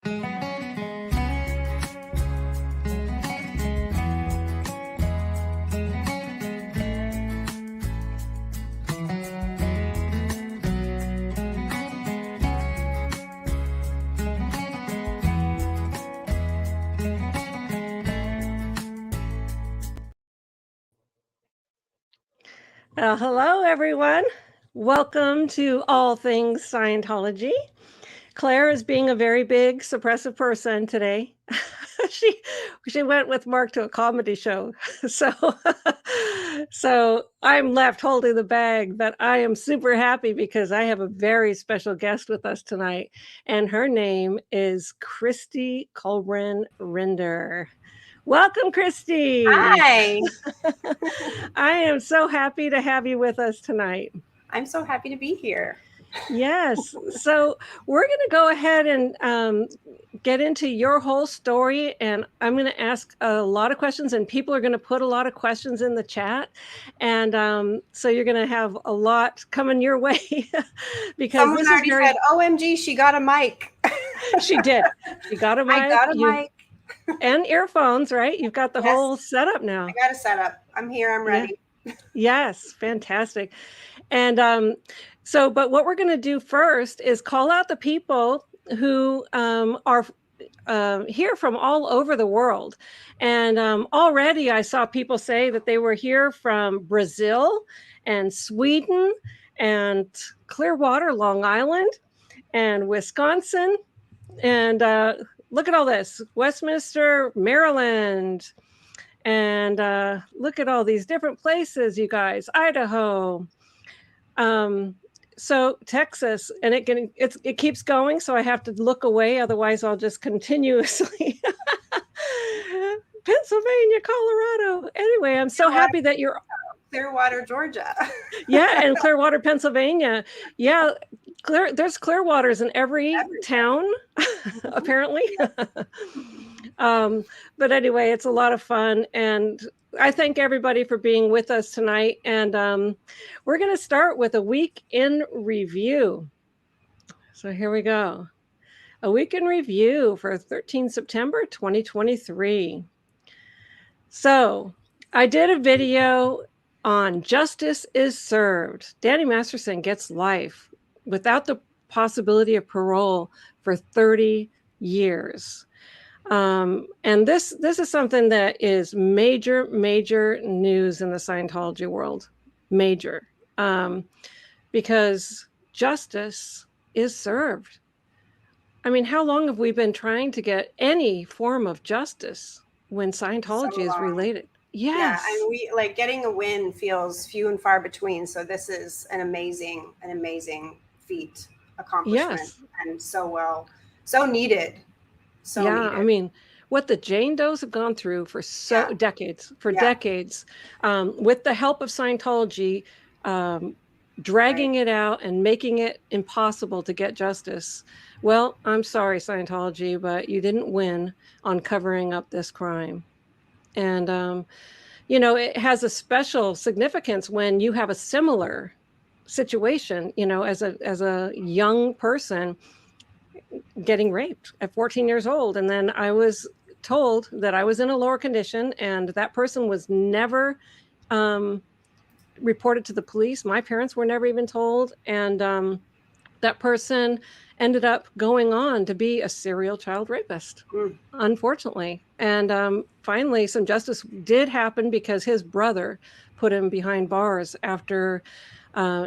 Hello, everyone. Welcome to All Things Scientology. Claire is being a very big suppressive person today. she went with Mark to a comedy show. So I'm left holding the bag, but I am super happy because I have a very special guest with us tonight, and her name is Christie Collbran Rinder. Welcome, Christie. Hi. I am so happy to have you with us tonight. I'm so happy to be here. Yes. So we're going to go ahead and get into your whole story. And I'm going to ask a lot of questions, and people are going to put a lot of questions in the chat. And so you're going to have a lot coming your way because someone this already is very... said, OMG, she got a mic. She did. She got a mic. I got a mic. And earphones, right? You've got the whole setup now. I got a setup. I'm here. I'm ready. Yeah. Yes. Fantastic. And but what we're going to do first is call out the people who are here from all over the world. And already I saw people say that they were here from Brazil and Sweden and Clearwater, Long Island, and Wisconsin. And look at all this, Westminster, Maryland. And look at all these different places, you guys, Idaho. So Texas, and it keeps going. So I have to look away. Otherwise I'll just continuously. Pennsylvania, Colorado. Anyway, I'm so happy that you're Clearwater, Georgia. Yeah. And Clearwater, Pennsylvania. Yeah. There's Clearwaters in every town, apparently. But anyway, it's a lot of fun. And I thank everybody for being with us tonight. And we're going to start with a week in review. So here we go. A week in review for 13 September 2023. So I did a video on Justice is Served. Danny Masterson gets life without the possibility of parole for 30 years. And this is something that is major news in the Scientology world, major, because justice is served. I mean, how long have we been trying to get any form of justice when Scientology is related? Yes. Yeah, and we like getting a win feels few and far between. So this is an amazing feat, accomplishment, and so needed. So yeah, needed. I mean, what the Jane Does have gone through for decades, with the help of Scientology, dragging it out and making it impossible to get justice. Well, I'm sorry, Scientology, but you didn't win on covering up this crime. And, it has a special significance when you have a similar situation, as a young person getting raped at 14 years old. And then I was told that I was in a lower condition, and that person was never reported to the police. My parents were never even told. And that person ended up going on to be a serial child rapist, unfortunately. And finally, some justice did happen because his brother put him behind bars after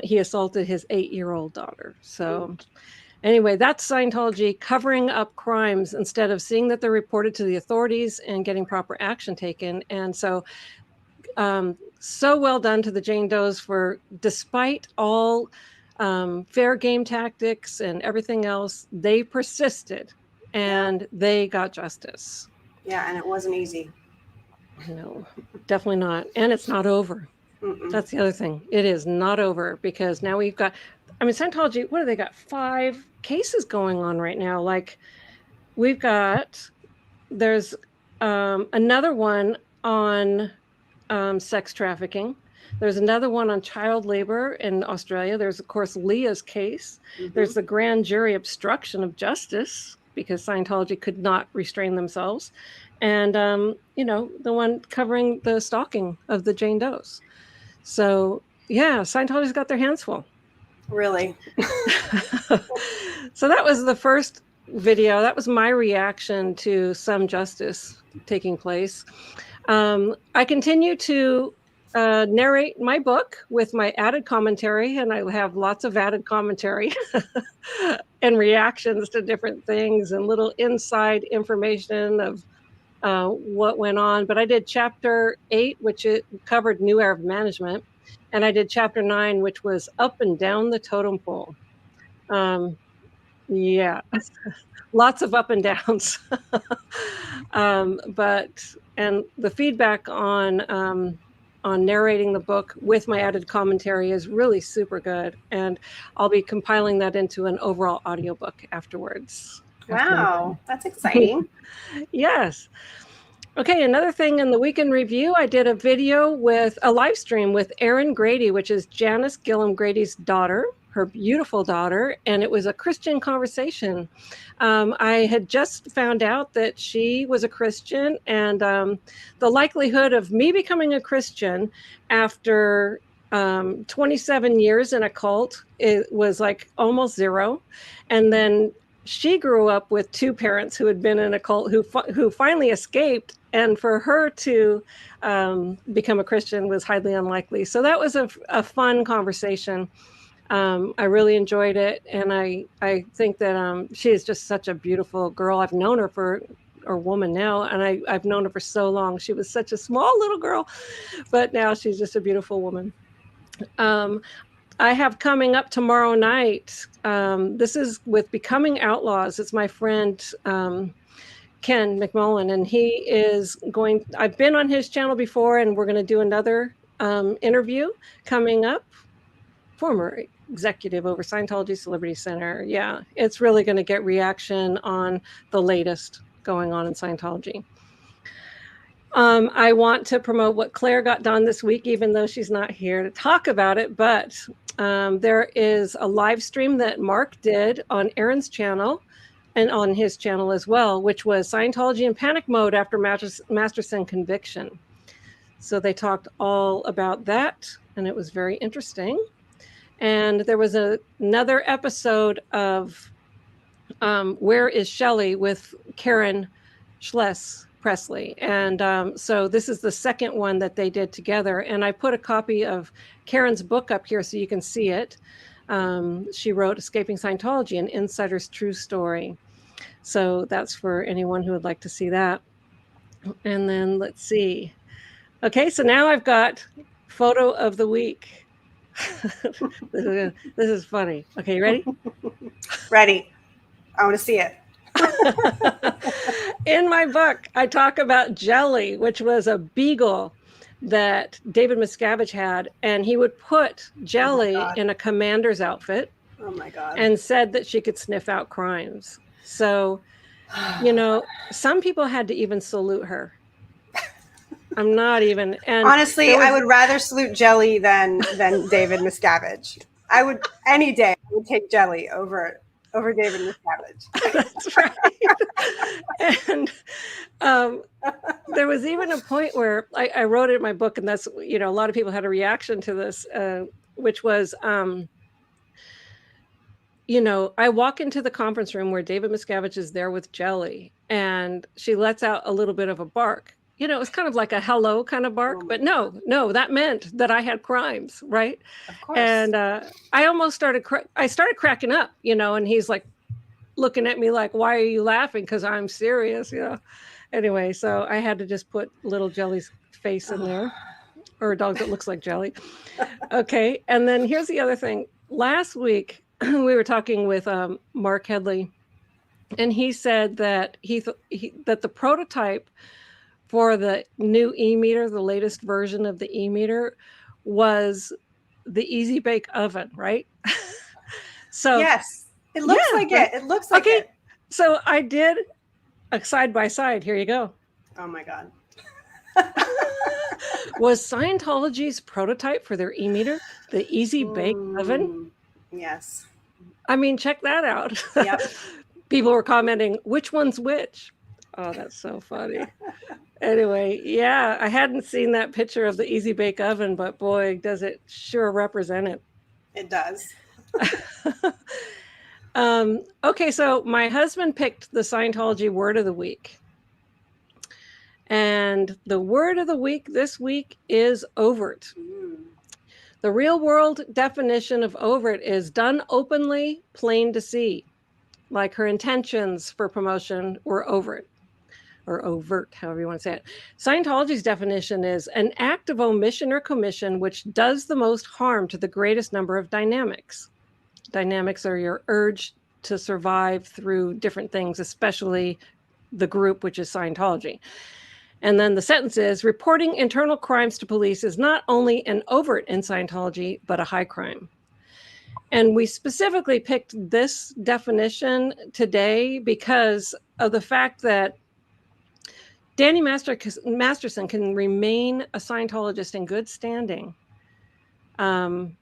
he assaulted his 8-year-old daughter. So anyway, that's Scientology covering up crimes instead of seeing that they're reported to the authorities and getting proper action taken. And so well done to the Jane Does for, despite all fair game tactics and everything else, they persisted and they got justice. Yeah, and it wasn't easy. No, definitely not. And it's not over. That's the other thing. It is not over, because now we've got, Scientology, what do they got? 5 cases going on right now. Like there's another one on sex trafficking. There's another one on child labor in Australia. There's, of course, Leah's case. There's the grand jury obstruction of justice because Scientology could not restrain themselves. And, the one covering the stalking of the Jane Does. So, yeah, Scientology's got their hands full. Really? So that was the first video. That was my reaction to some justice taking place. I continue to narrate my book with my added commentary, and I have lots of added commentary and reactions to different things and little inside information of what went on. But I did chapter 8, which it covered New Era of Management, and I did chapter 9, which was Up and Down the Totem Pole. Yeah, lots of up and downs. And the feedback on narrating the book with my added commentary is really super good. And I'll be compiling that into an overall audiobook afterwards. Wow, that's exciting. Yes. Okay, another thing in the weekend review, I did a video with a live stream with Aaron Grady, which is Janice Gillum Grady's daughter, her beautiful daughter, and it was a Christian conversation. I had just found out that she was a Christian, and the likelihood of me becoming a Christian after 27 years in a cult, it was like almost zero. And then she grew up with 2 parents who had been in a cult who finally escaped, and for her to become a Christian was highly unlikely. So that was a fun conversation. I really enjoyed it, and I think that she is just such a beautiful girl. I've known her or woman now, and I've known her for so long. She was such a small little girl, but now she's just a beautiful woman. I have coming up tomorrow night, this is with Becoming Outlaws. It's my friend Ken McMullen, and he is I've been on his channel before, and we're going to do another interview coming up. Former executive over Scientology Celebrity Center. Yeah, it's really going to get reaction on the latest going on in Scientology. I want to promote what Claire got done this week, even though she's not here to talk about it, but there is a live stream that Mark did on Aaron's channel and on his channel as well, which was Scientology in Panic Mode after Masterson conviction. So they talked all about that, and it was very interesting. And there was another episode of Where is Shelley with Karen Schless Presley. And so this is the second one that they did together. And I put a copy of Karen's book up here so you can see it. She wrote Escaping Scientology, an Insider's True Story. So that's for anyone who would like to see that. And then let's see. Okay, so now I've got photo of the week. This is funny. Okay, you ready? Ready. I want to see it. In my book, I talk about Jelly, which was a beagle that David Miscavige had, and he would put Jelly in a commander's outfit. Oh my God. And said that she could sniff out crimes. So, some people had to even salute her. I'm not even. And honestly, I would rather salute Jelly than David Miscavige. I would any day. I would take Jelly over David Miscavige. That's right. And there was even a point where I wrote it in my book, and that's a lot of people had a reaction to this, which was I walk into the conference room where David Miscavige is there with Jelly, and she lets out a little bit of a bark. It was kind of like a hello kind of bark, but no, that meant that I had crimes, right? Of course. And I almost started cracking up, and he's like looking at me like, why are you laughing? Because I'm serious, Anyway, so I had to just put little Jelly's face in there, or a dog that looks like Jelly. Okay, and then here's the other thing. Last week, we were talking with Mark Headley, and he said that that the prototype for the new EMeter, the latest version of the EMeter, was the Easy Bake Oven, right? So yes, it looks like it. It looks like it. So I did a side by side. Here you go. Oh my God. Was Scientology's prototype for their EMeter the Easy Bake Oven? Yes. I mean, check that out. Yep. People were commenting, which one's which? Oh, that's so funny. Anyway, yeah, I hadn't seen that picture of the Easy Bake Oven, but boy, does it sure represent it. It does. Okay, so my husband picked the Scientology word of the week. And the word of the week this week is overt. The real world definition of overt is done openly, plain to see. Like her intentions for promotion were overt, or overt, however you want to say it. Scientology's definition is an act of omission or commission which does the most harm to the greatest number of dynamics. Dynamics are your urge to survive through different things, especially the group, which is Scientology. And then the sentence is, reporting internal crimes to police is not only an overt in Scientology, but a high crime. And we specifically picked this definition today because of the fact that Danny Masterson can remain a Scientologist in good standing. And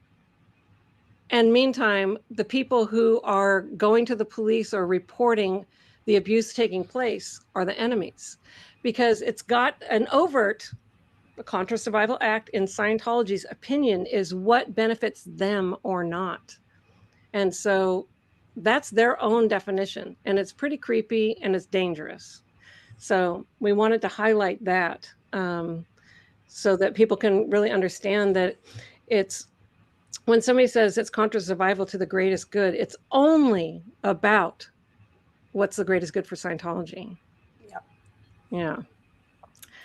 meantime, the people who are going to the police or reporting the abuse taking place are the enemies. Because it's got an overt, a contra-survival act in Scientology's opinion is what benefits them or not. And so that's their own definition. And it's pretty creepy and it's dangerous. So we wanted to highlight that so that people can really understand that it's, when somebody says it's contra-survival to the greatest good, it's only about what's the greatest good for Scientology. Yep. Yeah.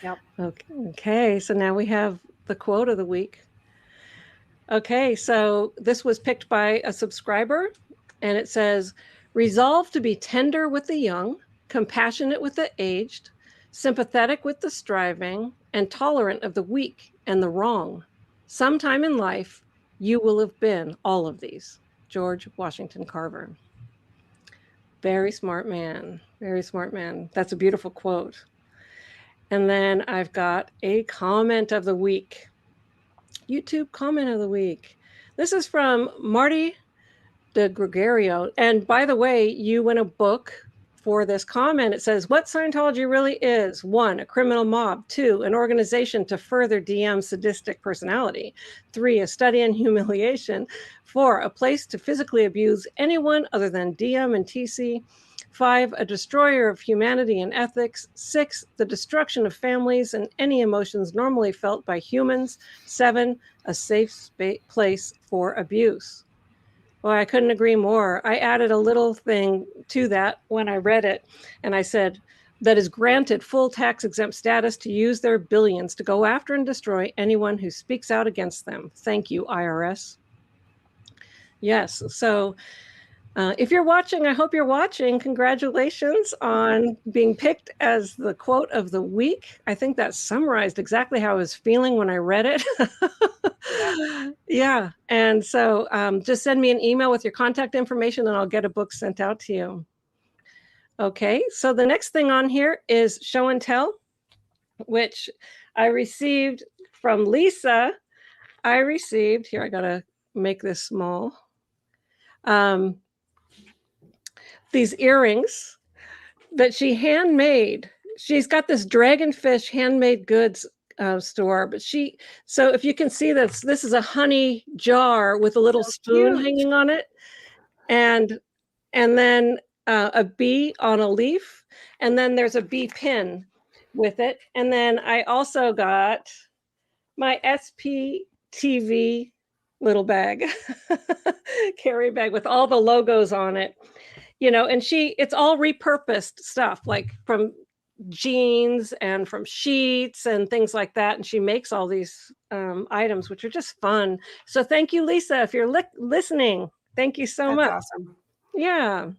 Yep. Okay, so now we have the quote of the week. Okay, so this was picked by a subscriber, and it says, resolve to be tender with the young, compassionate with the aged, sympathetic with the striving, and tolerant of the weak and the wrong. Sometime in life, you will have been all of these. George Washington Carver. Very smart man. Very smart man. That's a beautiful quote. And then I've got a comment of the week. YouTube comment of the week. This is from Marty de Gregorio. And by the way, you win a book for this comment. It says, what Scientology really is: 1, a criminal mob; 2, an organization to further DM's sadistic personality; 3, a study in humiliation; 4, a place to physically abuse anyone other than DM and TC; 5, a destroyer of humanity and ethics; 6, the destruction of families and any emotions normally felt by humans; 7, a safe place for abuse. Well, I couldn't agree more. I added a little thing to that when I read it, and I said, that is granted full tax-exempt status to use their billions to go after and destroy anyone who speaks out against them. Thank you, IRS. Yes, so if you're watching, I hope you're watching. Congratulations on being picked as the quote of the week. I think that summarized exactly how I was feeling when I read it. Yeah. And so just send me an email with your contact information and I'll get a book sent out to you. Okay. So the next thing on here is show and tell, which I received from Lisa. Here, I got to make this small. These earrings that she handmade. She's got this dragonfish handmade goods store, but so if you can see this is a honey jar with a little spoon hanging on it, and then a bee on a leaf, and then there's a bee pin with it. And then I also got my SPTV little bag, carry bag with all the logos on it. You know, and it's all repurposed stuff, like from jeans and from sheets and things like that. And she makes all these items, which are just fun. So thank you, Lisa, if you're listening. Thank you so much. That's awesome. Yeah.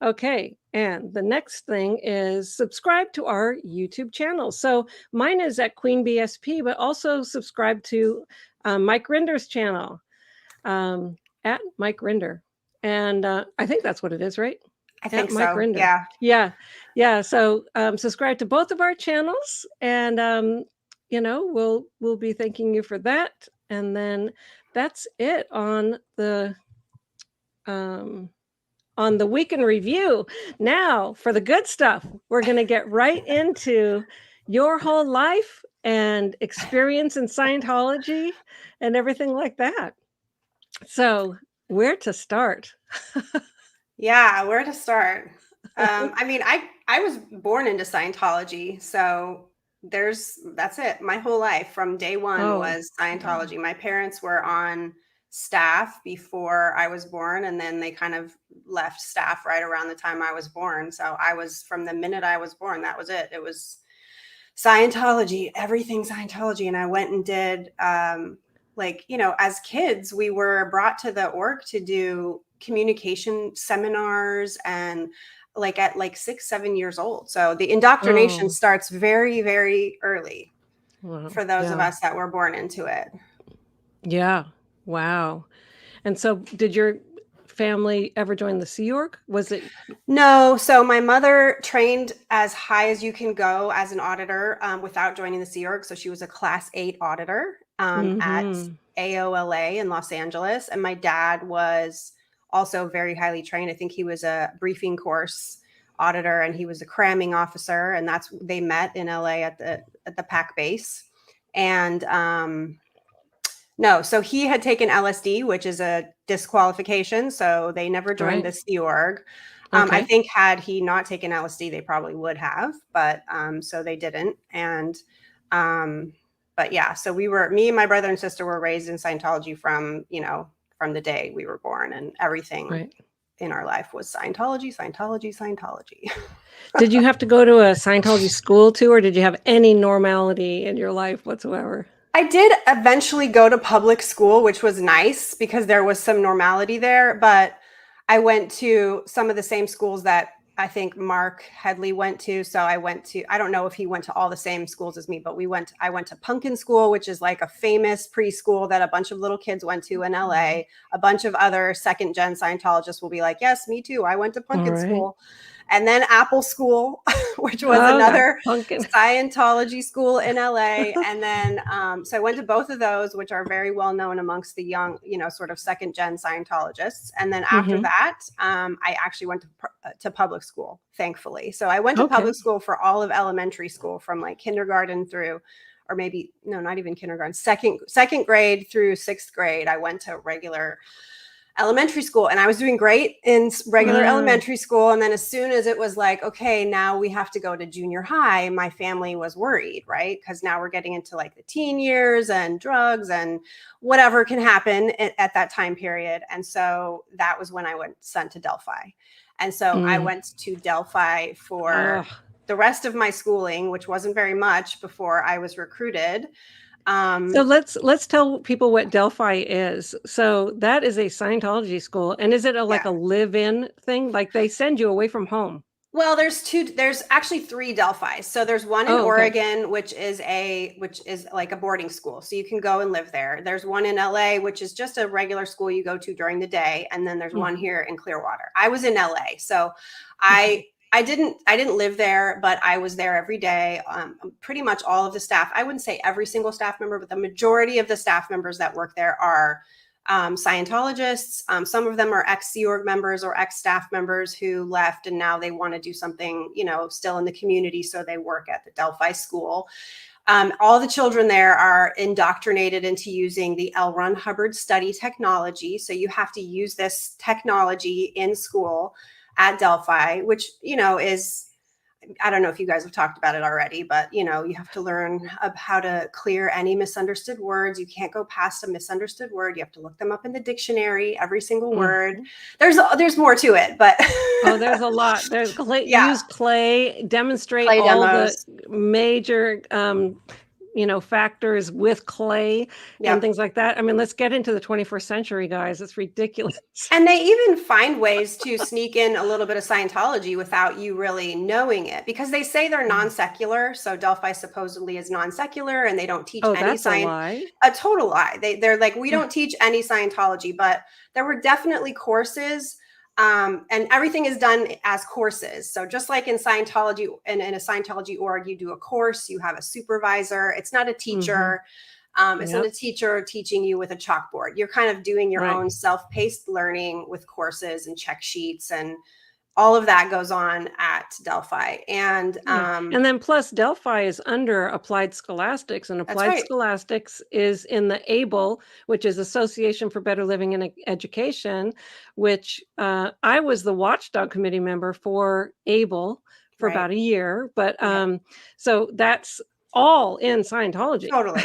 Okay. And the next thing is subscribe to our YouTube channel. So mine is at Queen BSP, but also subscribe to Mike Rinder's channel at Mike Rinder. And I think that's what it is, right? I think Mike so. Rinder. Yeah. So subscribe to both of our channels, and you know, we'll be thanking you for that. And then that's it on the on the Week in Review. Now, for the good stuff, we're going to get right into your whole life and experience in Scientology and everything like that. So, where to start? Yeah, where to start? I mean, I was born into Scientology, so that's it. My whole life from day one was Scientology. My parents were on staff before I was born, and then they kind of left staff right around the time I was born. So I was, from the minute I was born, that was it. It was Scientology, everything Scientology. And I went and did, as kids, we were brought to the org to do communication seminars and at 6, 7 years old. So the indoctrination starts very, very early for those of us that were born into it. Yeah. Wow. And so did your family ever join the Sea Org? Was it? No. So my mother trained as high as you can go as an auditor without joining the Sea Org. So she was a Class 8 auditor at AOLA in Los Angeles. And my dad was also very highly trained. I think he was a briefing course auditor and he was a cramming officer. And they met in LA at the PAC base. And no, so he had taken LSD, which is a disqualification. So they never joined the Sea Org. I think had he not taken LSD, they probably would have, but so they didn't. And but yeah, so me and my brother and sister were raised in Scientology from the day we were born, and everything in our life was Scientology, Scientology, Scientology. Did you have to go to a Scientology school too, or did you have any normality in your life whatsoever? I did eventually go to public school, which was nice because there was some normality there, but I went to some of the same schools that I think Mark Headley went to. So I don't know if he went to all the same schools as me, but I went to Pumpkin School, which is like a famous preschool that a bunch of little kids went to in LA. A bunch of other second gen Scientologists will be like, yes, me too. I went to Pumpkin School. And then Apple School, which was another Scientology school in LA. And then, so I went to both of those, which are very well known amongst the young, sort of second gen Scientologists. And then after that, I actually went to public school, thankfully. So I went to public school for all of elementary school, from like kindergarten through, or maybe, no, not even kindergarten, second grade through 6th grade. I went to regular elementary school, and I was doing great in regular elementary school. And then as soon as it was like, okay, now we have to go to junior high, my family was worried, right? Because now we're getting into like the teen years and drugs and whatever can happen at that time period. And so that was when I went sent to Delphi. And so I went to Delphi for the rest of my schooling, which wasn't very much before I was recruited. So let's tell people what Delphi is. So that is a Scientology school. And is it a live-in thing? Like they send you away from home? Well, there's actually 3 Delphis. So there's one in Oregon, which is like a boarding school. So you can go and live there. There's one in LA, which is just a regular school you go to during the day. And then there's one here in Clearwater. I was in LA. So I didn't live there, but I was there every day. Pretty much all of the staff, I wouldn't say every single staff member, but the majority of the staff members that work there are Scientologists. Some of them are ex-Sea Org members or ex-staff members who left and now they want to do something, still in the community. So they work at the Delphi School. All the children there are indoctrinated into using the L. Ron Hubbard study technology. So you have to use this technology in school at Delphi, which, is, I don't know if you guys have talked about it already, but, you have to learn how to clear any misunderstood words. You can't go past a misunderstood word. You have to look them up in the dictionary, every single word. There's more to it, but. There's a lot. There's use clay, demonstrate clay all demos. The major, factors with clay and things like that. I mean, let's get into the 21st century, guys. It's ridiculous. And they even find ways to sneak in a little bit of Scientology without you really knowing it, because they say they're non-secular. So Delphi supposedly is non-secular and they don't teach any science. A total lie. They're like, we don't teach any Scientology, but there were definitely courses. And everything is done as courses. So just like in Scientology and in a Scientology org, you do a course, you have a supervisor. It's not a teacher. Isn't a teacher teaching you with a chalkboard. You're kind of doing your own self-paced learning with courses and check sheets, and all of that goes on at Delphi. And then plus Delphi is under Applied Scholastics, and Applied Scholastics is in the ABLE, which is Association for Better Living and Education, which I was the watchdog committee member for ABLE for about a year. But so that's all in Scientology. Totally.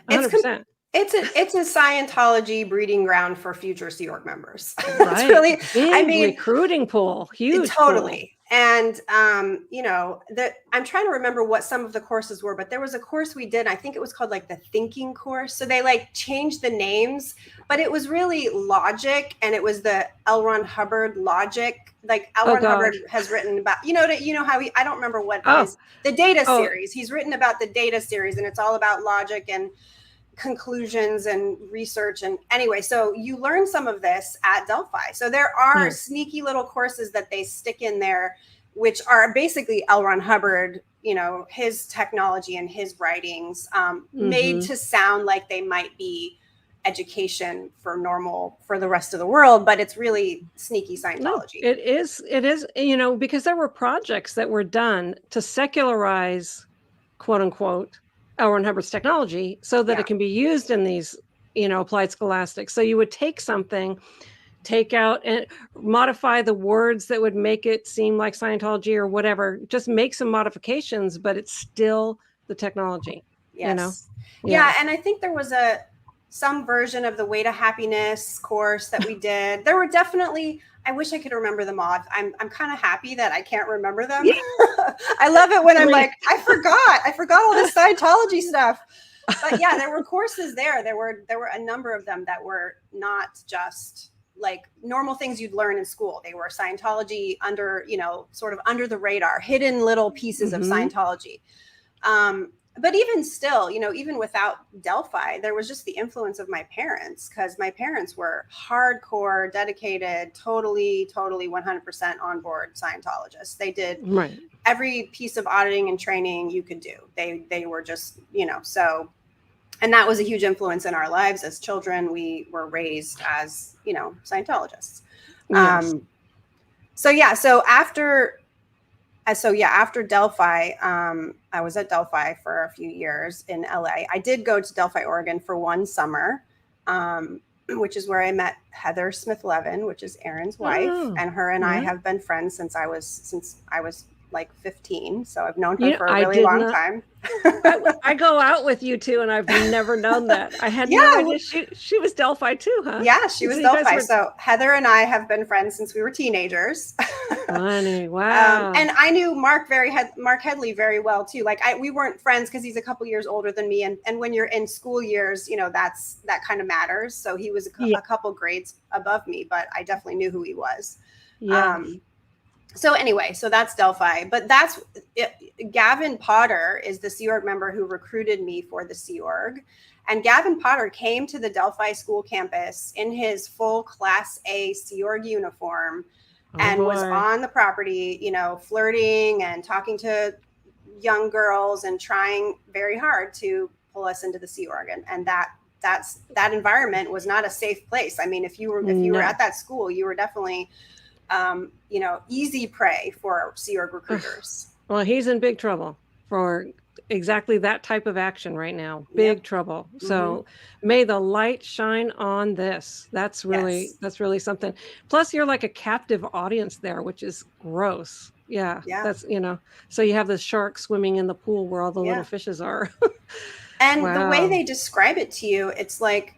100%. It's a Scientology breeding ground for future Sea Org members. Right. It's really, big recruiting pool, huge. Totally. Pool. And I'm trying to remember what some of the courses were, but there was a course we did. I think it was called like the thinking course. So they like changed the names, but it was really logic, and it was the L. Ron Hubbard logic. Like L. Ron Hubbard has written about, how I don't remember what it is, the data series. He's written about the data series, and it's all about logic and conclusions and research. And anyway, so you learn some of this at Delphi. So there are sneaky little courses that they stick in there, which are basically L. Ron Hubbard, his technology and his writings, made to sound like they might be education for the rest of the world, but it's really sneaky Scientology. No, it is, because there were projects that were done to secularize, quote unquote, L. Ron Hubbard's technology so that it can be used in these, applied scholastics. So you would take something, take out and modify the words that would make it seem like Scientology or whatever, just make some modifications, but it's still the technology, Yes. Yeah. And I think there was some version of the Way to Happiness course that we did. There were definitely, I wish I could remember them all. I'm kind of happy that I can't remember them. I love it when I'm like, I forgot all this Scientology stuff. But yeah, there were courses there. There were a number of them that were not just like normal things you'd learn in school. They were Scientology under, sort of under the radar, hidden little pieces of Scientology. But even still, even without Delphi, there was just the influence of my parents, because my parents were hardcore, dedicated, totally 100% on board Scientologists. They did every piece of auditing and training you could do. They were just, so, and that was a huge influence in our lives as children. We were raised as, Scientologists. Yes. After Delphi, I was at Delphi for a few years in LA. I did go to Delphi, Oregon for one summer, which is where I met Heather Smith-Levin, which is Aaron's wife. And her and I have been friends since I was like 15. So I've known her for a really long time. I go out with you two, and I've never known that. I had no idea she was Delphi too, huh? Yeah, she was Delphi. So Heather and I have been friends since we were teenagers. Funny, wow. And I knew Mark Headley very well too. Like we weren't friends because he's a couple years older than me, and when you're in school years, that kind of matters. So he was a couple grades above me, but I definitely knew who he was. Yeah. So anyway, so that's Delphi, but that's it. Gavin Potter is the Sea Org member who recruited me for the Sea Org. And Gavin Potter came to the Delphi School campus in his full Class A Sea Org uniform and was on the property, flirting and talking to young girls and trying very hard to pull us into the Sea Org. And that environment was not a safe place. I mean, if you were at that school, you were definitely easy prey for Sea Org recruiters. Well, he's in big trouble for exactly that type of action right now. Big trouble. So may the light shine on this. That's really something. Plus you're like a captive audience there, which is gross. Yeah. That's, so you have the shark swimming in the pool where all the little fishes are. And the way they describe it to you, it's like,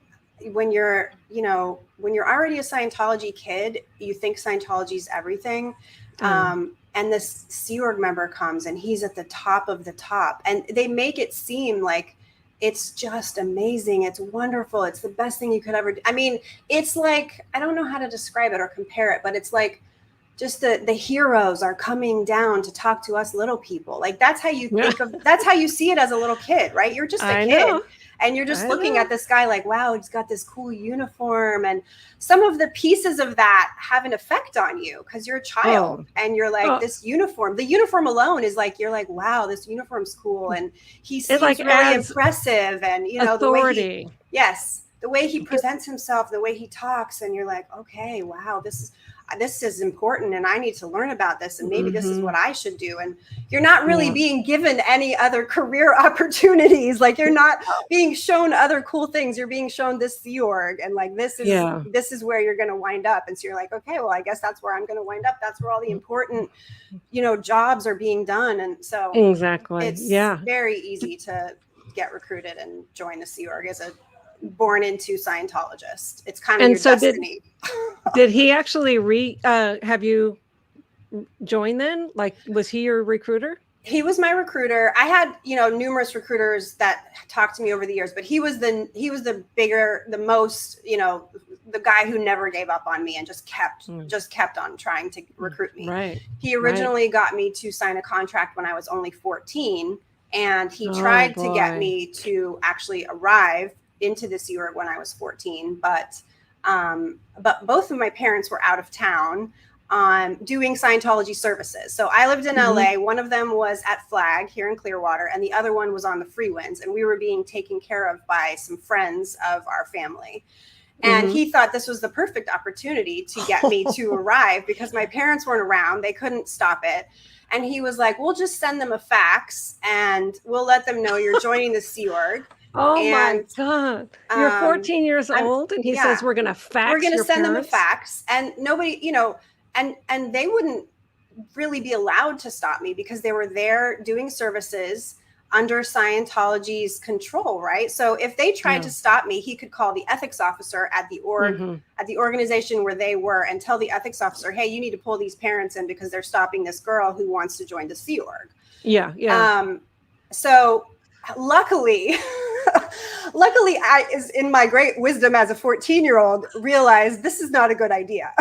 when you're already a Scientology kid, you think Scientology is everything. And this Sea Org member comes and he's at the top of the top, and they make it seem like it's just amazing. It's wonderful. It's the best thing you could ever do. I mean, it's like, I don't know how to describe it or compare it, but it's like just the heroes are coming down to talk to us little people. Like that's how you think of, that's how you see it as a little kid, right? You're just a kid. And you're just looking at this guy like, wow, he's got this cool uniform. And some of the pieces of that have an effect on you because you're a child and you're like, this uniform, the uniform alone is like, you're like, wow, this uniform's cool. And he seems like really impressive. And, you know, authority. The way he presents himself, the way he talks. And you're like, okay, wow, this is important and I need to learn about this and maybe this is what I should do. And you're not really being given any other career opportunities. Like you're not being shown other cool things. You're being shown this Sea Org and like this is where you're going to wind up. And so you're like, okay, well, I guess that's where I'm going to wind up. That's where all the important, you know, jobs are being done. And so it's very easy to get recruited and join the Sea Org as a born into Scientologist. It's kind of your destiny. Did he actually have you join then? Like, was he your recruiter? He was my recruiter. I had, you know, numerous recruiters that talked to me over the years, but he was the bigger, the most, you know, the guy who never gave up on me and just kept on trying to recruit me. Right. He originally got me to sign a contract when I was only 14, and he tried to get me to actually arrive into the Sea Org when I was 14, but both of my parents were out of town doing Scientology services. So I lived in LA. One of them was at Flag here in Clearwater, and the other one was on the Freewinds, and we were being taken care of by some friends of our family. And he thought this was the perfect opportunity to get me to arrive because my parents weren't around. They couldn't stop it. And he was like, we'll just send them a fax and we'll let them know you're joining the Sea Org. Oh my God. You're 14 years old and he says, we're going to fax. We're going to send them a fax. And nobody, you know, and they wouldn't really be allowed to stop me because they were there doing services under Scientology's control, right? So if they tried to stop me, he could call the ethics officer at the at the organization where they were and tell the ethics officer, hey, you need to pull these parents in because they're stopping this girl who wants to join the Sea Org. So luckily I, is in my great wisdom as a 14-year-old, realized this is not a good idea.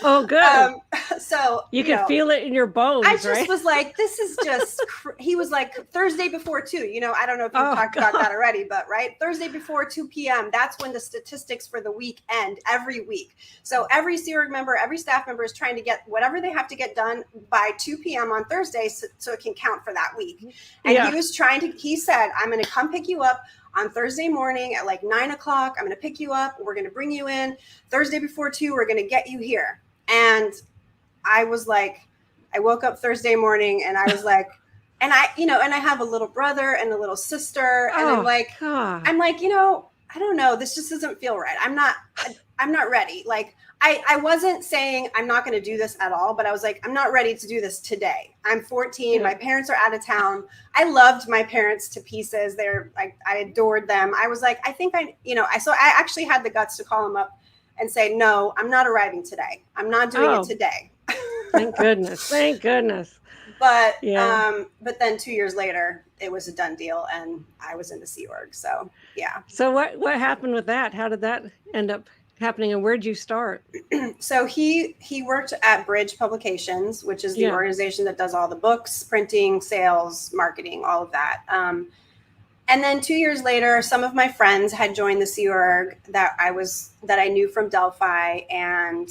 Oh, good. So you can feel it in your bones. I just was like, this is just, he was like Thursday before 2, you know, I don't know if you've talked about that already, but Thursday before 2 p.m. That's when the statistics for the week end every week. So every Sea Org member, every staff member is trying to get whatever they have to get done by 2 p.m. on Thursday so it can count for that week. And he said, I'm going to come pick you up on Thursday morning at like 9 o'clock. I'm going to pick you up. We're going to bring you in Thursday before 2. We're going to get you here. And I was like, I woke up Thursday morning and I was like, and I, you know, and I have a little brother and a little sister. And I'm like, you know, I don't know. This just doesn't feel right. I'm not ready. Like I wasn't saying I'm not going to do this at all, but I was like, I'm not ready to do this today. I'm 14. My parents are out of town. I loved my parents to pieces. They're like, I adored them. I was like, I think I actually had the guts to call them up and say, no, I'm not arriving today. I'm not doing it today. Thank goodness. Thank goodness. But then 2 years later, it was a done deal and I was in the Sea Org. So, yeah. So what happened with that? How did that end up happening and where did you start? So he worked at Bridge Publications, which is the organization that does all the books, printing, sales, marketing, all of that. And then 2 years later, some of my friends had joined the Sea Org that I knew from Delphi, and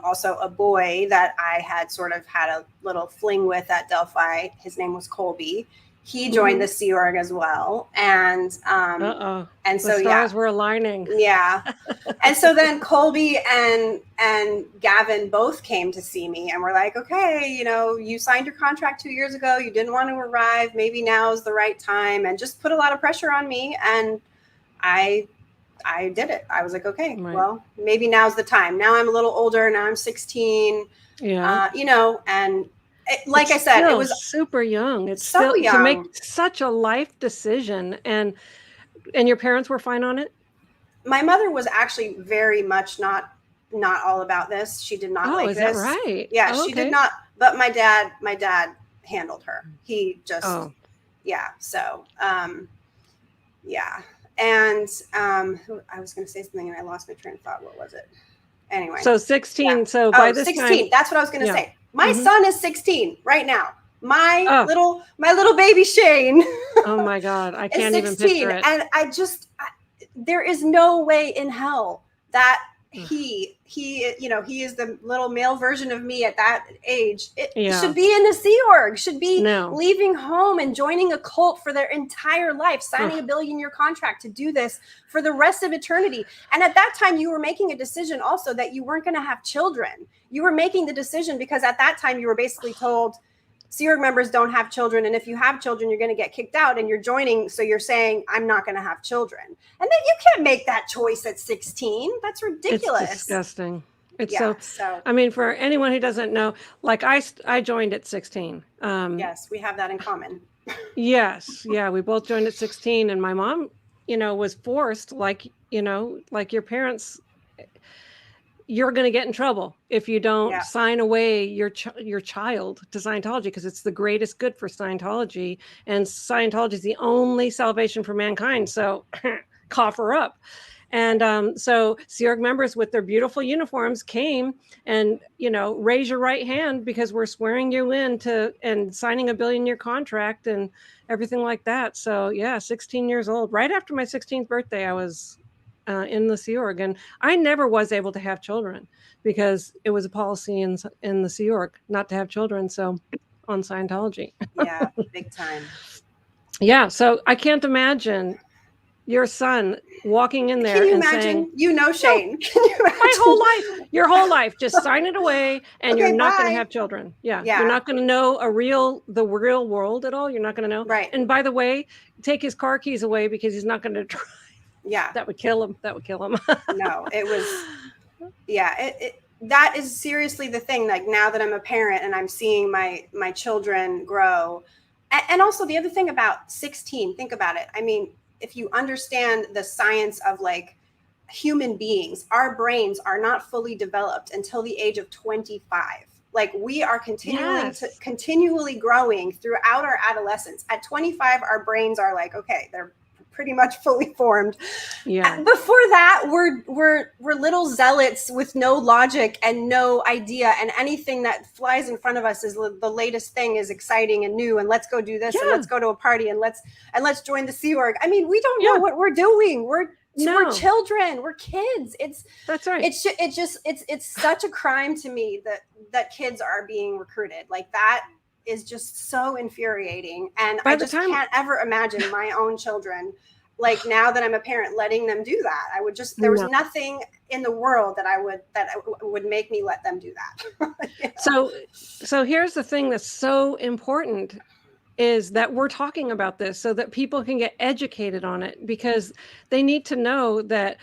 also a boy that I had sort of had a little fling with at Delphi. His name was Colby. He joined the Sea Org as well, and so the stars were aligning. Yeah, and so then Colby and Gavin both came to see me, and were like, "Okay, you know, you signed your contract 2 years ago. You didn't want to arrive. Maybe now is the right time," and just put a lot of pressure on me, and I did it. I was like, "Okay, well, maybe now's the time. Now I'm a little older. Now I'm 16. Yeah, you know, and." Like I said, it was super young. It's so still young to make such a life decision, and your parents were fine on it. My mother was actually very much not all about this. She did not like this. Is that right? Yeah, she did not. But my dad handled her. He just, So, yeah. And I was going to say something and I lost my train of thought. What was it? Anyway. So 16. Yeah. So by this 16. time, that's what I was going to say. My son is 16 right now. My little baby Shane Oh my God. I At can't even 16. picture it. And there is no way in hell that he is the little male version of me at that age. It should be in a Sea Org, should be leaving home and joining a cult for their entire life, signing a billion-year contract to do this for the rest of eternity. And at that time, you were making a decision also that you weren't going to have children. You were making the decision because at that time you were basically told Sea Org members don't have children, and if you have children, you're going to get kicked out, and you're joining, so you're saying, I'm not going to have children. And then you can't make that choice at 16. That's ridiculous. It's disgusting. It's so, I mean, for anyone who doesn't know, like I joined at 16. Yes, we have that in common. Yes. Yeah, we both joined at 16, and my mom, was forced, like your parents, you're going to get in trouble if you don't sign away your child to Scientology, because it's the greatest good for Scientology, and Scientology is the only salvation for mankind. So cough her up. And so Sea Org members with their beautiful uniforms came and, raise your right hand because we're swearing you in and signing a billion-year contract and everything like that. So yeah, 16 years old, right after my 16th birthday, I was in the Sea Org, and I never was able to have children because it was a policy in the Sea Org not to have children. So on Scientology. Yeah, big time. Yeah. So I can't imagine your son walking in there. Can you and imagine? Saying, Shane. Can you imagine? My whole life, your whole life, just sign it away, and you're not going to have children. Yeah. You're not going to know the real world at all. You're not going to know. Right. And by the way, take his car keys away because he's not going to drive. Yeah. That would kill him. No, it was, that is seriously the thing. Like, now that I'm a parent and I'm seeing my children grow. And also the other thing about 16, think about it. I mean, if you understand the science of like human beings, our brains are not fully developed until the age of 25. Like, we are continually growing throughout our adolescence. At 25, our brains are like, okay, they're pretty much fully formed. Yeah. Before that, we're little zealots with no logic and no idea, and anything that flies in front of us is the latest thing, is exciting and new, and let's go do this, and let's go to a party, and let's join the Sea Org. I mean, we don't know what we're doing. We're children. We're kids. That's right. It's such a crime to me that kids are being recruited. Like, that is just so infuriating. And I just can't ever imagine my own children, like, now that I'm a parent, letting them do that. I would just, there was nothing in the world that would make me let them do that. So here's the thing that's so important, is that we're talking about this so that people can get educated on it, because they need to know that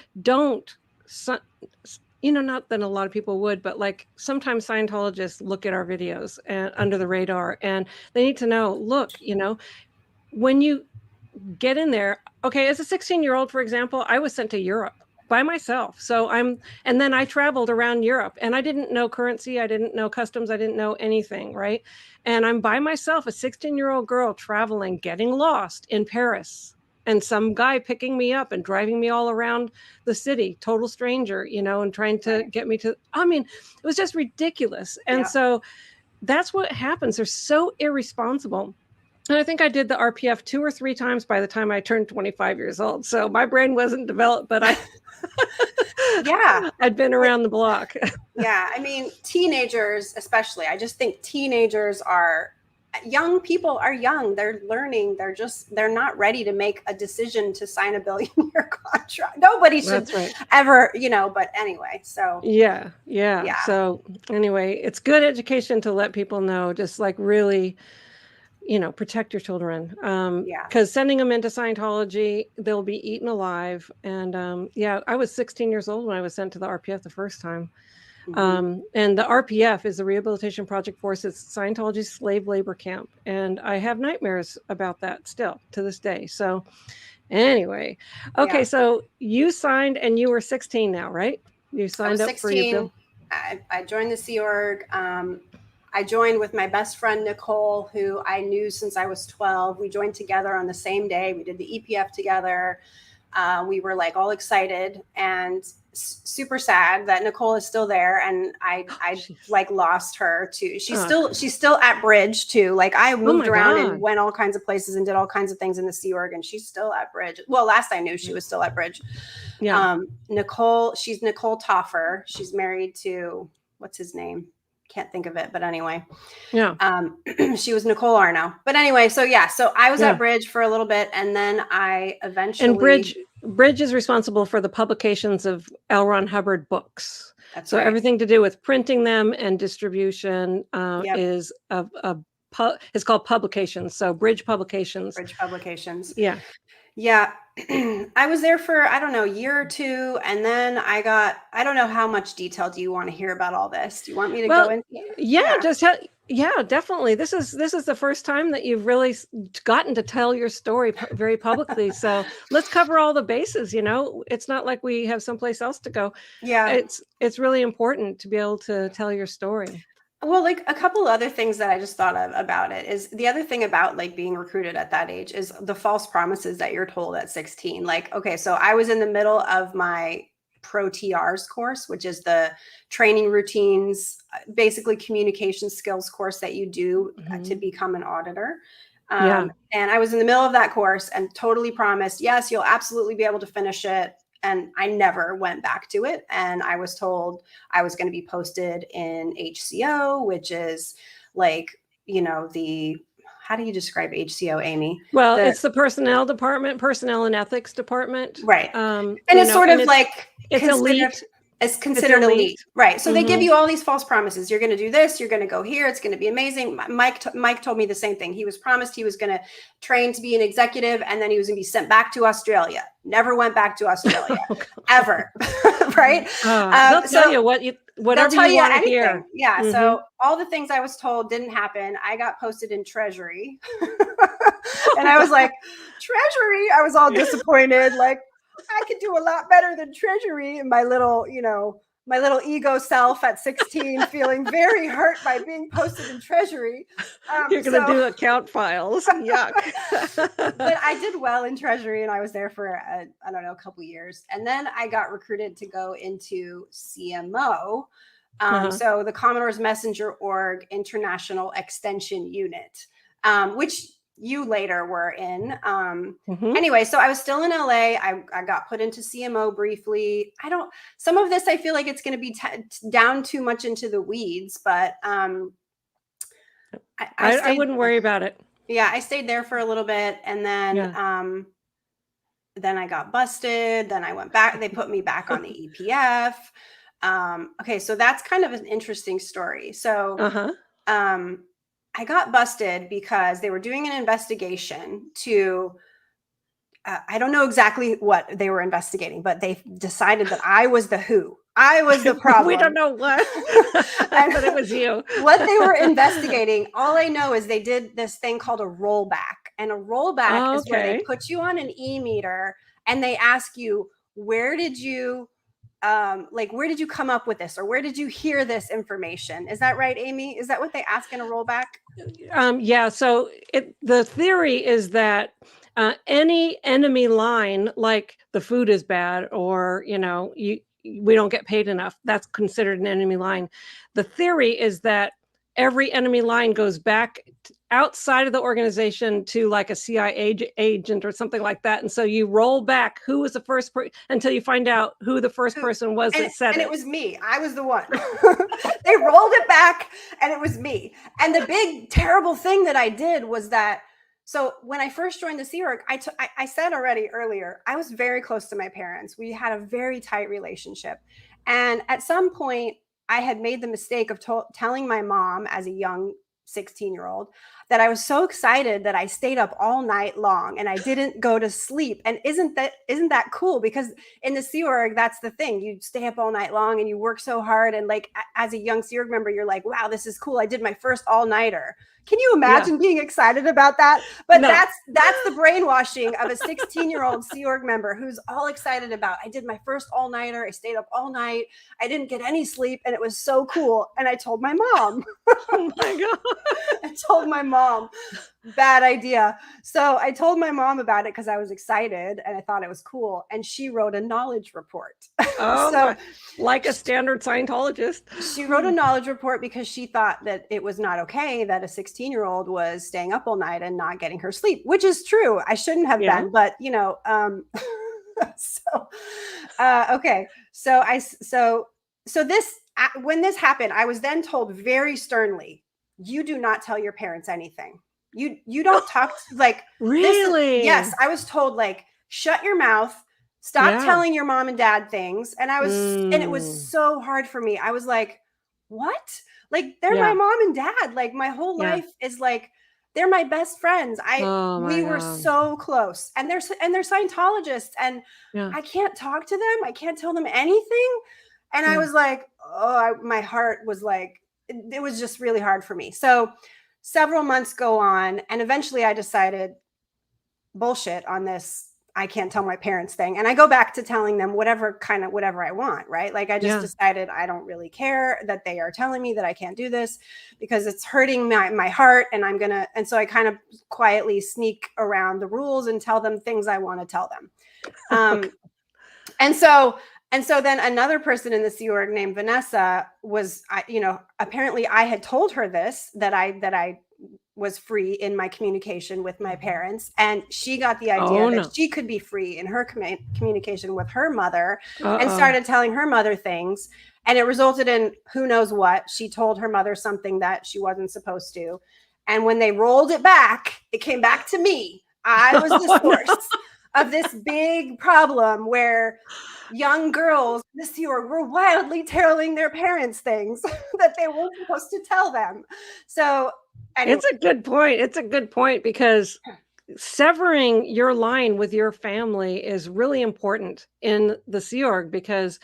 not that a lot of people would, but like sometimes Scientologists look at our videos and under the radar, and they need to know, look, when you get in there, okay, as a 16-year-old, for example, I was sent to Europe by myself. And then I traveled around Europe, and I didn't know currency. I didn't know customs. I didn't know anything. Right. And I'm by myself, a 16-year-old girl traveling, getting lost in Paris, and some guy picking me up and driving me all around the city, total stranger, and trying to get me to, it was just ridiculous. And so that's what happens. They're so irresponsible. And I think I did the RPF 2 or 3 times by the time I turned 25 years old. So my brain wasn't developed, but I'd been around the block. Yeah. I mean, teenagers, especially, I just think teenagers young people are young. They're learning. They're not ready to make a decision to sign a billion-year contract. Nobody should ever, but anyway, so. Yeah. So anyway, it's good education to let people know, just like really, protect your children. Because sending them into Scientology, they'll be eaten alive. And I was 16 years old when I was sent to the RPF the first time. And the RPF is the Rehabilitation Project Force. It's Scientology's slave labor camp. And I have nightmares about that still to this day. So anyway, okay. So you signed, and you were 16 now, right? You signed up 16, for your bill. I joined the Sea Org. I joined with my best friend, Nicole, who I knew since I was 12. We joined together on the same day. We did the EPF together. We were like all excited and super sad that Nicole is still there, and I like lost her too. She's still at Bridge too. Like I moved around and went all kinds of places and did all kinds of things in the Sea Org, and she's still at Bridge. Well, last I knew she was still at Bridge. Yeah. Nicole, she's Nicole Toffer. She's married to, what's his name? Can't think of it, but anyway. Yeah. She was Nicole Arno. But anyway, so I was at Bridge for a little bit, and then I eventually. And Bridge is responsible for the publications of L. Ron Hubbard books. That's so right. Everything to do with printing them and distribution is it's called publications. So Bridge Publications. Bridge Publications. Yeah. Yeah. I was there for, I don't know, a year or two. And then I don't know how much detail do you want to hear about all this? Do you want me to go in? Yeah, definitely. This is the first time that you've really gotten to tell your story very publicly. So let's cover all the bases. It's not like we have someplace else to go. Yeah. It's really important to be able to tell your story. Well, like a couple other things that I just thought of about it is the other thing about like being recruited at that age is the false promises that you're told at 16. Like, okay, so I was in the middle of my Pro TRs course, which is the training routines, basically communication skills course that you do to become an auditor. And I was in the middle of that course and totally promised, yes, you'll absolutely be able to finish it. And I never went back to it. And I was told I was going to be posted in HCO, which is like, how do you describe HCO, Amy? Well, it's the personnel department, personnel and ethics department. Right. And it's sort of like, it's elite. It's considered elite. Right. So they give you all these false promises. You're going to do this. You're going to go here. It's going to be amazing. Mike told me the same thing. He was promised he was going to train to be an executive, and then he was going to be sent back to Australia. Never went back to Australia ever. Right. They'll tell you whatever you want to hear. Yeah. So all the things I was told didn't happen. I got posted in Treasury and I was like, Treasury. I was all disappointed. Like, I could do a lot better than Treasury. And my little ego self at 16 feeling very hurt by being posted in Treasury. You're going to do account files. Yuck. But I did well in Treasury, and I was there for, a couple years. And then I got recruited to go into CMO. So the Commodore's Messenger Org International Extension Unit, which you later were in. Anyway, so I was still in LA. I got put into CMO briefly. Some of this, I feel like it's going to be down too much into the weeds, but I wouldn't worry about it. Yeah. I stayed there for a little bit, and then, then I got busted. Then I went back. They put me back on the EPF. Okay. So that's kind of an interesting story. So, I got busted because they were doing an investigation to, I don't know exactly what they were investigating, but they decided that I was the who. I was the problem. We don't know what, but it was you. What they were investigating, all I know is they did this thing called a rollback. And a rollback is where they put you on an EMeter and they ask you, where did you come up with this, or where did you hear this information? Is that right, Amy? Is that what they ask in a rollback? Yeah. So the theory is that any enemy line, like the food is bad, or we don't get paid enough, that's considered an enemy line. The theory is that every enemy line goes back outside of the organization to like a CIA agent or something like that. And so you roll back who was the first until you find out who the first person was that said it. And it was me. I was the one. They rolled it back and it was me. And the big terrible thing that I did was that, so when I first joined the Sea Org, I said already earlier, I was very close to my parents. We had a very tight relationship. And at some point, I had made the mistake of telling my mom as a young 16-year-old that I was so excited that I stayed up all night long and I didn't go to sleep. And isn't that cool? Because in the Sea Org, that's the thing. You stay up all night long and you work so hard. And like, as a young Sea Org member, you're like, wow, this is cool. I did my first all-nighter. Can you imagine being excited about that? But no. That's the brainwashing of a 16-year-old Sea Org member who's all excited about, I did my first all-nighter. I stayed up all night. I didn't get any sleep and it was so cool. And I told my mom. Oh my I told my mom, bad idea. So I told my mom about it because I was excited and I thought it was cool. And she wrote a knowledge report. Oh, So like a standard Scientologist. She wrote a knowledge report because she thought that it was not okay that a 16-year-old was staying up all night and not getting her sleep, which is true. I shouldn't have been, but okay. So this, when this happened, I was then told very sternly, you do not tell your parents anything. You don't talk like really. Yes, I was told like, shut your mouth. Stop telling your mom and dad things. And and it was so hard for me. I was like, what? Like, they're my mom and dad. Like, my whole life is like, they're my best friends. We were so close. And they're Scientologists. And I can't talk to them. I can't tell them anything. And I was like, my heart was like, it was just really hard for me. So several months go on. And eventually I decided, bullshit on this, I can't tell my parents thing. And I go back to telling them whatever I want, right? Like, I just decided I don't really care that they are telling me that I can't do this because it's hurting my heart. And so I kind of quietly sneak around the rules and tell them things I want to tell them. And so then another person in the Sea Org named Vanessa was, apparently I had told her this, that I was free in my communication with my parents, and she got the idea that she could be free in her communication with her mother and started telling her mother things, and it resulted in who knows what. She told her mother something that she wasn't supposed to, and when they rolled it back, it came back to me. I was the source of this big problem where young girls this year were wildly telling their parents things that they weren't supposed to tell them. So anyway. It's a good point. It's a good point, because severing your line with your family is really important in the Sea Org, because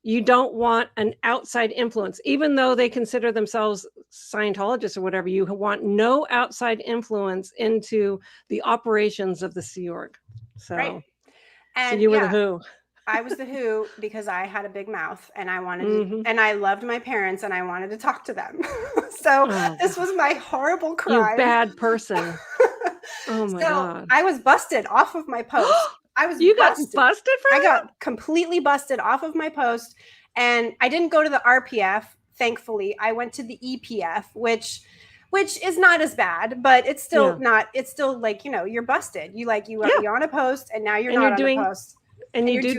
you don't want an outside influence, even though they consider themselves Scientologists or whatever. You want no outside influence into the operations of the Sea Org. So, and so you were the who. I was the who because I had a big mouth and I wanted to, and I loved my parents and I wanted to talk to them. So this was my horrible crime. You bad person. Oh my God. I was busted off of my post. You got busted for I got completely busted off of my post, and I didn't go to the RPF. Thankfully, I went to the EPF, which is not as bad, but it's still not. It's still like, you're busted. You're on a post, and now you're not on a post. And you do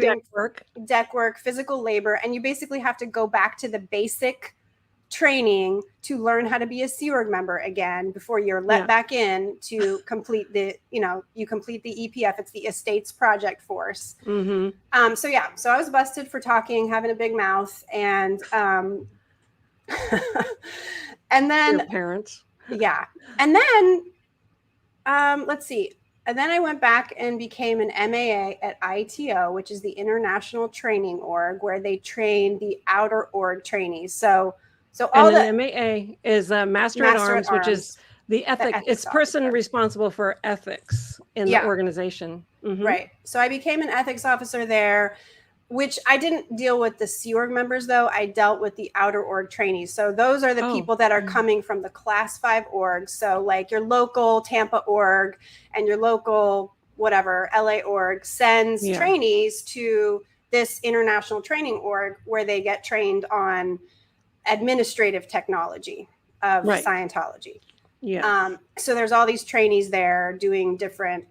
deck work, physical labor, and you basically have to go back to the basic training to learn how to be a Sea Org member again before you're let back in to complete the, you complete the EPF. It's the Estates Project Force. Mm-hmm. So I was busted for talking, having a big mouth, and and then your parents. Yeah. And then let's see. And then I went back and became an MAA at ITO, which is the International Training Org, where they train the outer org trainees. So all an MAA is a Master at Arms, which is the ethics. It's person responsible for ethics in the organization. Mm-hmm. Right. So I became an ethics officer there, which I didn't deal with the Sea Org members, though. I dealt with the outer org trainees. So those are the people that are coming from the Class 5 orgs. So like your local Tampa org and your local whatever LA org sends trainees to this international training org where they get trained on administrative technology of Scientology. Yeah. So there's all these trainees there doing different,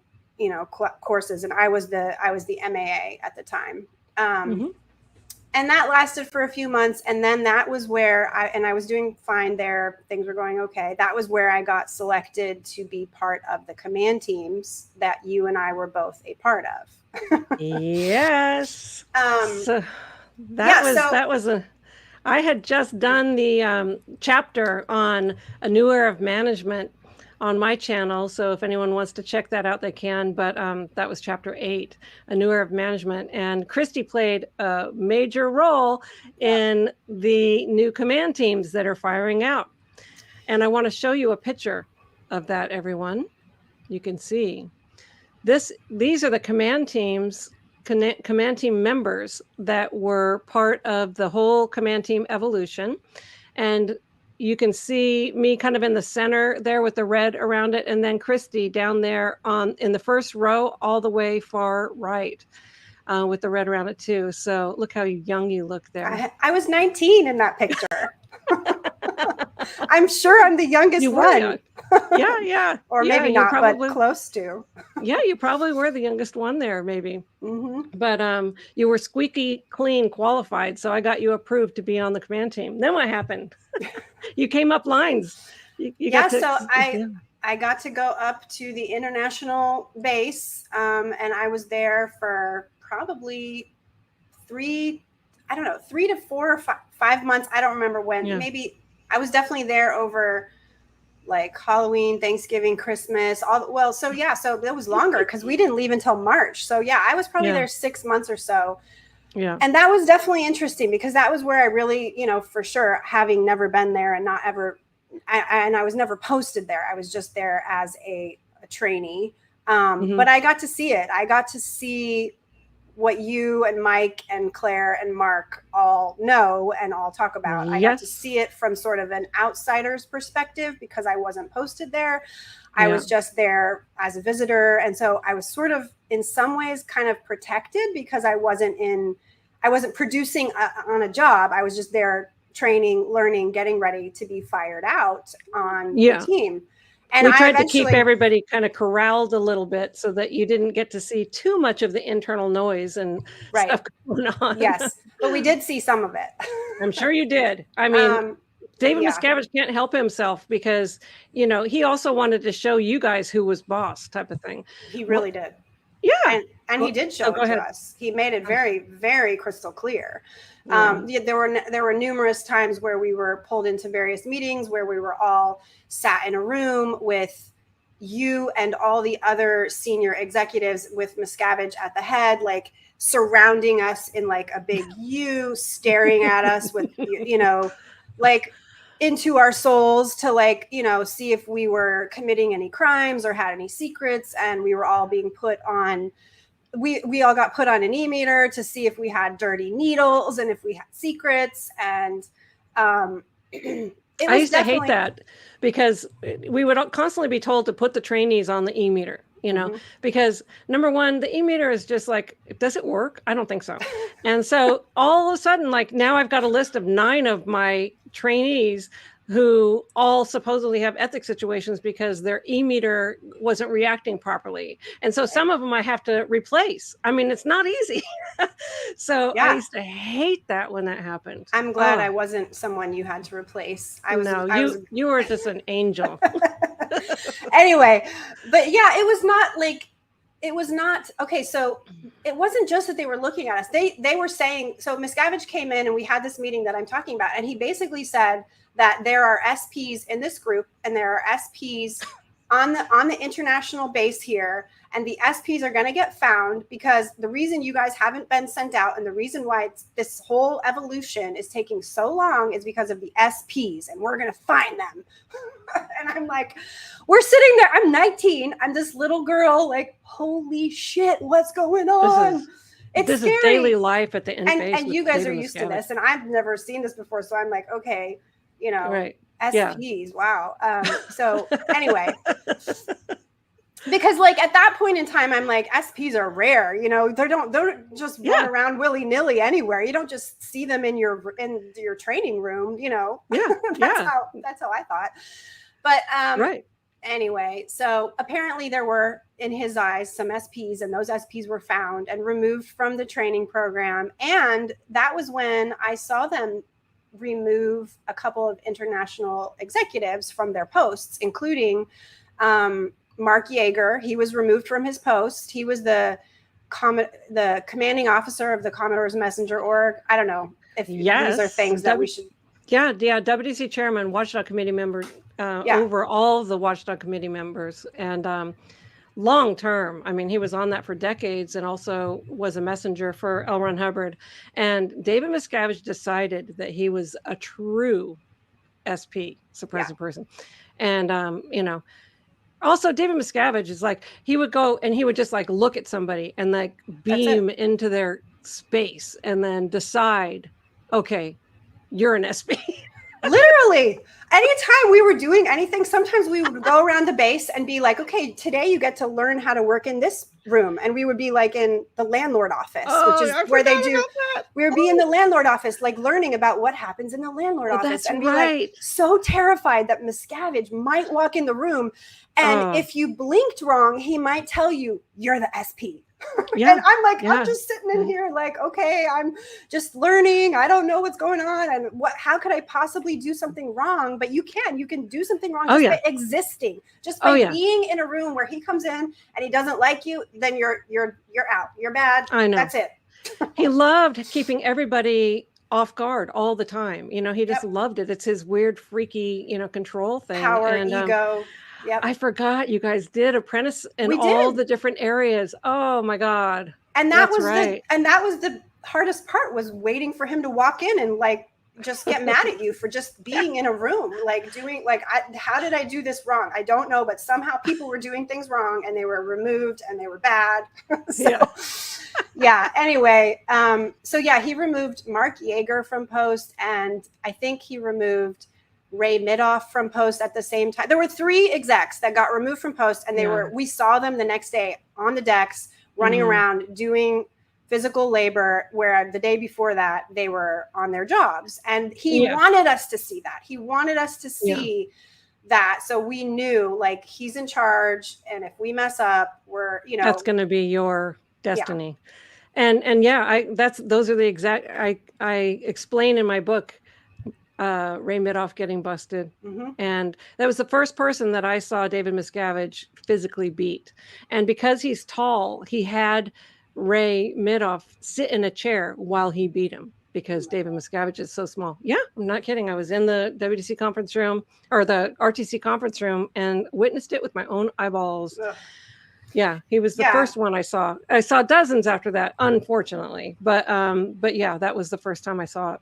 courses, and I was the MAA at the time. And that lasted for a few months. And then that was where I was doing fine there. Things were going okay. That was where I got selected to be part of the command teams that you and I were both a part of. Yes. I had just done the chapter on a new era of management on my channel. So if anyone wants to check that out, they can. But that was chapter 8, a new era of management. And Christie played a major role in the new command teams that are firing out. And I want to show you a picture of that, everyone. You can see these are the command team members that were part of the whole command team evolution. And you can see me kind of in the center there with the red around it, and then Christie down there in the first row all the way far right with the red around it too. So look how young you look there. I was 19 in that picture. I'm sure I'm the youngest one. Yeah. Or yeah, maybe not, but close to. Yeah, you probably were the youngest one there, maybe. Mm-hmm. But you were squeaky clean qualified, so I got you approved to be on the command team. Then what happened? You came up lines. I got to go up to the international base, and I was there for probably 3 to 4 or 5 months. I don't remember when. Yeah. Maybe I was definitely there over like Halloween, Thanksgiving, Christmas. So it was longer because we didn't leave until March. So yeah, I was probably there 6 months or so. Yeah. And that was definitely interesting because that was where I really, for sure, having never been there and not ever, I was never posted there. I was just there as a trainee. But I got to see it. I got to see what you and Mike and Claire and Mark all know and all talk about. Yes. I got to see it from sort of an outsider's perspective because I wasn't posted there. I was just there as a visitor. And so I was sort of in some ways kind of protected because I wasn't producing on a job. I was just there training, learning, getting ready to be fired out on the team. And we tried to keep everybody kind of corralled a little bit so that you didn't get to see too much of the internal noise and stuff going on. Yes, but we did see some of it. I'm sure you did. I mean, David Miscavige can't help himself because, he also wanted to show you guys who was boss type of thing. He really did. Yeah. And he did show it to us. He made it very, very crystal clear. There were numerous times where we were pulled into various meetings where we were all sat in a room with you and all the other senior executives with Miscavige at the head, like surrounding us in like a big U, staring at us with, like into our souls to like, see if we were committing any crimes or had any secrets. And we were all being put on, we all got put on an EMeter to see if we had dirty needles and if we had secrets. And I used to hate that because we would constantly be told to put the trainees on the EMeter, because number one, the EMeter is just like, does it work? I don't think so. And so all of a sudden, like now I've got a list of 9 of my trainees who all supposedly have ethics situations because their EMeter wasn't reacting properly. And so some of them I have to replace. I mean, it's not easy. So I used to hate that when that happened. I'm glad I wasn't someone you had to replace. You were just an angel. Anyway, but yeah, it was not okay. So it wasn't just that they were looking at us. They were saying, so Miscavige came in and we had this meeting that I'm talking about. And he basically said that there are SPs in this group and there are SPs on the international base here. And the SPs are going to get found because the reason you guys haven't been sent out and the reason why this whole evolution is taking so long is because of the SPs and we're going to find them. And I'm like, we're sitting there. I'm 19. I'm this little girl like, holy shit, what's going on? This is daily life at the end base. And you guys are used to this. And I've never seen this before. So I'm like, okay, SPs. Wow. So anyway, because like at that point in time, I'm like, SPs are rare, they don't just run around willy nilly anywhere. You don't just see them in your training room, that's how I thought. But, anyway, so apparently there were in his eyes some SPs and those SPs were found and removed from the training program. And that was when I saw them remove a couple of international executives from their posts, including Mark Yeager. He was removed from his post. He was the commanding officer of the Commodore's Messenger Org. I don't know if these are things that we should. Yeah, WDC chairman, Watchdog Committee member, over all the Watchdog Committee members, and long term. I mean, he was on that for decades and also was a messenger for L. Ron Hubbard. And David Miscavige decided that he was a true SP, suppressive person. And, also David Miscavige is like, he would go and he would just like look at somebody and like beam into their space and then decide, okay, you're an SP. Literally, anytime we were doing anything, sometimes we would go around the base and be like, okay, today you get to learn how to work in this room. And we would be like in the landlord office, which is where they do. We would be in the landlord office, like learning about what happens in the landlord office. And be like so terrified that Miscavige might walk in the room. And if you blinked wrong, he might tell you, you're the SP. Yeah. And I'm like, I'm just sitting in here like, okay, I'm just learning. I don't know what's going on. And how could I possibly do something wrong? But you can do something wrong just by existing, just by being in a room where he comes in and he doesn't like you, then you're out. You're bad. I know. That's it. He loved keeping everybody off guard all the time. You know, he just loved it. It's his weird, freaky, you know, control thing. Power, ego. Yep. I forgot you guys did apprentice in all the different areas. Oh my God. And that was the hardest part, was waiting for him to walk in and like just get mad at you for just being in a room, like doing like, how did I do this wrong? I don't know, but somehow people were doing things wrong and they were removed and they were bad. Anyway, he removed Mark Yeager from post, and I think he removed Ray Midoff from post at the same time. There were 3 execs that got removed from post, and we saw them the next day on the decks running around doing physical labor, where the day before that they were on their jobs. And he wanted us to see that. He wanted us to see that. So we knew, like, he's in charge, and if we mess up, we're, you know, that's going to be your destiny. And those are the exact, I explain in my book, Ray Midoff getting busted. And that was the first person that I saw David Miscavige physically beat. And because he's tall, he had Ray Midoff sit in a chair while he beat him, because David Miscavige is so small. Yeah, I'm not kidding. I was in the WTC conference room, or the RTC conference room, and witnessed it with my own eyeballs. Yeah, he was the first one I saw. I saw dozens after that, unfortunately. But yeah, that was the first time I saw it.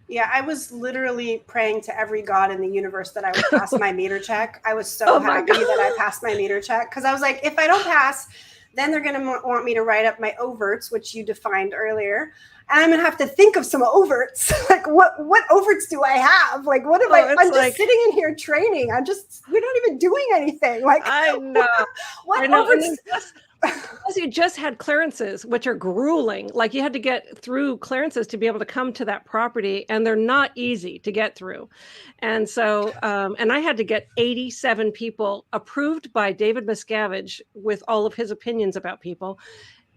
Yeah, I was literally praying to every god in the universe that I would pass my meter check. I was so happy that I passed my meter check, because I was like, if I don't pass, then they're going to want me to write up my overts, which you defined earlier. And I'm going to have to think of some overts. Like, what overts do I have? Like, what if I'm just sitting in here training. We're not even doing anything. Like, I know. What overts? Plus, you just had clearances, which are grueling. Like, you had to get through clearances to be able to come to that property, and they're not easy to get through. And so, and I had to get 87 people approved by David Miscavige with all of his opinions about people,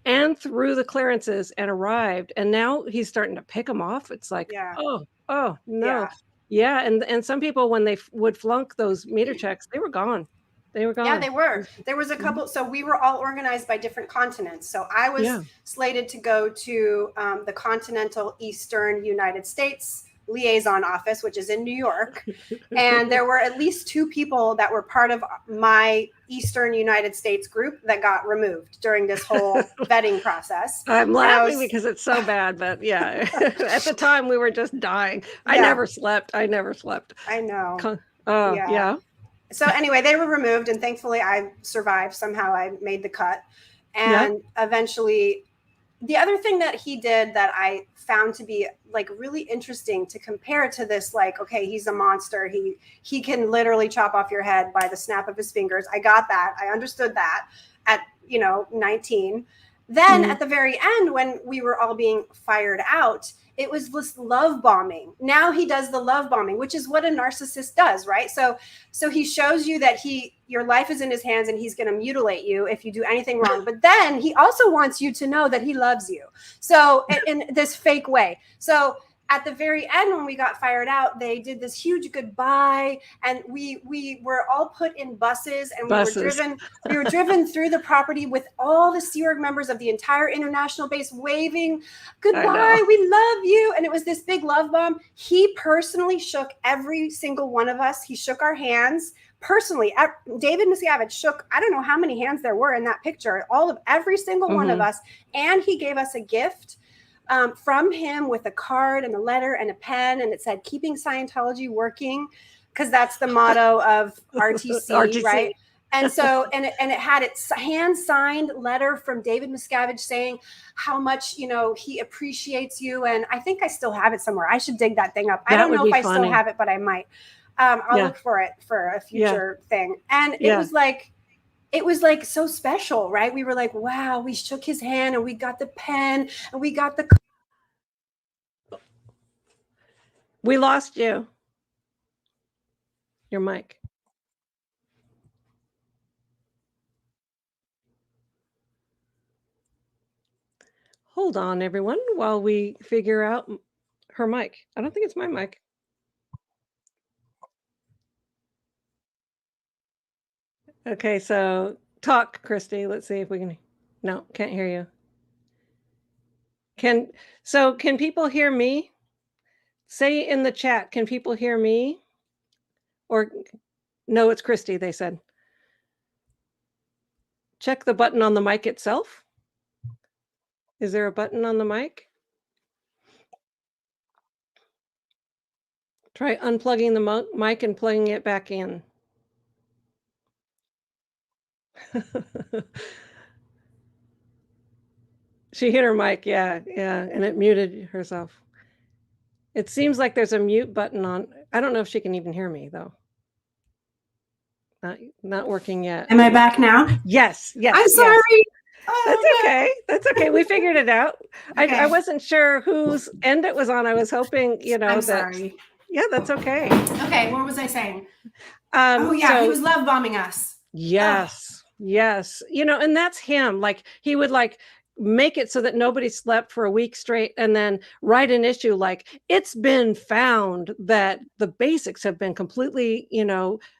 and through the clearances, and arrived. And now he's starting to pick them off. It's like, oh no. Yeah. And some people, when they would flunk those meter checks, they were gone. They were gone. Yeah, they were. There was a couple. So we were all organized by different continents. So I was slated to go to the continental Eastern United States liaison office, which is in New York. And there were at least 2 people that were part of my Eastern United States group that got removed during this whole vetting process. I'm laughing because it's so bad, but yeah, at the time we were just dying. I never slept. I know. Yeah. So anyway, they were removed, and thankfully I survived. Somehow I made the cut. And eventually, the other thing that he did that I found to be like really interesting to compare to this, like, okay, he's a monster. He can literally chop off your head by the snap of his fingers. I got that. I understood that at, 19. Then at the very end, when we were all being fired out, it was this love bombing. Now he does the love bombing, which is what a narcissist does, right? So he shows you that your life is in his hands and he's going to mutilate you if you do anything wrong. But then he also wants you to know that he loves you. So in this fake way. So at the very end, when we got fired out, they did this huge goodbye, and we were all put in buses, and we were driven through the property with all the Sea Org members of the entire international base waving goodbye, we love you. And it was this big love bomb. He personally shook every single one of us. He shook our hands personally. David Miscavige shook, I don't know how many hands there were in that picture, every single one of us. And he gave us a gift from him with a card and a letter and a pen, and it said "Keeping Scientology Working," because that's the motto of RTC, right? And so, and it had its hand-signed letter from David Miscavige saying how much, he appreciates you. And I think I still have it somewhere. I should dig that thing up. I don't know if I still have it, but I might. I'll look for it for a future thing. And it was like so special, right? We were like, wow, we shook his hand and we got the pen and we got the. We lost you. Your mic. Hold on, everyone, while we figure out her mic. I don't think it's my mic. Okay, so talk, Christy. Let's see if we can. No, can't hear you. Can people hear me? Say in the chat, can people hear me? Or no, it's Christy, they said. Check the button on the mic itself. Is there a button on the mic? Try unplugging the mic and plugging it back in. She hit her mic, yeah, and it muted herself. It seems like there's a mute button on. I don't know if she can even hear me, though. Not working yet. Am I back now? Yes. I'm sorry. Yes. Oh, that's okay. We figured it out. Okay. I wasn't sure whose end it was on. I was hoping, I'm sorry. Yeah, that's okay. Okay, what was I saying? He was love bombing us. Yes. And that's him. Like, he would make it so that nobody slept for a week straight and then write an issue like, it's been found that the basics have been completely,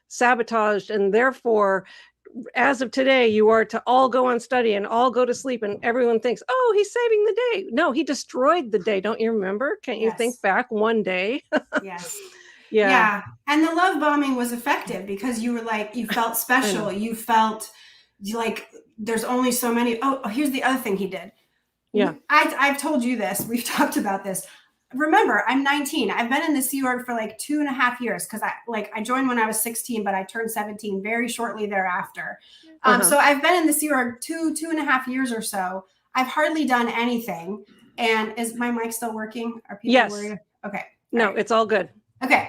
sabotaged, and therefore, as of today, you are to all go on study and all go to sleep, and everyone thinks, oh, he's saving the day. No, he destroyed the day. Don't you remember? Can't you think back one day? Yes. Yeah. And the love bombing was effective because you were you felt special. You felt like there's only so many. Oh, here's the other thing he did. Yeah. I've told you this. We've talked about this. Remember, I'm 19. I've been in the Sea Org for 2.5 years because I joined when I was 16, but I turned 17 very shortly thereafter. So I've been in the Sea Org 2.5 years or so. I've hardly done anything. And is my mic still working? Are people worried? Okay. No, it's all good. Okay.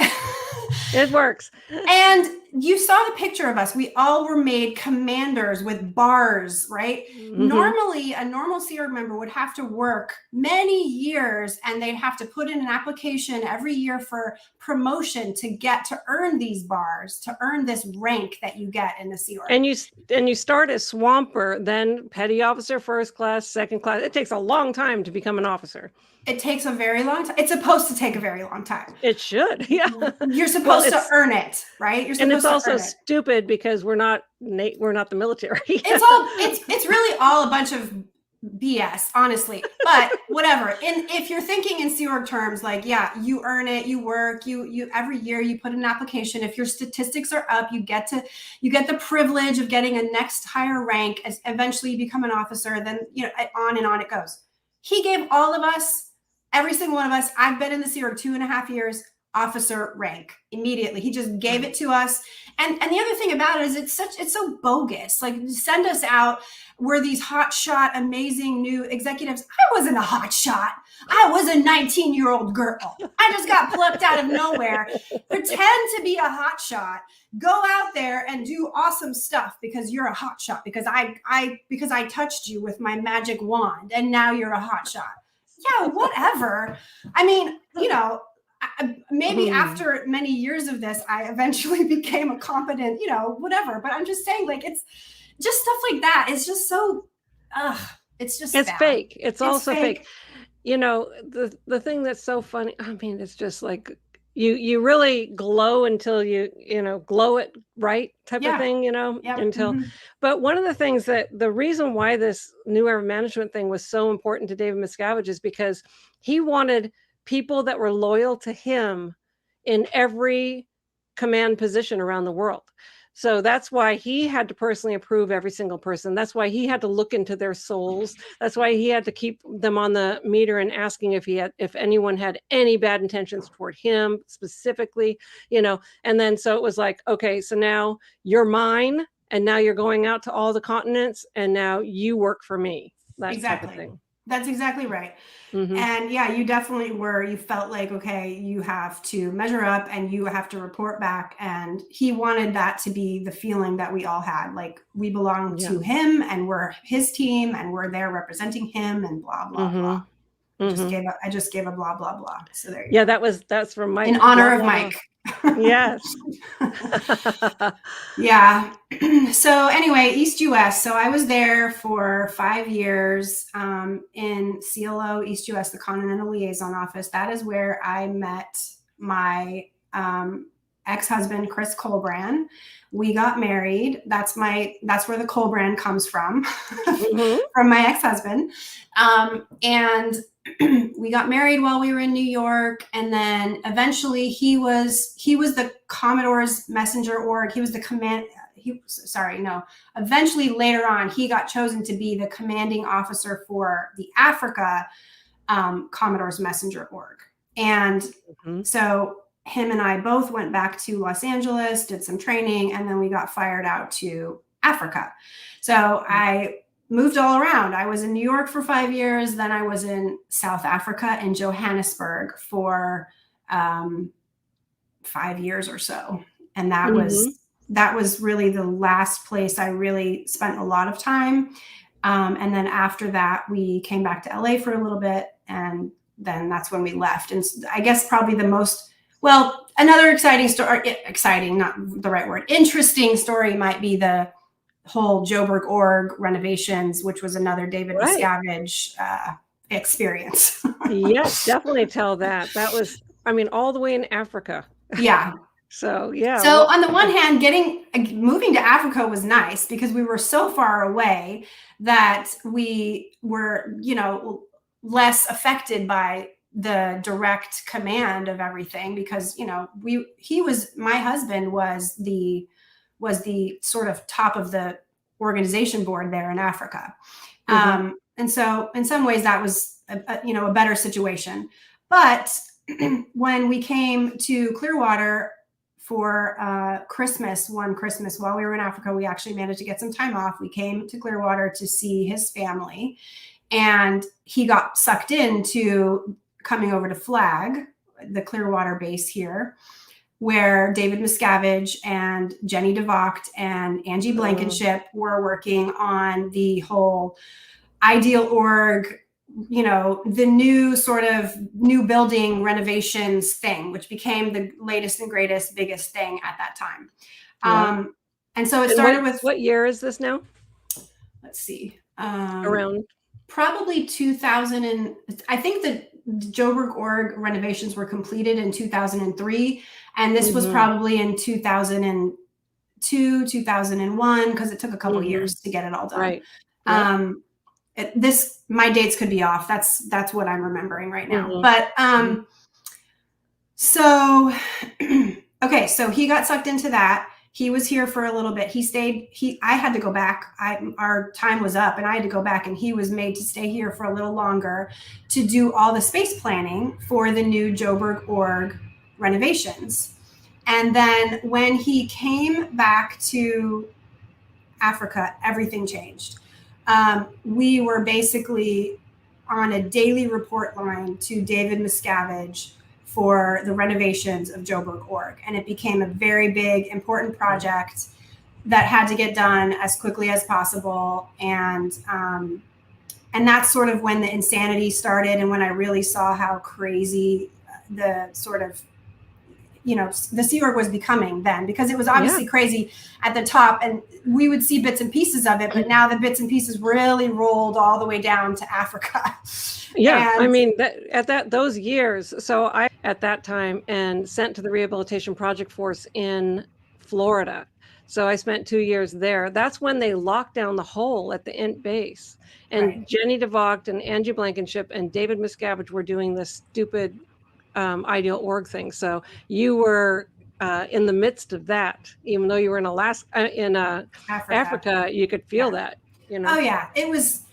It works. And you saw the picture of us. We all were made commanders with bars, right? Mm-hmm. Normally, a normal Sea Org member would have to work many years, and they'd have to put in an application every year for promotion to earn these bars, to earn this rank that you get in the Sea Org. And you start as swamper, then petty officer, first class, second class. It takes a long time to become an officer. It takes a very long time. It's supposed to take a very long time. It should, yeah. You're supposed to earn it, right? You're supposed and it's to also earn stupid because we're not the military. It's really all a bunch of BS, honestly. But whatever. If you're thinking in Sea Org terms, you earn it, you work, you every year you put an application. If your statistics are up, you get the privilege of getting a next higher rank as eventually you become an officer. Then on and on it goes. He gave all of us. Every single one of us, I've been in the Sea Org 2.5 years, officer rank immediately. He just gave it to us. And the other thing about it is it's so bogus. Send us out. We're these hotshot, amazing new executives. I wasn't a hotshot. I was a 19-year-old girl. I just got plucked out of nowhere. Pretend to be a hotshot. Go out there and do awesome stuff because you're a hotshot. Because I touched you with my magic wand, and now you're a hotshot. Yeah, whatever. I mean, maybe after many years of this, I eventually became a competent, whatever. But I'm just saying, it's just stuff like that. It's just so, it's bad. Fake. It's also fake. The thing that's so funny, I mean, it's just you really glow until you glow it right type of thing, until. But one of the things the reason why this New Era Management thing was so important to David Miscavige is because he wanted people that were loyal to him in every command position around the world. So that's why he had to personally approve every single person. That's why he had to look into their souls. That's why he had to keep them on the meter and asking if anyone had any bad intentions toward him specifically, And then so it was okay, so now you're mine, and now you're going out to all the continents, and now you work for me. That exactly. type of thing. That's exactly right. Mm-hmm. And yeah, you definitely were. You felt like, okay, you have to measure up and you have to report back. And he wanted that to be the feeling that we all had. Like we belong to him and we're his team and we're there representing him and blah, blah, blah. I just gave a blah, blah, blah. So there you go. That's from Mike. In honor blah, of blah, Mike. Blah. Yes. Yeah. So anyway, East US. So I was there for 5 years in CLO East US, the Continental Liaison Office. That is where I met my ex-husband, Christie Collbran. We got married. That's where the Collbran comes from, from my ex-husband. And we got married while we were in New York. And then eventually he was the Commodore's messenger org. He was the eventually later on, he got chosen to be the commanding officer for the Africa Commodore's messenger org. And so him and I both went back to Los Angeles, did some training, and then we got fired out to Africa. So I moved all around. I was in New York for 5 years. Then I was in South Africa in Johannesburg for 5 years or so. And that was really the last place I really spent a lot of time. And then after that, we came back to LA for a little bit. And then that's when we left. And I guess probably another exciting story, exciting, not the right word, interesting story might be the whole Joburg org renovations, which was another David Miscavige experience. Yes, definitely tell that. That was, all the way in Africa. Yeah. So, yeah. So on the one hand, moving to Africa was nice because we were so far away that we were, less affected by the direct command of everything because, my husband was the sort of top of the organization board there in Africa. And so in some ways that was, a better situation. But when we came to Clearwater for Christmas while we were in Africa, we actually managed to get some time off. We came to Clearwater to see his family, and he got sucked into coming over to Flag, the Clearwater base here, where David Miscavige and Jenny DeVocht and Angie Blankenship were working on the whole ideal org, the new building renovations thing, which became the latest and greatest, biggest thing at that time. Yeah. And so it started with... What year is this now? Let's see. Around? Probably 2000. And I think the Joburg org renovations were completed in 2003. And this was probably in 2002, 2001, because it took a couple years to get it all done. Right. My dates could be off. That's what I'm remembering right now. But so okay, so he got sucked into that. He was here for a little bit. He stayed. I had to go back. Our time was up, and I had to go back. And he was made to stay here for a little longer to do all the space planning for the new Joburg org renovations. And then when he came back to Africa, everything changed. We were basically on a daily report line to David Miscavige for the renovations of Joburg org. And it became a very big, important project that had to get done as quickly as possible. And that's sort of when the insanity started and when I really saw how crazy the sort of, the Sea Org was becoming then, because it was obviously crazy at the top and we would see bits and pieces of it, but now the bits and pieces really rolled all the way down to Africa. Yeah. Those years. So I, at that time, and sent to the Rehabilitation Project Force in Florida. So I spent 2 years there. That's when they locked down the hole at the INT base. And Jenny DeVocht and Angie Blankenship and David Miscavige were doing this stupid ideal org thing. So you were in the midst of that, even though you were in Africa, you could feel that, Oh yeah, it was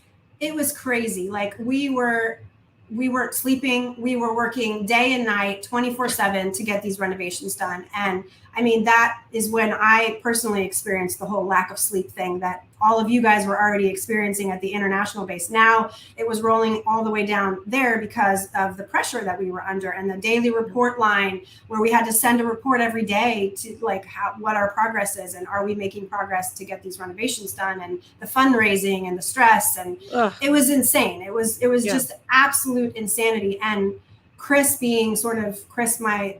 crazy. Like we weren't sleeping. We were working day and night, 24/7 to get these renovations done. And I mean, that is when I personally experienced the whole lack of sleep thing that all of you guys were already experiencing at the international base. Now it was rolling all the way down there because of the pressure that we were under, and the daily report line where we had to send a report every day to like what our progress is and are we making progress to get these renovations done, and the fundraising and the stress, and it was insane. It was just absolute insanity. And Chris being sort of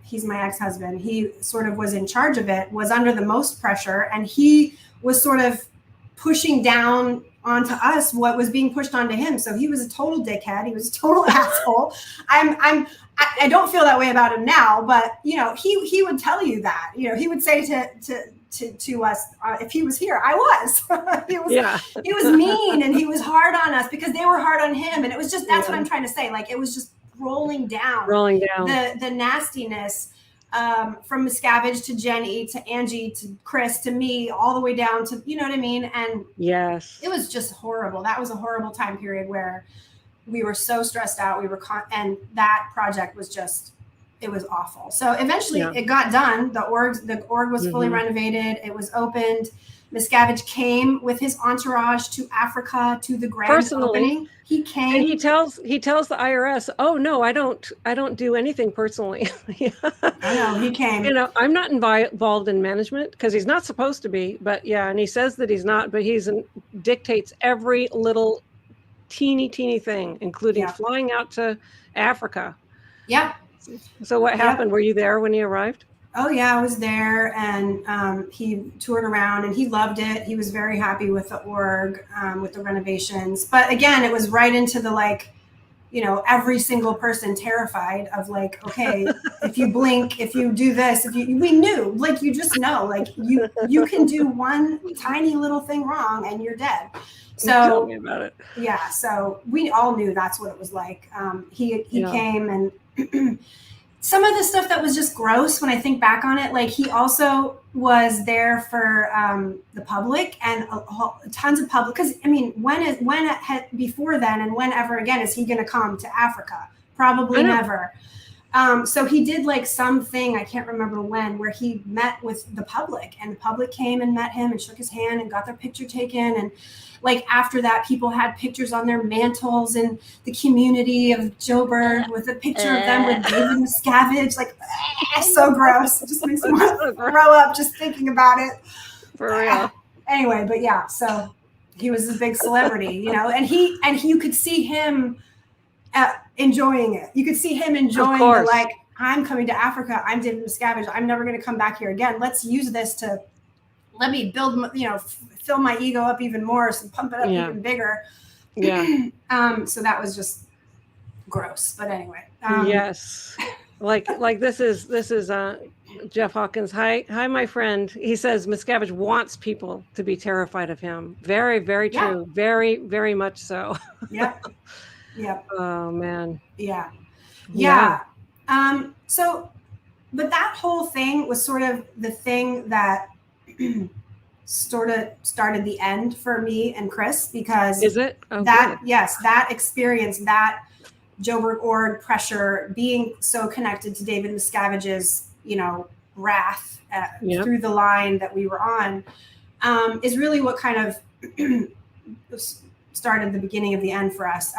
he's my ex-husband, he sort of was in charge of it, was under the most pressure, and he was sort of pushing down onto us what was being pushed onto him. So he was a total dickhead. He was a total asshole. I don't feel that way about him now, but you know, he would tell you that, you know, he would say to us, if he was here, I was, he was mean, and he was hard on us because they were hard on him. And it was just, that's what I'm trying to say. Like, it was just rolling down the nastiness, from Miscavige to Jenny to Angie to Chris to me, all the way down to, you know what I mean? And yes, it was just horrible. That was a horrible time period where we were so stressed out. We were and that project was just, it was awful. So eventually it got done. The org was fully renovated. It was opened. Miscavige came with his entourage to Africa to the grand opening. He came and he tells the IRS, "Oh no, I don't do anything personally." I know, he came. You know, I'm not involved in management because he's not supposed to be. But yeah, and he says that he's not, but dictates every little teeny thing, including flying out to Africa. Yeah. So what happened? Were you there when he arrived? Oh yeah, I was there, and he toured around and he loved it. He was very happy with the org, with the renovations. But again, it was right into the, like, you know, every single person terrified of, like, okay, if you blink, if you do this, we knew, like, you just know, like, you can do one tiny little thing wrong and you're dead. So tell me about it. Yeah, so we all knew that's what it was like. He came, and some of the stuff that was just gross when I think back on it, like, he also was there for the public and tons of public. Because I mean, before then and whenever again is he going to come to Africa? Probably never. So he did like something, I can't remember when, where he met with the public, and the public came and met him and shook his hand and got their picture taken. And like after that, people had pictures on their mantles in the community of Joburg with a picture of them with David Miscavige. Like, so gross. It just makes me want to throw up just thinking about it. For real. Anyway, but yeah, so he was a big celebrity, you know, and you could see him enjoying it. You could see him enjoying the, like, I'm coming to Africa. I'm David Miscavige. I'm never going to come back here again. Let's use this to let me build, you know, fill my ego up even more, so pump it up even bigger. Yeah. So that was just gross. But anyway. Yes. Like this is Jeff Hawkins. Hi, my friend. He says Miscavige wants people to be terrified of him. Very, very true. Very, very much so. Yep. Yep. Oh man. Yeah. So, but that whole thing was sort of the thing that sort of started the end for me and Chris, because that experience, that Joburg org pressure, being so connected to David Miscavige's, you know, wrath through the line that we were on, is really what kind of started the beginning of the end for us.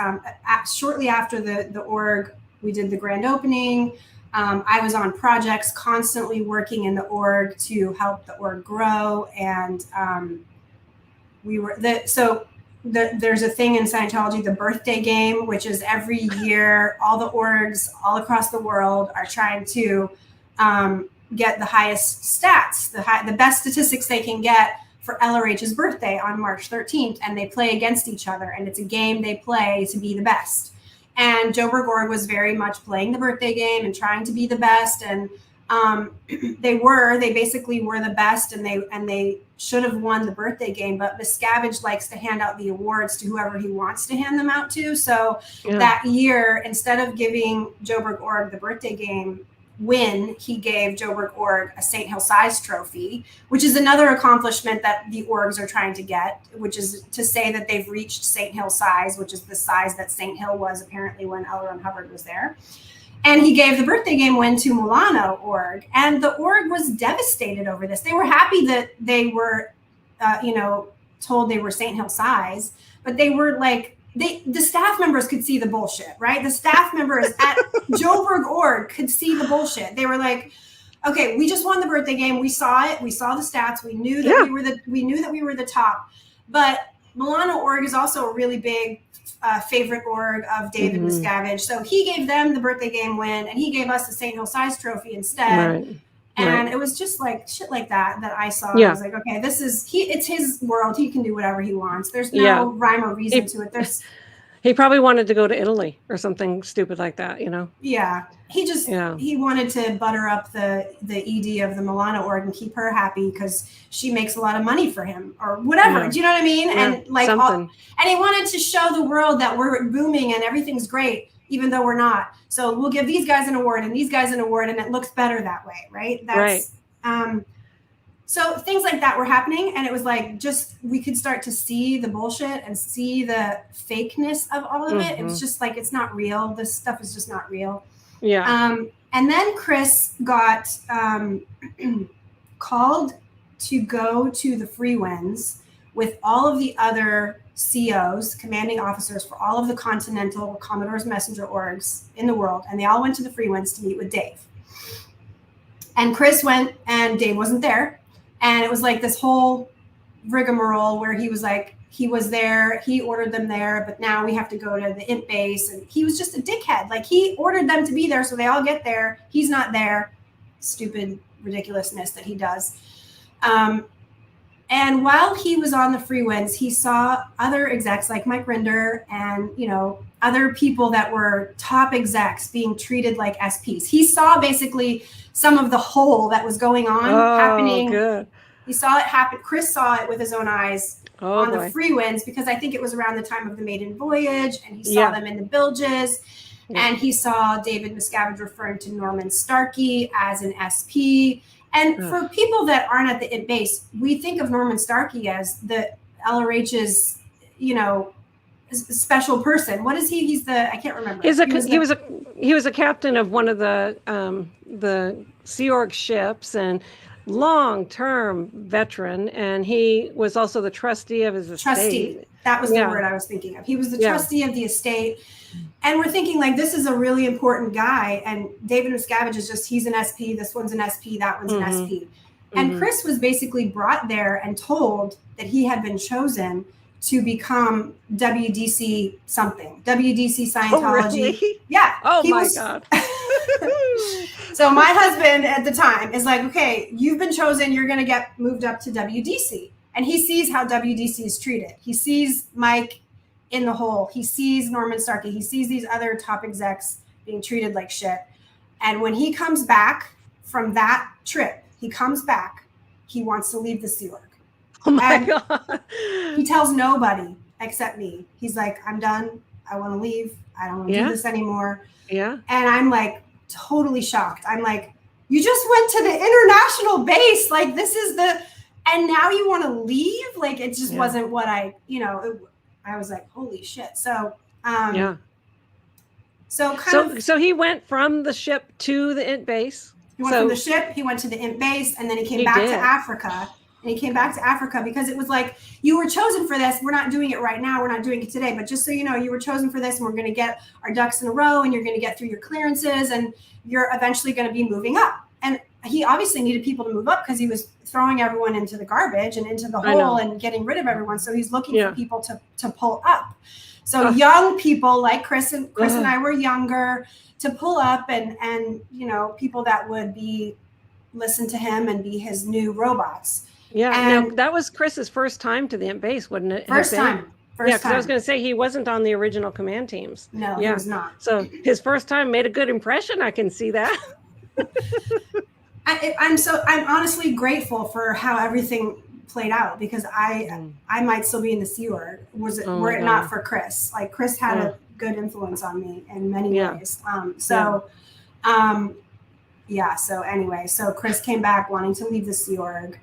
Shortly after the org, we did the grand opening. I was on projects, constantly working in the org to help the org grow. And there's a thing in Scientology, the birthday game, which is every year, all the orgs all across the world are trying to get the highest stats, the best statistics they can get for LRH's birthday on March 13th. And they play against each other. And it's a game they play to be the best. And Joburg org was very much playing the birthday game and trying to be the best. And they basically were the best, and they should have won the birthday game. But Miscavige likes to hand out the awards to whoever he wants to hand them out to. So that year, instead of giving Joburg org the birthday game win, he gave Joburg org a St. Hill size trophy, which is another accomplishment that the orgs are trying to get, which is to say that they've reached St. Hill size, which is the size that St. Hill was apparently when L. Ron Hubbard was there. And he gave the birthday game win to Milano org, and the org was devastated over this. They were happy that they were, told they were St. Hill size, but they were like, the staff members could see the bullshit, right? The staff members at Joburg org could see the bullshit. They were like, okay, we just won the birthday game. We saw it. We saw the stats. We knew that we knew that we were the top. But Milano org is also a really big favorite org of David Miscavige. So he gave them the birthday game win, and he gave us the St. Hill size trophy instead. Right. And it was just like shit like that I saw. I was like, okay, it's his world. He can do whatever he wants. There's no rhyme or reason to it. He probably wanted to go to Italy or something stupid like that, Yeah. He wanted to butter up the ED of the Milano org and keep her happy because she makes a lot of money for him or whatever. Yeah. Do you know what I mean? Yeah, and like, and he wanted to show the world that we're booming and everything's great, even though we're not. So we'll give these guys an award and these guys an award, and it looks better that way, right? That's right. So things like that were happening, and it was like we could start to see the bullshit and see the fakeness of all of it. It was just like, it's not real. This stuff is just not real. Yeah. And then Chris got called to go to the free wins with all of the other COs, commanding officers for all of the Continental Commodore's Messenger orgs in the world. And they all went to the free wins to meet with Dave. And Chris went, and Dave wasn't there. And it was like this whole rigmarole where he was like, he was there, he ordered them there, but now we have to go to the INT base. And he was just a dickhead. Like, he ordered them to be there, so they all get there. He's not there. Stupid ridiculousness that he does. And while he was on the free wins, he saw other execs like Mike Rinder and, other people that were top execs being treated like SPs. He saw basically some of the hole that was going on happening. Good. He saw it happen. Chris saw it with his own eyes on the free wins, because I think it was around the time of the maiden voyage, and he saw them in the bilges, and he saw David Miscavige referring to Norman Starkey as an SP. And for people that aren't at the INT base, we think of Norman Starkey as the LRH's, special person. What is he? He's I can't remember. He was a captain of one of the Sea Org ships, and long-term veteran, and he was also the trustee of his estate. Trustee. That was the word I was thinking of. He was the trustee of the estate. And we're thinking, like, this is a really important guy. And David Miscavige is he's an SP. This one's an SP. That one's an SP. And Chris was basically brought there and told that he had been chosen to become WDC something. WDC Scientology. Oh, really? Yeah. Oh, my God. So my husband at the time is like, okay, you've been chosen. You're going to get moved up to WDC. And he sees how WDC is treated. He sees Mike in the hole. He sees Norman Starkey. He sees these other top execs being treated like shit. And when he comes back from that trip, he wants to leave the Sea Org. Oh my God. He tells nobody except me. He's like, I'm done. I want to leave. I don't want to do this anymore. Yeah. And I'm like totally shocked. I'm like, you just went to the international base. Like, this is and now you want to leave? Like, it just wasn't what I was like, holy shit. So, So he went from the ship to the INT base. He went from the ship, he went to the INT base, and then he came back to Africa. And he came back to Africa because it was like, you were chosen for this. We're not doing it right now. We're not doing it today. But just so you know, you were chosen for this, and we're going to get our ducks in a row, and you're going to get through your clearances, and you're eventually going to be moving up. And he obviously needed people to move up because he was throwing everyone into the garbage and into the hole and getting rid of everyone. So he's looking for people to pull up. So young people like Chris and I were younger, to pull up, and people that would listen to him and be his new robots. Yeah, now that was Chris's first time to the INT base, wouldn't it? First time. Because I was going to say he wasn't on the original command teams. No, he was not. So his first time made a good impression. I can see that. I'm honestly grateful for how everything played out, because I might still be in the Sea Org were it not for Chris. Like, Chris had a good influence on me in many ways. So anyway, so Chris came back wanting to leave the Sea Org.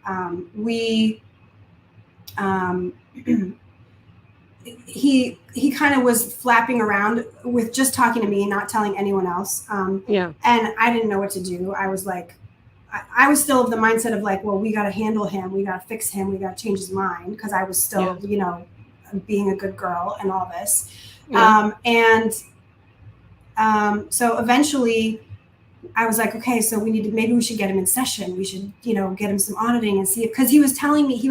he kind of was flapping around with just talking to me, not telling anyone else. Yeah. And I didn't know what to do. I was like, I was still of the mindset of like, well, we got to handle him. We got to fix him. We got to change his mind. Because I was still, you know, being a good girl and all this. Yeah. So eventually I was like, okay, so maybe we should get him in session. We should, you know, get him some auditing and see it. Because he was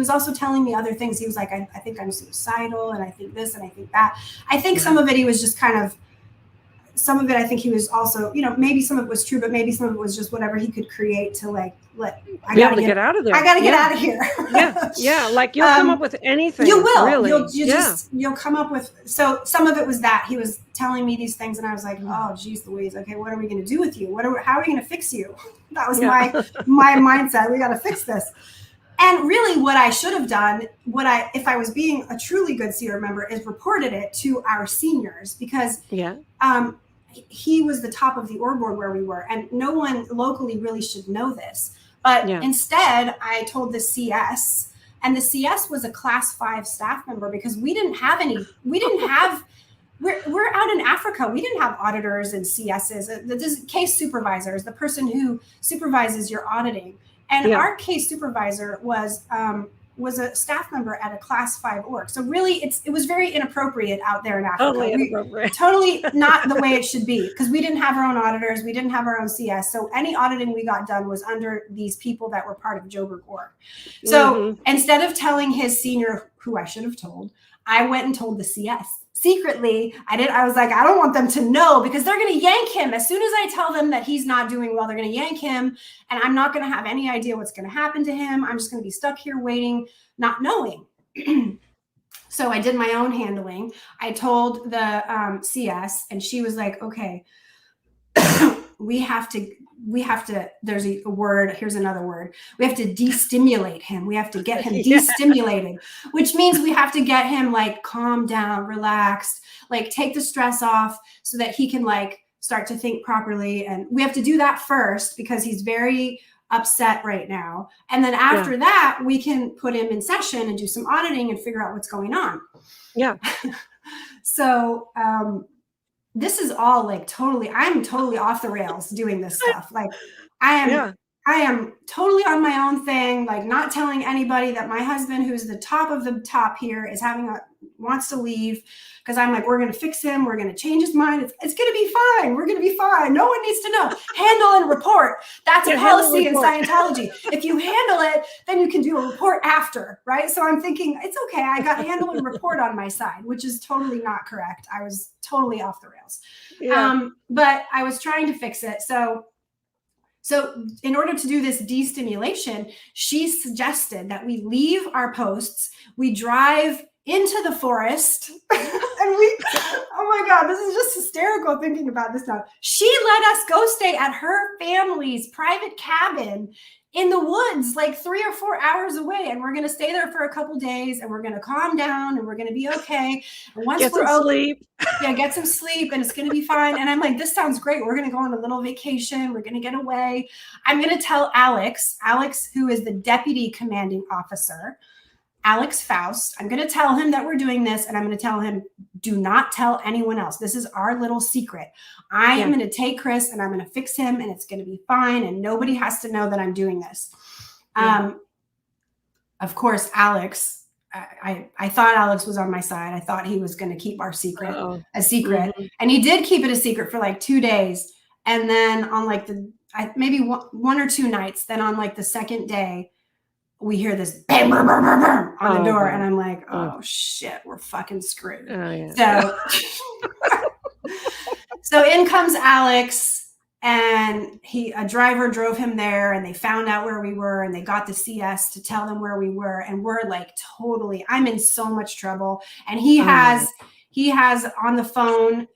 also telling me other things. He was like, I think I'm suicidal, and I think this, and I think that. I think some of it he was just kind of, some of it I think he was also, you know, maybe some of it was true, but maybe some of it was just whatever he could create to like, I gotta get out of there. I gotta get out of here. Yeah. Like you'll come up with anything. You will. Really. You'll come up with. So some of it was that he was telling me these things, and I was like, oh, geez, Louise. Okay, what are we going to do with you? How are we going to fix you? That was my mindset. We got to fix this. And really, what I should have done, if I was being a truly good seer member, is reported it to our seniors, because he was the top of the org board where we were, and no one locally really should know this. But instead, I told the CS, and the CS was a class 5 staff member, because we're out in Africa. We didn't have auditors and CSs. The case supervisor is the person who supervises your auditing. And our case supervisor was a staff member at a class 5 org. So really it was very inappropriate out there in Africa. Totally inappropriate. Totally not the way it should be, because we didn't have our own auditors. We didn't have our own CS. So any auditing we got done was under these people that were part of Joburg org. So instead of telling his senior, who I should have told, I went and told the CS. Secretly, I was like, I don't want them to know, because they're going to yank him. As soon as I tell them that he's not doing well, they're going to yank him, and I'm not going to have any idea what's going to happen to him. I'm just going to be stuck here waiting, not knowing. So I did my own handling. I told the CS, and she was like, okay, we have to, there's a word, here's another word. We have to destimulate him. We have to get him destimulated, which means we have to get him like calm down, relaxed, like take the stress off so that he can like start to think properly. And we have to do that first, because he's very upset right now. And then after that, we can put him in session and do some auditing and figure out what's going on. Yeah. So, this is all like I'm totally off the rails doing this stuff. Like I am totally on my own thing, like not telling anybody that my husband, who's the top of the top here, is wants to leave, because I'm like, we're going to fix him. We're going to change his mind. It's going to be fine. We're going to be fine. No one needs to know. Handle and report. That's a policy in Scientology. If you handle it, then you can do a report after, right? So I'm thinking, it's okay. I got handle and report on my side, which is totally not correct. I was totally off the rails. But I was trying to fix it. So in order to do this destimulation, she suggested that we leave our posts, we drive into the forest, and oh my God, this is just hysterical thinking about this now. She let us go stay at her family's private cabin in the woods, like 3 or 4 hours away. And we're going to stay there for a couple days, and we're going to calm down, and we're going to be okay. And once we're sleep. Get some sleep, and it's going to be fine. And I'm like, this sounds great. We're going to go on a little vacation. We're going to get away. I'm going to tell Alex, who is the deputy commanding officer, Alex Faust, I'm going to tell him that we're doing this, and I'm going to tell him, do not tell anyone else. This is our little secret. I am going to take Chris, and I'm going to fix him, and it's going to be fine, and nobody has to know that I'm doing this. Of course, Alex, I thought Alex was on my side. I thought he was going to keep our secret a secret. And he did keep it a secret for like 2 days. And then on like maybe one or 2 nights, then on like the second day, we hear this bang, bang, bang, bang, bang on the door. And I'm like, oh shit, we're fucking screwed. So in comes Alex, and a driver drove him there, and they found out where we were, and they got the CS to tell them where we were. And we're like, I'm in so much trouble. And he has on the phone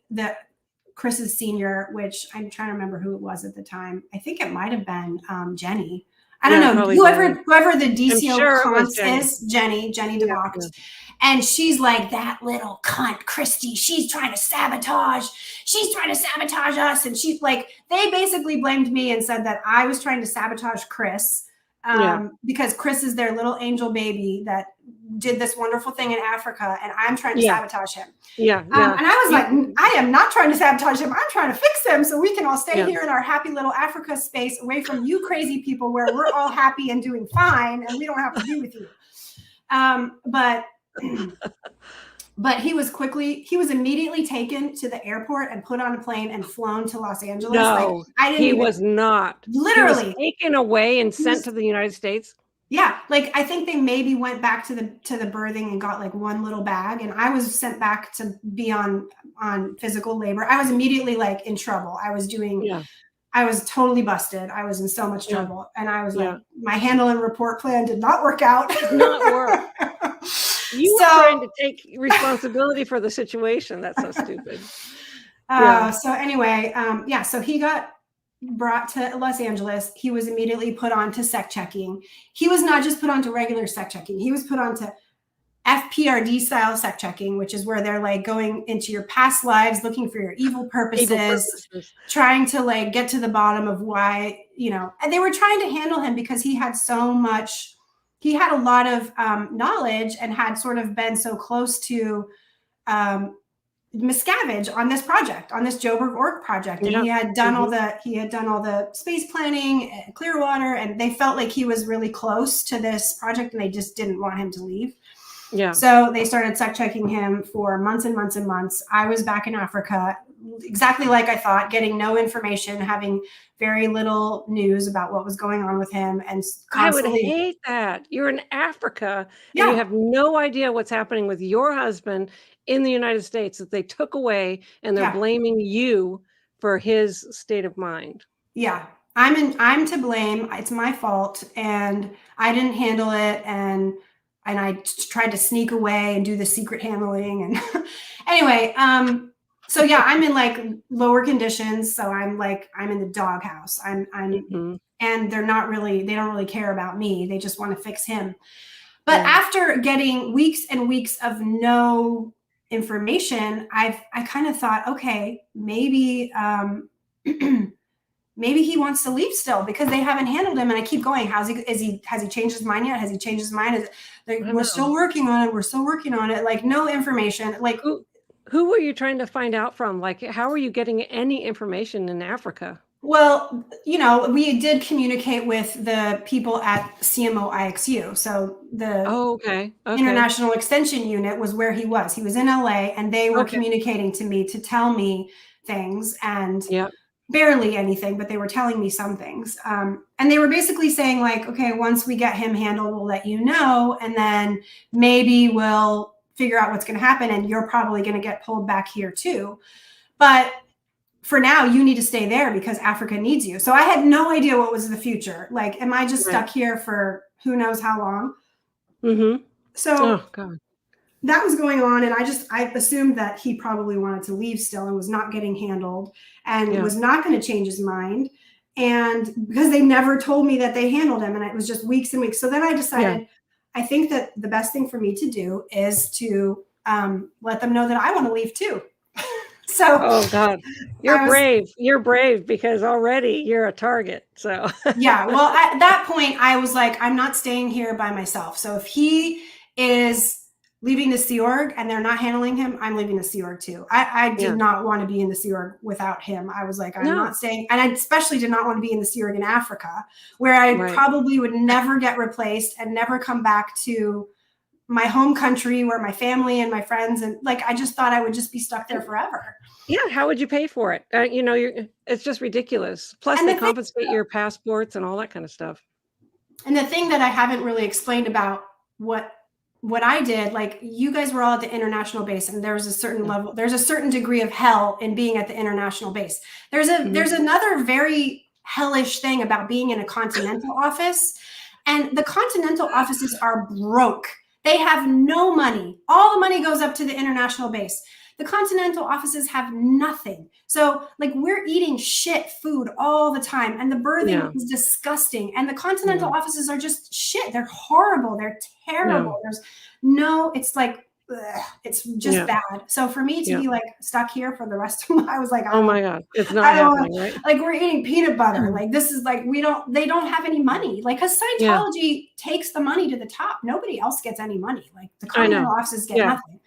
Chris's senior, which I'm trying to remember who it was at the time. I think it might've been Jenny. I don't know, whoever the DCO cons is, Jenny DeVocht. And she's like, that little cunt, Christie, she's trying to sabotage us. And she's like, they basically blamed me and said that I was trying to sabotage Chris, because Chris is their little angel baby that did this wonderful thing in Africa, and I'm trying to sabotage him. Yeah. And I was like, I am not trying to sabotage him. I'm trying to fix him so we can all stay here in our happy little Africa space away from you crazy people where we're all happy and doing fine and we don't have to be with you. But he was immediately taken to the airport and put on a plane and flown to Los Angeles. No, he was not. Literally. He was taken away and sent to the United States. Yeah. Like, I think they maybe went back to the birthing and got like one little bag. And I was sent back to be on physical labor. I was immediately like in trouble. I was totally busted. I was in so much trouble. And I was like, my handle and report plan did not work out. Did not work. You were trying to take responsibility for the situation. That's so stupid. So anyway, so he got brought to Los Angeles. He was immediately put on to sec checking. He was not just put on to regular sec checking. He was put on to FPRD style sec checking, which is where they're like going into your past lives, looking for your evil purposes, trying to like get to the bottom of why, and they were trying to handle him because he had a lot of knowledge and had sort of been so close to Miscavige on this project, on this Joburg Org project. And he had done all the space planning at Clearwater, and they felt like he was really close to this project and they just didn't want him to leave. Yeah. So they started sec checking him for months and months and months. I was back in Africa, exactly like I thought, getting no information, having very little news about what was going on with him. And I would hate that. You're in Africa and you have no idea what's happening with your husband in the United States that they took away, and they're blaming you for his state of mind. Yeah. I'm to blame. It's my fault. And I didn't handle it. And I tried to sneak away and do the secret handling. And anyway, so I'm in like lower conditions. So I'm in the doghouse. I'm and they don't really care about me. They just want to fix him. But after getting weeks and weeks of no information, I kind of thought, okay, maybe maybe he wants to leave still because they haven't handled him. And I keep going. Has he changed his mind yet? Has he changed his mind? We're still working on it. We're still working on it. Like, no information. Like, who were you trying to find out from? Like, how are you getting any information in Africa? Well, we did communicate with the people at CMO IXU. So the International Extension Unit was where he was. He was in LA, and they were communicating to me to tell me things, and barely anything, but they were telling me some things. And they were basically saying like, okay, once we get him handled, we'll let you know. And then maybe we'll figure out what's going to happen. And you're probably going to get pulled back here too. But for now, you need to stay there because Africa needs you. So I had no idea what was the future. Like, am I just stuck here for who knows how long? Mm-hmm. So that was going on. And I assumed that he probably wanted to leave still and was not getting handled and was not going to change his mind. And because they never told me that they handled him, and it was just weeks and weeks. So then I decided, I think that the best thing for me to do is to let them know that I want to leave too. So, oh God, brave. You're brave because already you're a target. So well, at that point I was like, I'm not staying here by myself. So if he is leaving the Sea Org and they're not handling him, I'm leaving the Sea Org too. I did not want to be in the Sea Org without him. I was like, I'm not staying. And I especially did not want to be in the Sea Org in Africa, where I probably would never get replaced and never come back to my home country where my family and my friends, and like, I just thought I would just be stuck there forever. Yeah. How would you pay for it? It's just ridiculous. Plus they compensate your passports and all that kind of stuff. And the thing that I haven't really explained about what I did, like, you guys were all at the international base, and there's a certain level, there's a certain degree of hell in being at the international base. There's another very hellish thing about being in a continental office, and the continental offices are broke. They have no money. All the money goes up to the international base. The continental offices have nothing. So like, we're eating shit food all the time, and the birthing is disgusting. And the continental offices are just shit. They're horrible. They're terrible. There's no, it's like it's just bad. So for me to be like stuck here for the rest of my, I was like, oh my God, it's not happening, right? Like we're eating peanut butter. Like this is like, they don't have any money. Like, cause Scientology takes the money to the top. Nobody else gets any money. Like the continental offices get nothing.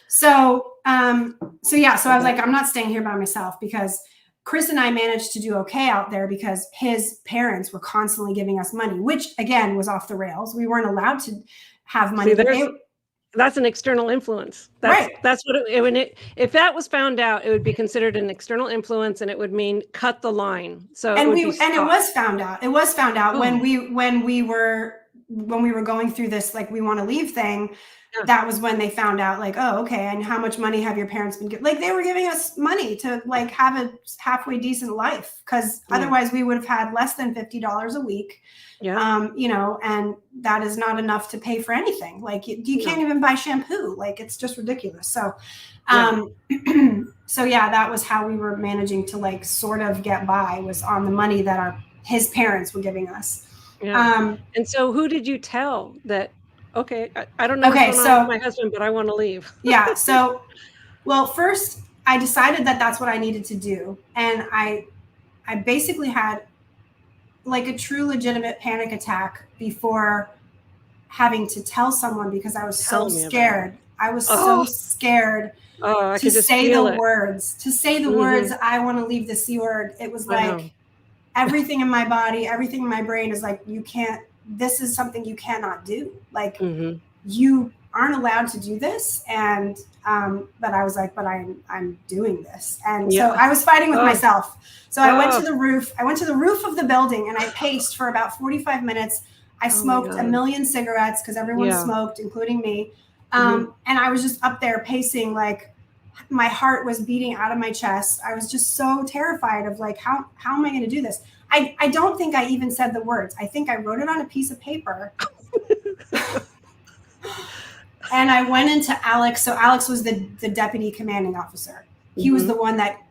So, so I was like, I'm not staying here by myself, because Chris and I managed to do okay out there because his parents were constantly giving us money, which again was off the rails. We weren't allowed to have money. That's an external influence. That's what if that was found out, it would be considered an external influence, and it would mean cut the line. So it was found out. It was found out when we were going through this, like, we want to leave thing. That was when they found out, like, oh, okay, and how much money have your parents been giving? Like, they were giving us money to like have a halfway decent life, because otherwise we would have had less than $50 a week. You know, and that is not enough to pay for anything. Like you can't even buy shampoo. Like, it's just ridiculous. So, so that was how we were managing to like sort of get by, was on the money that his parents were giving us. And so who did you tell that? Okay, I don't know what's going on with my husband, but I want to leave. So, well, first I decided that that's what I needed to do. And I basically had like a true legitimate panic attack before having to tell someone, because I was so scared. I was so scared to say the words, I want to leave the Sea Org. It was like everything in my body, everything in my brain is like, this is something you cannot do. Like, you aren't allowed to do this. And, but I was like, but I'm doing this. And so I was fighting with myself. So I went to the roof. I went to the roof of the building and I paced for about 45 minutes. I smoked a million cigarettes, because everyone smoked, including me. And I was just up there pacing, like my heart was beating out of my chest. I was just so terrified of like, how am I going to do this? I don't think I even said the words. I think I wrote it on a piece of paper. And I went into Alex. So Alex was the deputy commanding officer. He was the one that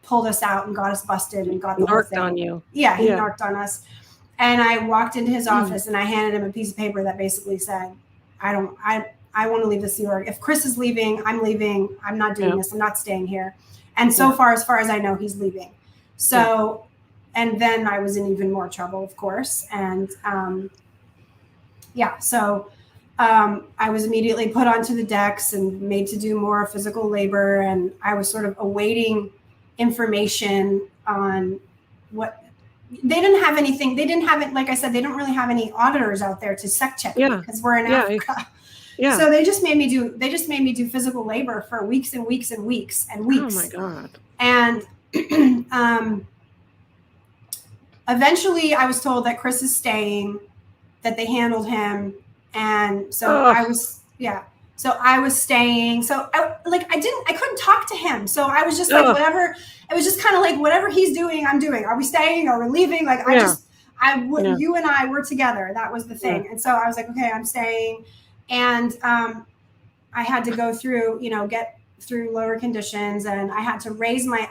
pulled us out and got us busted and got the whole thing. On you. Yeah, he narked on us. And I walked into his office and I handed him a piece of paper that basically said, I want to leave the Sea Org. If Chris is leaving, I'm leaving. I'm not doing this. I'm not staying here. And so far as I know, he's leaving. So, and then I was in even more trouble, of course. And so I was immediately put onto the decks and made to do more physical labor. And I was sort of awaiting information on what they didn't have anything. They didn't have it. Like I said, they don't really have any auditors out there to check me, because we're in Africa. So they just made me do physical labor for weeks and weeks and weeks and weeks. Oh my God. And eventually I was told that Chris is staying, that they handled him. And so I was staying. So I couldn't talk to him. So I was just like, whatever. It was just kind of like, whatever he's doing, I'm doing. Are we staying? Are we leaving? Like, you and I were together. That was the thing. And so I was like, okay, I'm staying. And I had to go through, get through lower conditions, and I had to raise money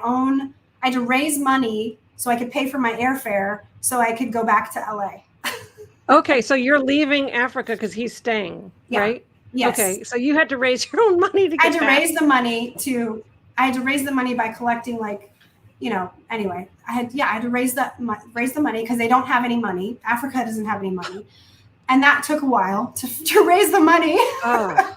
so I could pay for my airfare so I could go back to LA. Okay, so you're leaving Africa because he's staying, right? Yes. Okay, so you had to raise your own money to get back. I had to raise the money by collecting, anyway, I had to raise the money, because they don't have any money. Africa doesn't have any money. And that took a while to raise the money to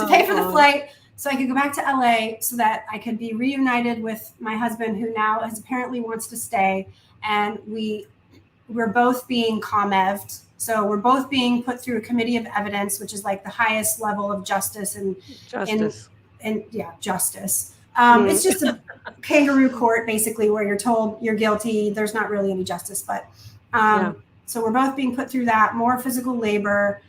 pay for the flight, so I could go back to LA, so that I could be reunited with my husband, who now apparently wants to stay. And we're both being ComEv'd. So we're both being put through a committee of evidence, which is like the highest level of justice justice. It's just a kangaroo court, basically, where you're told you're guilty. There's not really any justice, but so we're both being put through that, more physical labor.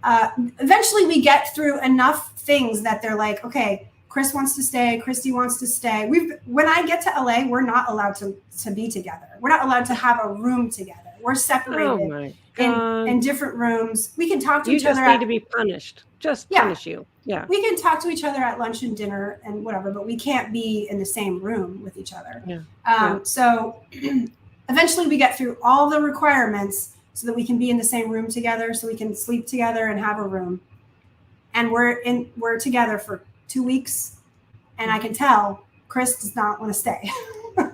Eventually we get through enough things that they're like, okay, Chris wants to stay, Christie wants to stay. When I get to LA, we're not allowed to be together. We're not allowed to have a room together. We're separated in different rooms. We can talk to each other. You just need to be punished. Punish you. Yeah. We can talk to each other at lunch and dinner and whatever, but we can't be in the same room with each other. So eventually we get through all the requirements so that we can be in the same room together, so we can sleep together and have a room. and we're together for 2 weeks, and I can tell Chris does not want to stay.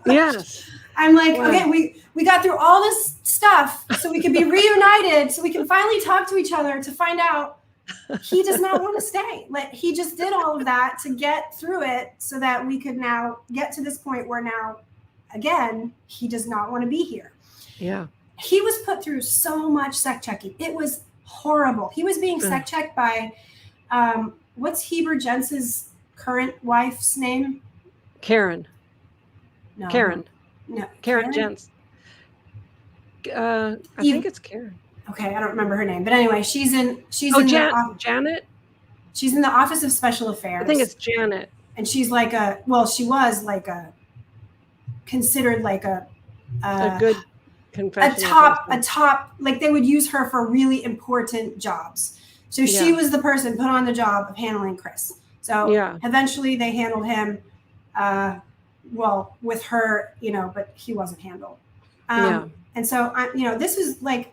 Yes. I'm like, okay, we got through all this stuff so we could be reunited, so we can finally talk to each other to find out he does not want to stay. Like, he just did all of that to get through it so that we could now get to this point where now, again, he does not want to be here. Yeah. He was put through so much sec checking. It was horrible. He was being sec checked by, what's Heber Jentz's current wife's name? Karen. No. Karen. No. Karen Jentz. I think it's Karen. Okay, I don't remember her name, but anyway, she's in Janet. She's in the Office of Special Affairs. I think it's Janet. And she's like she was like considered like a good confession. A top, like they would use her for really important jobs. So she was the person put on the job of handling Chris. So eventually they handled him, with her, but he wasn't handled. And so this was like,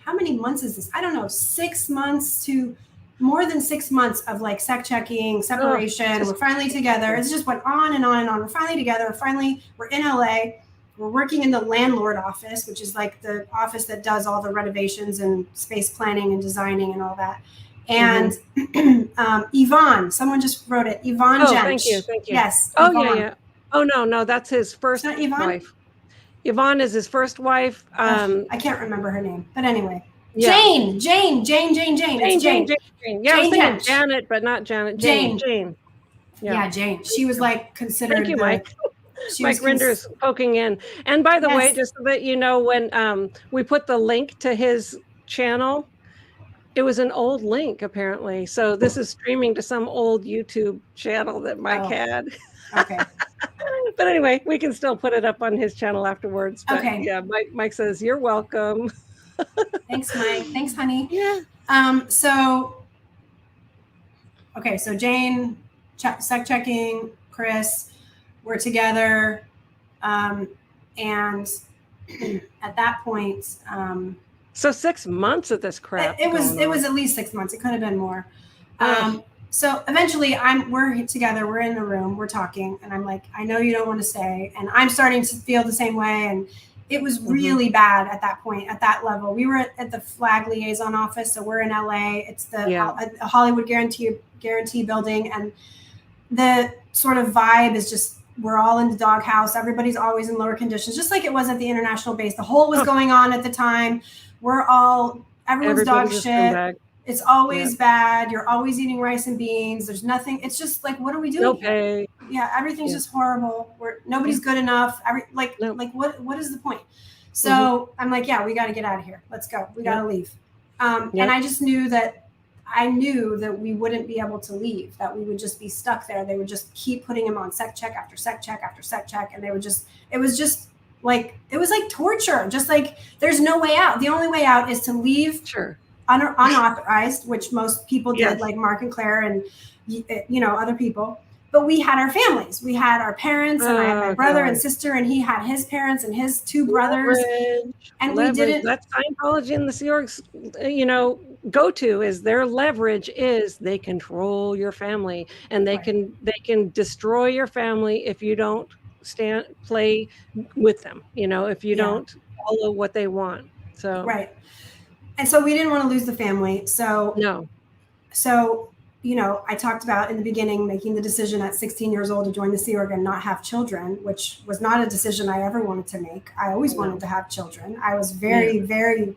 how many months is this? I don't know, 6 months to more than 6 months of like sec checking, separation. We're finally together. It just went on and on and on. We're finally together. Finally, we're in LA. We're working in the landlord office, which is like the office that does all the renovations and space planning and designing and all that. And Yvonne, someone just wrote it. Yvonne Jench. Thank you. Yes. Oh, Yvonne. yeah. Oh, no, that's his first wife. Yvonne is his first wife. I can't remember her name, but anyway. Yeah. Jane. It's Jane. Yeah, I was thinking Janet, but not Janet. Jane. Yeah, Jane. She was like considered. Thank you, Mike. Mike Rinder's poking in. And by the way, just so that you know, when we put the link to his channel, it was an old link apparently. So this is streaming to some old YouTube channel that Mike had. Okay. But anyway, we can still put it up on his channel afterwards. But okay. Yeah, Mike says you're welcome. Thanks, Mike. Thanks, honey. Yeah. So Jane, sec checking, Chris, we're together, and at that point, so 6 months of this crap. It was at least 6 months. It could have been more. So eventually we're together, we're in the room, we're talking, and I'm like, I know you don't want to stay. And I'm starting to feel the same way. And it was really bad at that point, at that level. We were at the flag liaison office. So we're in LA. It's the Hollywood Guarantee building. And the sort of vibe is just, we're all in the doghouse. Everybody's always in lower conditions, just like it was at the international base. The whole was going on at the time. Everyone's dog shit. It's always bad. You're always eating rice and beans. There's nothing. It's just like, what are we doing? No pay. Yeah, everything's just horrible. Nobody's good enough. What is the point? So I'm like, we got to get out of here. Let's go. We got to leave. And I just knew that we wouldn't be able to leave, that we would just be stuck there. They would just keep putting him on sec check after sec check after sec check. And it was like torture. Just like, there's no way out. The only way out is to leave. Sure. Unauthorized, which most people did, like Mark and Claire and other people. But we had our families. We had our parents, and I had my brother and sister, and he had his parents and his two brothers. And we didn't. That's Scientology and the Sea Org's, go to is their leverage is they control your family, and they can destroy your family if you don't play with them. If you don't follow what they want. So right. And so we didn't want to lose the family. So I talked about in the beginning making the decision at 16 years old to join the Sea Org and not have children, which was not a decision I ever wanted to make. I always wanted to have children. I was very, very,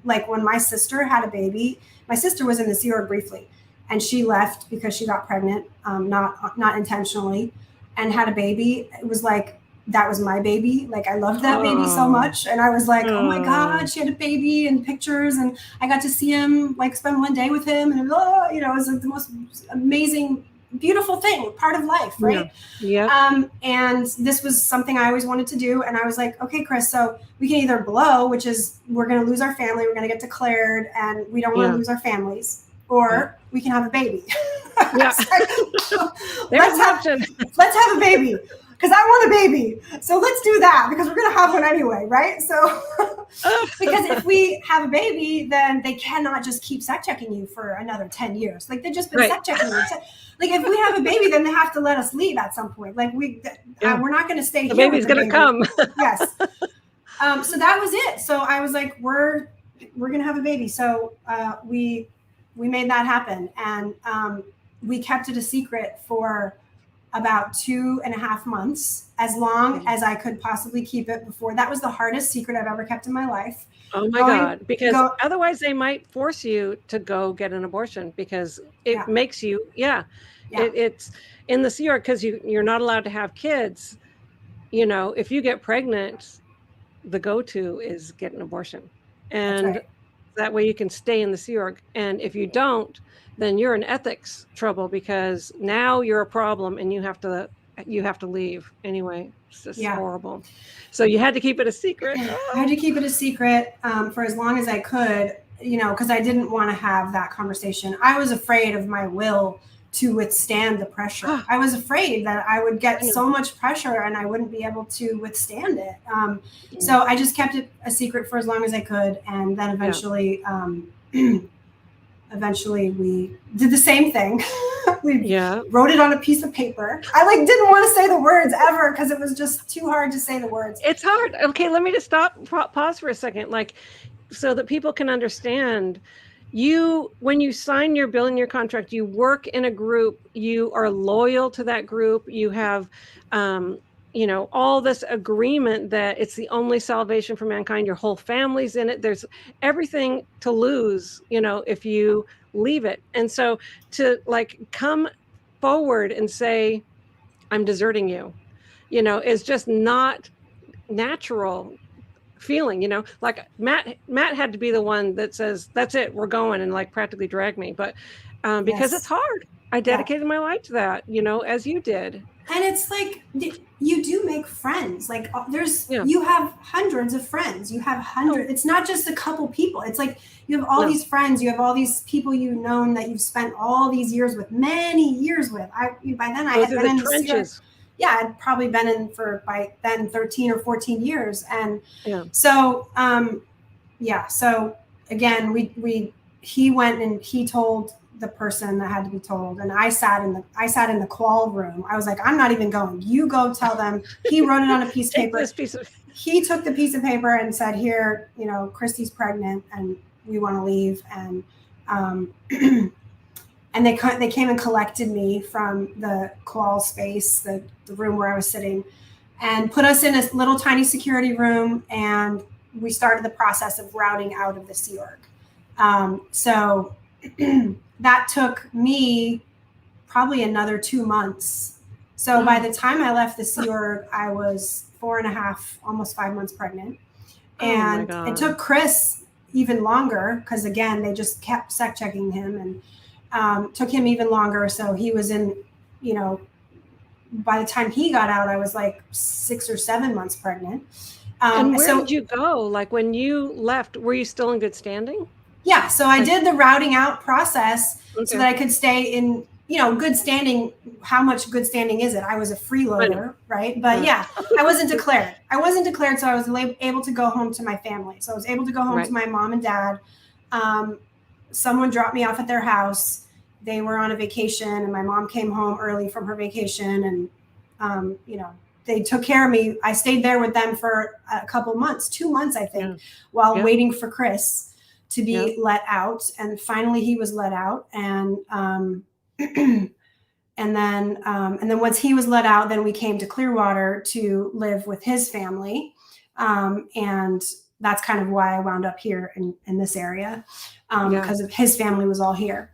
like when my sister had a baby, my sister was in the Sea Org briefly, and she left because she got pregnant, not intentionally, and had a baby. It was like, that was my baby. Like, I loved that baby so much. And I was like, oh my God, she had a baby and pictures. And I got to see him, like spend one day with him. And it was like the most amazing, beautiful thing, part of life. Right. Yeah. And this was something I always wanted to do. And I was like, okay, Chris, so we can either blow, which is we're going to lose our family. We're going to get declared and we don't want to lose our families, or we can have a baby. Yeah. Let's have a baby. because I want a baby. So let's do that because we're going to have one anyway, right? So because if we have a baby, then they cannot just keep sec checking you for another 10 years. Like they've just been sec checking you. Like if we have a baby, then they have to let us leave at some point. Like we're not going to stay here. The baby's going to come. Yes. So that was it. So I was like, we're going to have a baby. So we made that happen. And we kept it a secret for about 2.5 months, as long as I could possibly keep it before. That was the hardest secret I've ever kept in my life. Oh my God. Because otherwise they might force you to go get an abortion because it makes you, it's in the Sea Org because you're not allowed to have kids. You know, if you get pregnant, the go-to is get an abortion. And that way you can stay in the Sea Org. And if you don't, then you're in ethics trouble because now you're a problem and you have to leave anyway. It's just horrible. So you had to keep it a secret. I had to keep it a secret for as long as I could, you know, because I didn't want to have that conversation. I was afraid of my will to withstand the pressure. I was afraid that I would get so much pressure and I wouldn't be able to withstand it. So I just kept it a secret for as long as I could. And then eventually, eventually we did the same thing. We wrote it on a piece of paper. I didn't want to say the words ever because it was just too hard to say the words. It's hard. Okay, let me just pause for a second, so that people can understand. When you sign your bill and your contract, you work in a group, you are loyal to that group, you have all this agreement that it's the only salvation for mankind, your whole family's in it, there's everything to lose, if you leave it. And so to come forward and say, I'm deserting you, is just not natural feeling, Matt had to be the one that says, that's it, we're going, and practically drag me. But because it's hard. I dedicated my life to that, as you did. And it's you do make friends. You have hundreds of friends. You have hundreds. It's not just a couple people. It's you have all these friends. You have all these people you've known that you've spent all these years with, many years with. By then I had been in the trenches. I'd probably been in for by then 13 or 14 years. And so, so again, he went and he told the person that had to be told. And I sat in the qual room. I was like, I'm not even going. You go tell them. He wrote it on a piece of paper. He took the piece of paper and said, here, Christie's pregnant and we want to leave. And, and they came and collected me from the qual space, the room where I was sitting, and put us in a little tiny security room. And we started the process of routing out of the Sea Org. So that took me probably another 2 months. So by the time I left the Sea Org, I was 4.5, almost 5 months pregnant. And it took Chris even longer because, again, they just kept sec checking him and took him even longer. So he was in, by the time he got out, I was 6 or 7 months pregnant. And where did you go? When you left, were you still in good standing? Yeah. So I did the routing out process so that I could stay in, good standing. How much good standing is it? I was a freeloader, right? But I wasn't declared. So I was able to go home to my family. So I was able to go home to my mom and dad. Someone dropped me off at their house. They were on a vacation and my mom came home early from her vacation and, they took care of me. I stayed there with them for a couple months, 2 months, I think, while waiting for Chris to be let out. And finally he was let out. And, and then once he was let out, then we came to Clearwater to live with his family. And that's kind of why I wound up here in this area, because of his family was all here.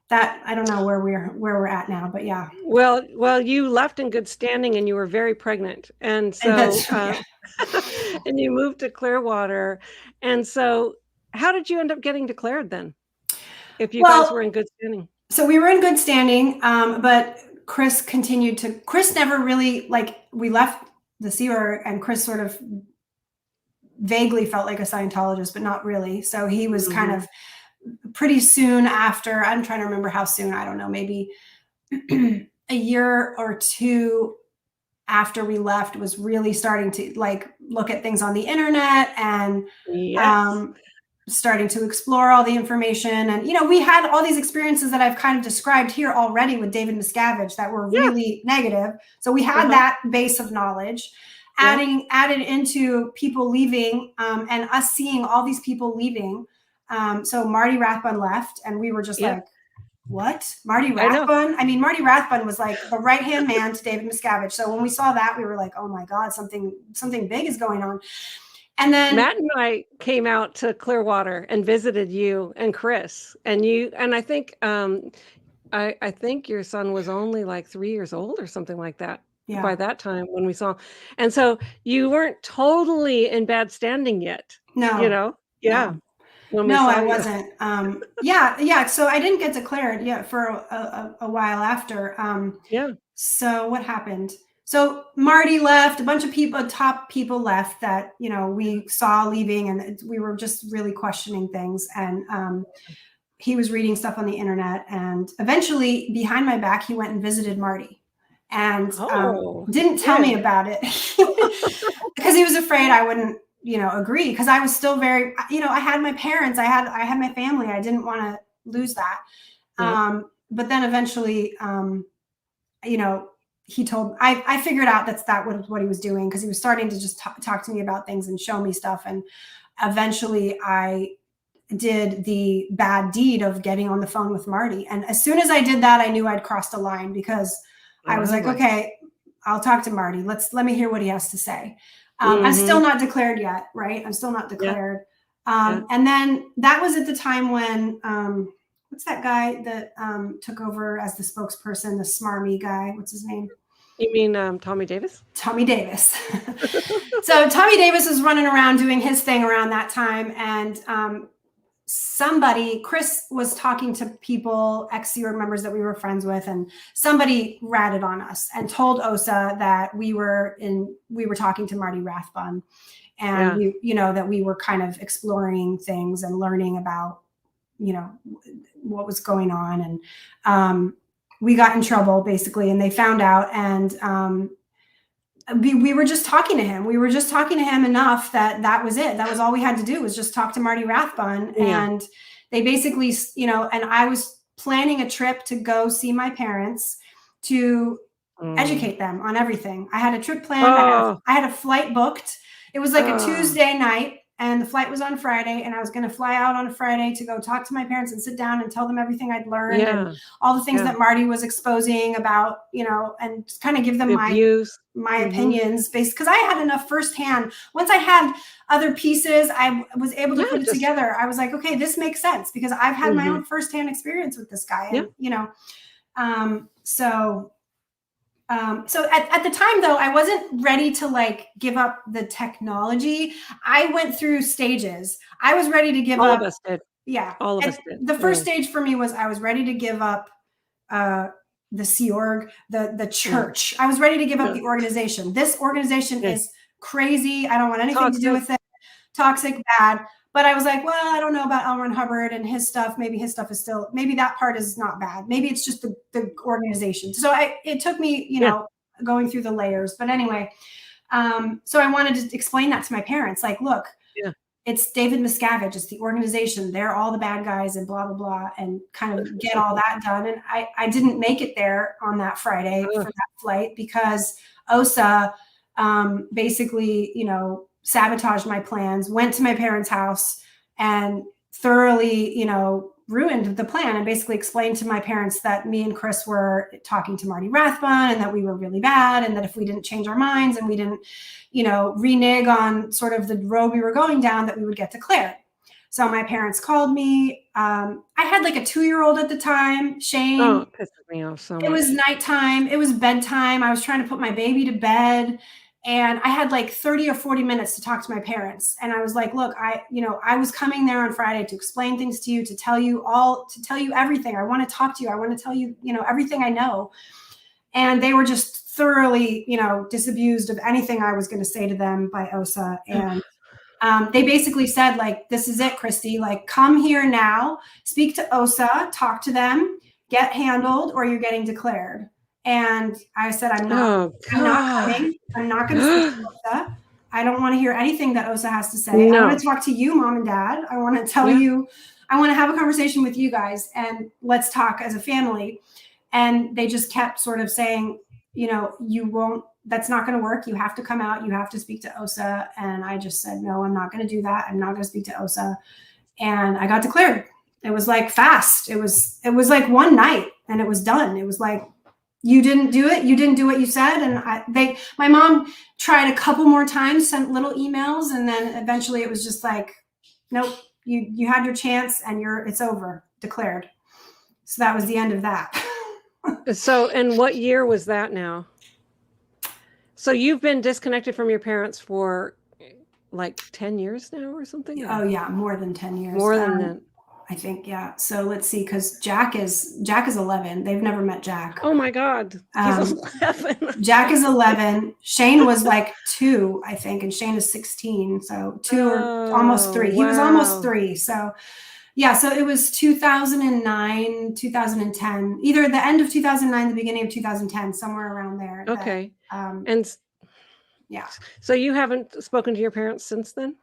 That I don't know where we're at now, but yeah. Well, you left in good standing and you were very pregnant. And so, and you moved to Clearwater. And so how did you end up getting declared then? If you guys were in good standing? So we were in good standing. But Chris never really, we left the Sea Org and Chris sort of vaguely felt like a Scientologist, but not really. So he was kind of pretty soon after, I'm trying to remember how soon, I don't know, maybe a year or two after we left was really starting to like look at things on the internet and starting to explore all the information. And, you know, we had all these experiences that I've kind of described here already with David Miscavige that were really negative. So we had that base of knowledge added into people leaving and us seeing all these people leaving. So Marty Rathbun left and we were just like, what? Marty Rathbun? I mean, Marty Rathbun was like the right-hand man to David Miscavige. So when we saw that, we were like, oh my God, something big is going on. And then Matt and I came out to Clearwater and visited you and Chris, and I think I think your son was only like 3 years old or something like that by that time when we saw. And so you weren't totally in bad standing yet. No. You know? Yeah. No, I wasn't. So I didn't get declared for a while after. So what happened? So Marty left, a bunch of people, top people left that, you know, we saw leaving, and we were just really questioning things. And he was reading stuff on the internet, and eventually behind my back, he went and visited Marty and didn't tell me about it because he was afraid I wouldn't, you know, agree, because I was still very, you know, I had my parents, I had my family. I didn't want to lose that. But then eventually, you know, he told, I figured out that was what he was doing, because he was starting to just talk to me about things and show me stuff. And eventually I did the bad deed of getting on the phone with Marty. And as soon as I did that, I knew I'd crossed a line, because I was like, okay, I'll talk to Marty. Let me hear what he has to say. I'm still not declared yet, right? I'm still not declared. And then that was at the time when, what's that guy that took over as the spokesperson, the smarmy guy? What's his name? You mean Tommy Davis? Tommy Davis. So Tommy Davis was running around doing his thing around that time. And Chris was talking to people, ex-Yeager members that we were friends with, and somebody ratted on us and told OSA that we were talking to Marty Rathbun, and we, you know, that we were kind of exploring things and learning about, you know, what was going on. And we got in trouble basically, and they found out, and we were just talking to him. We were just talking to him enough that was it. That was all we had to do, was just talk to Marty Rathbun. And they basically, you know, and I was planning a trip to go see my parents to educate them on everything. I had a trip planned. I had a flight booked. It was like a Tuesday night, and the flight was on Friday, and I was going to fly out on a Friday to go talk to my parents and sit down and tell them everything I'd learned and all the things that Marty was exposing about, you know, and kind of give them my opinions based, because I had enough firsthand. Once I had other pieces, I was able to put it together. I was like, okay, this makes sense, because I've had my own firsthand experience with this guy. And, you know, so at the time though, I wasn't ready to like give up the technology. I went through stages. I was ready to give up. All of us did. Yeah. All of us did. The first stage for me was I was ready to give up the Sea Org, the church. I was ready to give up the organization. This organization is crazy. I don't want anything to do with it. Toxic, bad. But I was like, well, I don't know about L. Ron Hubbard and his stuff. Maybe his stuff is still, maybe that part is not bad. Maybe it's just the organization. So it took me, you know, going through the layers. But anyway, so I wanted to explain that to my parents. Like, look, it's David Miscavige. It's the organization. They're all the bad guys and blah, blah, blah, and kind of get all that done. And I didn't make it there on that Friday for that flight, because OSA basically, you know, sabotaged my plans, went to my parents' house and thoroughly, you know, ruined the plan, and basically explained to my parents that me and Chris were talking to Marty Rathbun, and that we were really bad, and that if we didn't change our minds and we didn't, you know, renege on sort of the road we were going down, that we would get declared. So my parents called me. I had like a 2-year-old at the time, Shane. Oh, it pisses me off so much. It was nighttime. It was bedtime. I was trying to put my baby to bed. And I had like 30 or 40 minutes to talk to my parents. And I was like, look, I was coming there on Friday to explain things to you, to tell you everything. I want to talk to you. I want to tell you, you know, everything I know. And they were just thoroughly, you know, disabused of anything I was going to say to them by OSA. And they basically said, like, this is it, Christie, like, come here now, speak to OSA, talk to them, get handled, or you're getting declared. And I said, I'm not, Oh, I'm not God. coming. I'm not going to speak to Osa. I don't want to hear anything that Osa has to say. No. I want to talk to you, Mom and Dad. I want to tell you, I want to have a conversation with you guys and let's talk as a family. And they just kept sort of saying, you know, you won't, that's not going to work. You have to come out. You have to speak to Osa. And I just said, no, I'm not going to do that. I'm not going to speak to Osa. And I got declared. It was like fast. It was like one night and it was done. It was like, you didn't do it. You didn't do what you said. And my mom tried a couple more times, sent little emails. And then eventually it was just like, nope, you had your chance and it's over, declared. So that was the end of that. So, and what year was that now? So you've been disconnected from your parents for like 10 years now or something? Oh yeah, more than 10 years. More than that. I think, yeah. So let's see, because Jack is 11. They've never met Jack. Oh my God. He's 11. Jack is 11. Shane was like 2, I think, and Shane is 16. So 2 or almost 3. He was almost 3. So yeah, so it was 2009, 2010, either the end of 2009, the beginning of 2010, somewhere around there. Okay. And yeah. So you haven't spoken to your parents since then?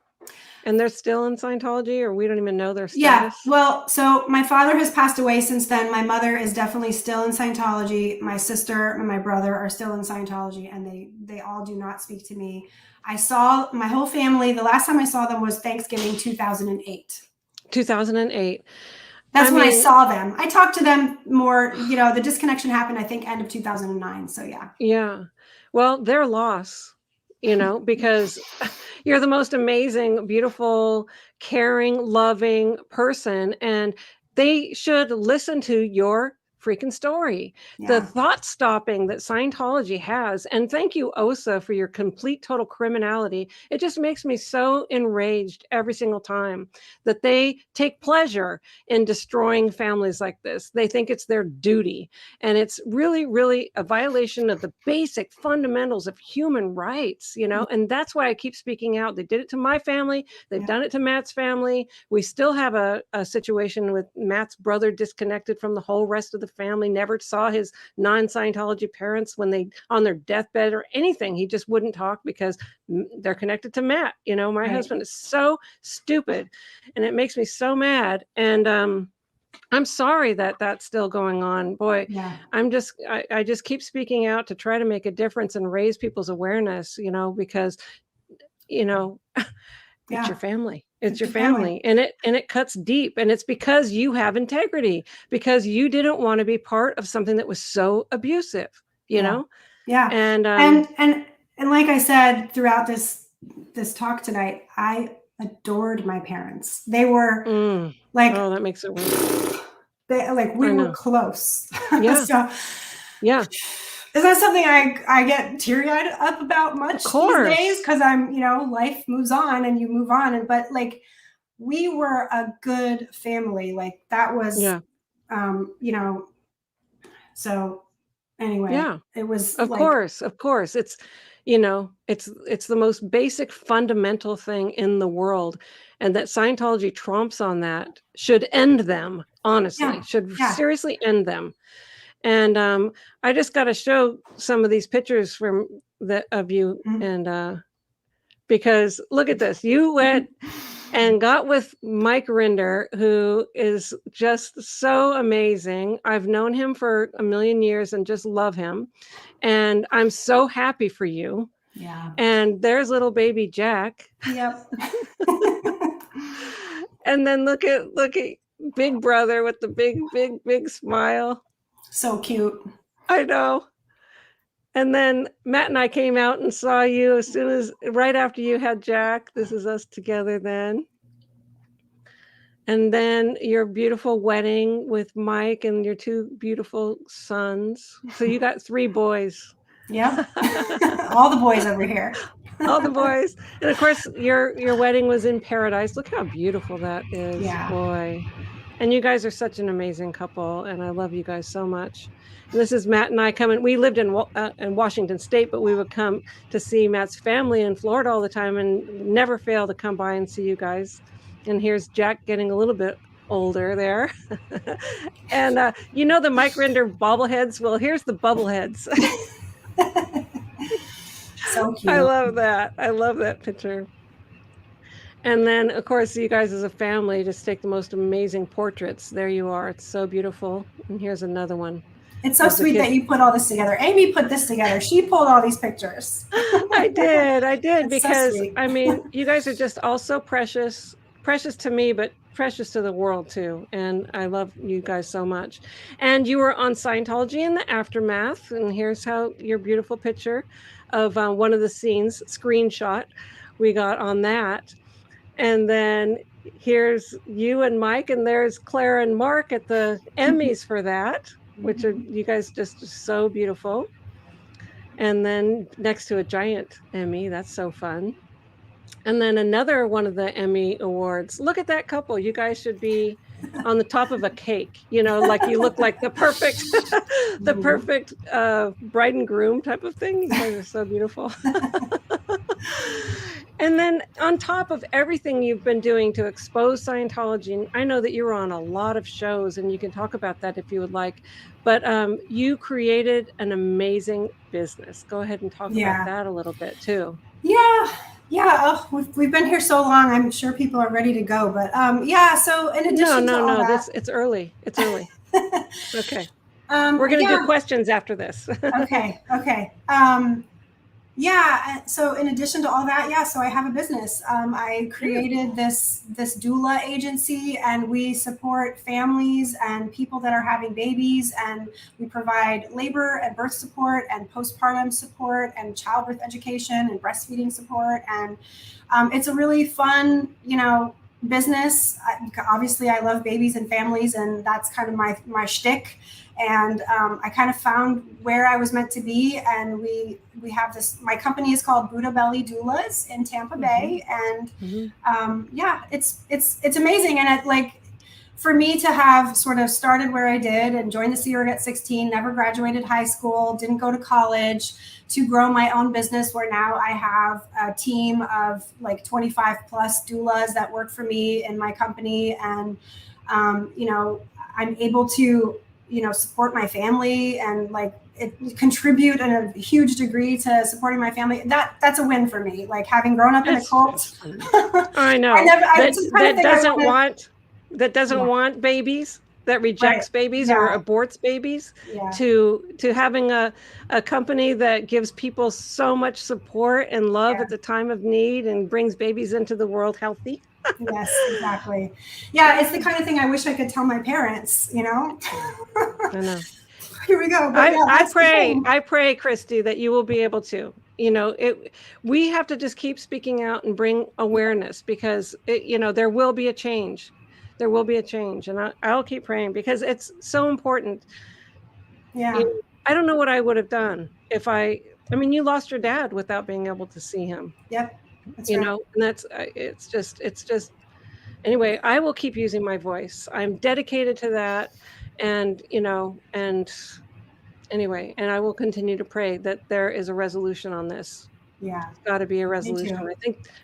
And they're still in Scientology, or we don't even know their status? Yeah, well, so my father has passed away since then. My mother is definitely still in Scientology. My sister and my brother are still in Scientology, and they all do not speak to me. I saw my whole family. The last time I saw them was Thanksgiving 2008. 2008. That's when I saw them. I talked to them more, you know, the disconnection happened, I think, end of 2009. So yeah. Yeah. Well, their loss, you know, because you're the most amazing, beautiful, caring, loving person. And they should listen to your freaking story. Yeah. The thought stopping that Scientology has. And thank you, Osa, for your complete total criminality. It just makes me so enraged every single time that they take pleasure in destroying families like this. They think it's their duty. And it's really, really a violation of the basic fundamentals of human rights, you know, and that's why I keep speaking out. They did it to my family. They've done it to Matt's family. We still have a situation with Matt's brother disconnected from the whole rest of the family, never saw his non-Scientology parents when they on their deathbed or anything. He just wouldn't talk because they're connected to Matt. You know, my husband is so stupid and it makes me so mad. And I'm sorry that that's still going on. Boy, I just keep speaking out to try to make a difference and raise people's awareness, you know, because, you know, it's your family. It's your family. And it cuts deep. And it's because you have integrity, because you didn't want to be part of something that was so abusive, you know? Yeah. And like I said, throughout this talk tonight, I adored my parents. They were like, oh, that makes it worse. We were close. Yeah. So, yeah. Is that something I get teary-eyed up about much these days? Because I'm, you know, life moves on and you move on. But like, we were a good family. Like that was, you know, so anyway, it was. Of course. It's, you know, it's the most basic fundamental thing in the world. And that Scientology trumps on that should end them, honestly, should seriously end them. And I just got to show some of these pictures of you. And because look at this, you went and got with Mike Rinder, who is just so amazing. I've known him for a million years and just love him. And I'm so happy for you. Yeah. And there's little baby Jack. Yep. And then look at Big Brother with the big smile. So cute. I know. And then Matt and I came out and saw you right after you had Jack. This is us together then. And then your beautiful wedding with Mike and your 2 beautiful sons. So you got 3 boys. Yeah. All the boys over here. All the boys. And of course, your wedding was in paradise. Look how beautiful that is. Yeah. Boy. And you guys are such an amazing couple, and I love you guys so much. And this is Matt and I coming. We lived in Washington State, but we would come to see Matt's family in Florida all the time and never fail to come by and see you guys. And here's Jack getting a little bit older there. And you know the Mike Rinder bobbleheads? Well, here's the bubbleheads. So cute. I love that. I love that picture. And then, of course, you guys as a family just take the most amazing portraits. There you are. It's so beautiful. And here's another one. It's so sweet that you put all this together. Amy put this together. She pulled all these pictures. I did, because so I mean, you guys are just all so precious to me, but precious to the world too. And I love you guys so much. And you were on Scientology in the aftermath. And here's how your beautiful picture of one of the scenes, screenshot we got on that. And then here's you and Mike, and there's Claire and Mark at the Emmys for that, which are you guys just so beautiful. And then next to a giant Emmy, that's so fun. And then another one of the Emmy awards. Look at that couple. You guys should be on the top of a cake, you know, like you look like the perfect, the perfect bride and groom type of thing. You guys are so beautiful. And then on top of everything you've been doing to expose Scientology, and I know that you're on a lot of shows, and you can talk about that if you would like, but you created an amazing business. Go ahead and talk about that a little bit too. Yeah. Oh, we've been here so long. I'm sure people are ready to go, but yeah. So in addition to all that, it's early. It's early. Okay. We're going to do questions after this. Okay. Yeah. So in addition to all that, so I have a business. I created this doula agency, and we support families and people that are having babies, and we provide labor and birth support and postpartum support and childbirth education and breastfeeding support. And it's a really fun, business. Obviously, I love babies and families, and that's kind of my shtick. And I kind of found where I was meant to be, and we have this. My company is called Buddha Belly Doulas in Tampa Bay, and it's amazing. And for me to have sort of started where I did and joined the Sea Org at 16, never graduated high school, didn't go to college, to grow my own business where now I have a team of 25 plus doulas that work for me in my company, and I'm able to support my family and contribute in a huge degree to supporting my family. That's a win for me. Having grown up in a cult. I know. that doesn't want babies, that rejects babies or aborts babies, to having a company that gives people so much support and love at the time of need and brings babies into the world healthy. Yes, exactly. Yeah, it's the kind of thing I wish I could tell my parents, I know. Here we go. I pray, Christie, that you will be able to. We have to just keep speaking out and bring awareness, because there will be a change. There will be a change, and I'll keep praying, because it's so important. Yeah. I don't know what I would have done if you lost your dad without being able to see him. Yep. That's and that's it's just anyway, I will keep using my voice. I'm dedicated to that, and anyway, and I will continue to pray that there is a resolution on this. Yeah, it's got to be a resolution.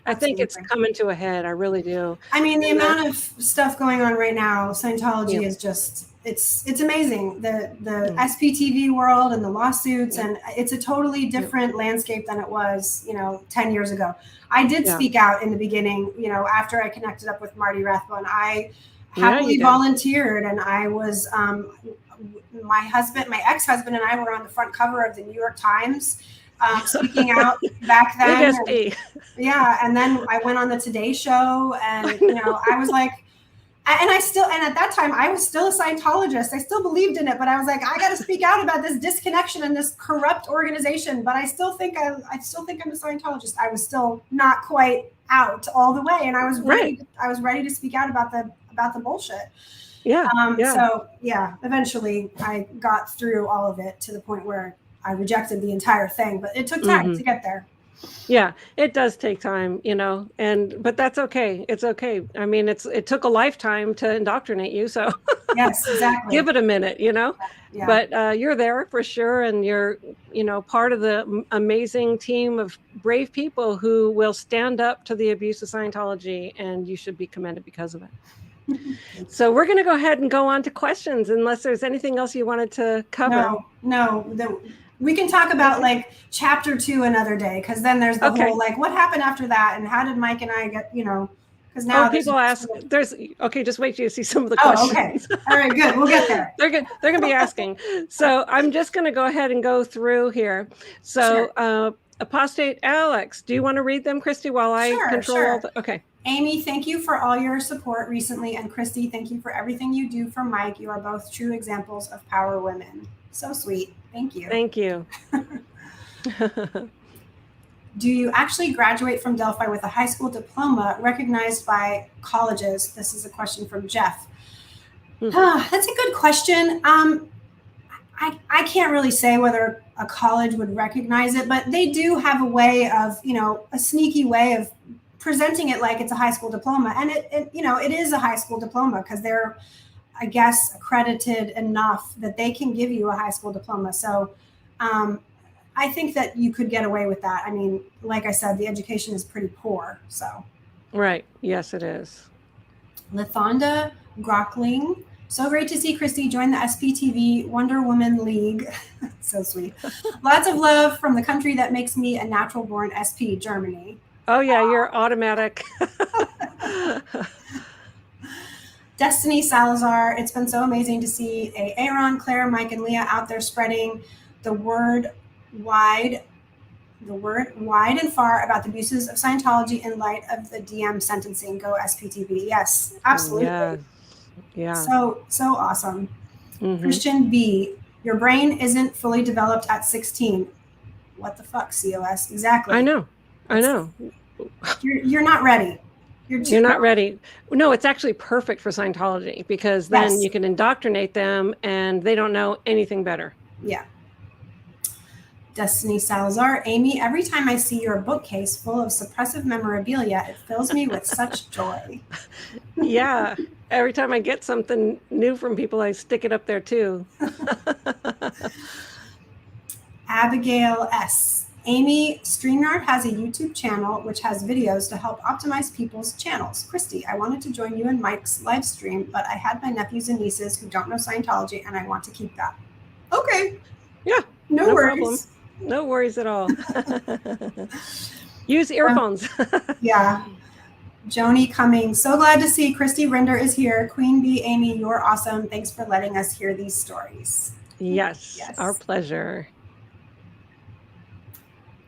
I think it's coming to a head. I really do. The amount of stuff going on right now, Scientology is just it's amazing. The SPTV world and the lawsuits, and it's a totally different landscape than it was 10 years ago. I did speak out in the beginning, after I connected up with Marty Rathbone. I happily volunteered, and I was my ex-husband and I were on the front cover of the New York Times, speaking out back then. And then I went on the Today Show, and I was like, and at that time I was still a Scientologist. I still believed in it, but I was like, I got to speak out about this disconnection and this corrupt organization. But I still think I'm a Scientologist. I was still not quite out all the way, and I was ready. I was ready to speak out about the bullshit. So eventually I got through all of it to the point where I rejected the entire thing, but it took time to get there. Yeah, it does take time, but that's okay. It's okay. It took a lifetime to indoctrinate you. So yes, exactly. Give it a minute, Yeah. But you're there for sure. And you're, part of the amazing team of brave people who will stand up to the abuse of Scientology, and you should be commended because of it. So we're going to go ahead and go on to questions, unless there's anything else you wanted to cover. No. We can talk about like chapter 2 another day, because then there's the whole like what happened after that, and how did Mike and I get, because now people ask. Just wait till you see some of the questions. Okay. All right, good. We'll get there. They're going to be asking. So I'm just going to go ahead and go through here. So sure. Apostate Alex, do you want to read them, Christy, while I control all the... Okay. Amy, thank you for all your support recently. And Christy, thank you for everything you do for Mike. You are both true examples of power women. So sweet. Thank you. Thank you. Do you actually graduate from Delphi with a high school diploma recognized by colleges? This is a question from Jeff. That's a good question. I can't really say whether a college would recognize it, but they do have a way of, a sneaky way of presenting it like it's a high school diploma. And it is a high school diploma because they're, I guess, accredited enough that they can give you a high school diploma. So I think that you could get away with that. I mean, like I said, the education is pretty poor. So. Right. Yes, it is. Lathonda Grockling. So great to see Christy join the SPTV Wonder Woman League. So sweet. Lots of love from the country that makes me a natural born SP, Germany. Oh yeah, you're automatic. Destiny Salazar. It's been so amazing to see Aaron, Claire, Mike, and Leah out there spreading the word wide and far about the abuses of Scientology in light of the DM sentencing. Go SPTV. Yes, absolutely. Yeah. So awesome. Mm-hmm. Christian B, your brain isn't fully developed at 16. What the fuck, COS? Exactly. I know. You're not ready. You're not ready. No, it's actually perfect for Scientology, because then you can indoctrinate them and they don't know anything better. Yeah. Destiny Salazar. Amy, every time I see your bookcase full of suppressive memorabilia, it fills me with such joy. Yeah. Every time I get something new from people, I stick it up there too. Abigail S. Amy, StreamYard has a YouTube channel which has videos to help optimize people's channels. Christy, I wanted to join you and Mike's live stream, but I had my nephews and nieces who don't know Scientology, and I want to keep that. Okay. Yeah. No worries. Problem. No worries at all. Use earphones. Yeah. Joni Cummings, so glad to see Christie Rinder is here. Queen Bee, Amy, you're awesome. Thanks for letting us hear these stories. Yes. Our pleasure.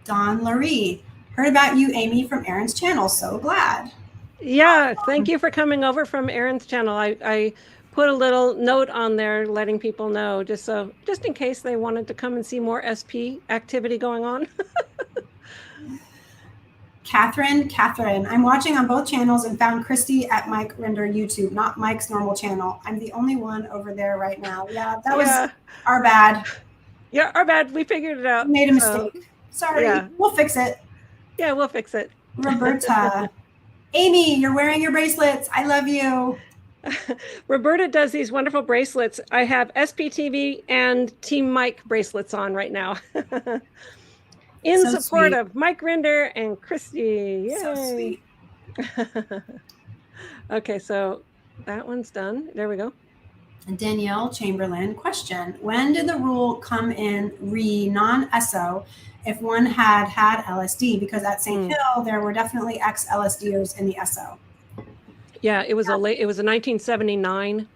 Dawn Laree, heard about you, Amy, from Aaron's channel. So glad. Yeah, thank you for coming over from Aaron's channel. I put a little note on there letting people know, just in case they wanted to come and see more SP activity going on. Catherine, I'm watching on both channels and found Christy at Mike Rinder YouTube, not Mike's normal channel. I'm the only one over there right now. Yeah, that was our bad. Yeah, our bad. We figured it out. We made a mistake. Sorry. Yeah. We'll fix it. Yeah, we'll fix it. Roberta. Amy, you're wearing your bracelets. I love you. Roberta does these wonderful bracelets. I have SPTV and Team Mike bracelets on right now. In so support of Mike Rinder and Christy. Yay. So sweet. Okay, so that one's done. There we go. Danielle Chamberlain, question. When did the rule come in non-SO if one had LSD? Because at St. Hill, there were definitely ex-LSDers in the SO. Yeah, it was a 1979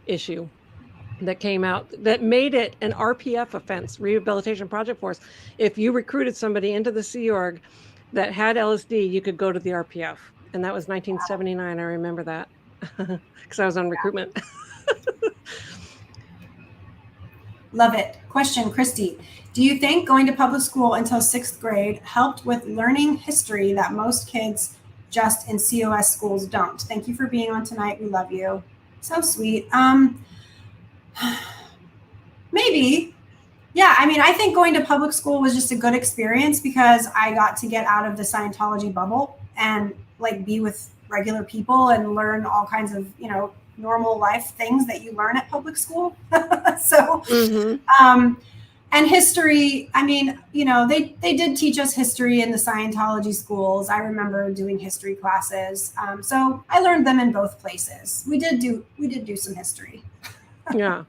issue that came out that made it an RPF offense, Rehabilitation Project Force. If you recruited somebody into the Sea Org that had LSD, you could go to the RPF. And that was 1979. I remember that because I was on recruitment. Love it. Question, Christy. Do you think going to public school until 6th grade helped with learning history that most kids just in COS schools don't? Thank you for being on tonight. We love you. So sweet. Maybe. Yeah, I mean, I think going to public school was just a good experience because I got to get out of the Scientology bubble and like be with regular people and learn all kinds of, normal life things that you learn at public school. So, And history, I mean, you know, they did teach us history in the Scientology schools. I remember doing history classes. So I learned them in both places. We did do some history. Yeah.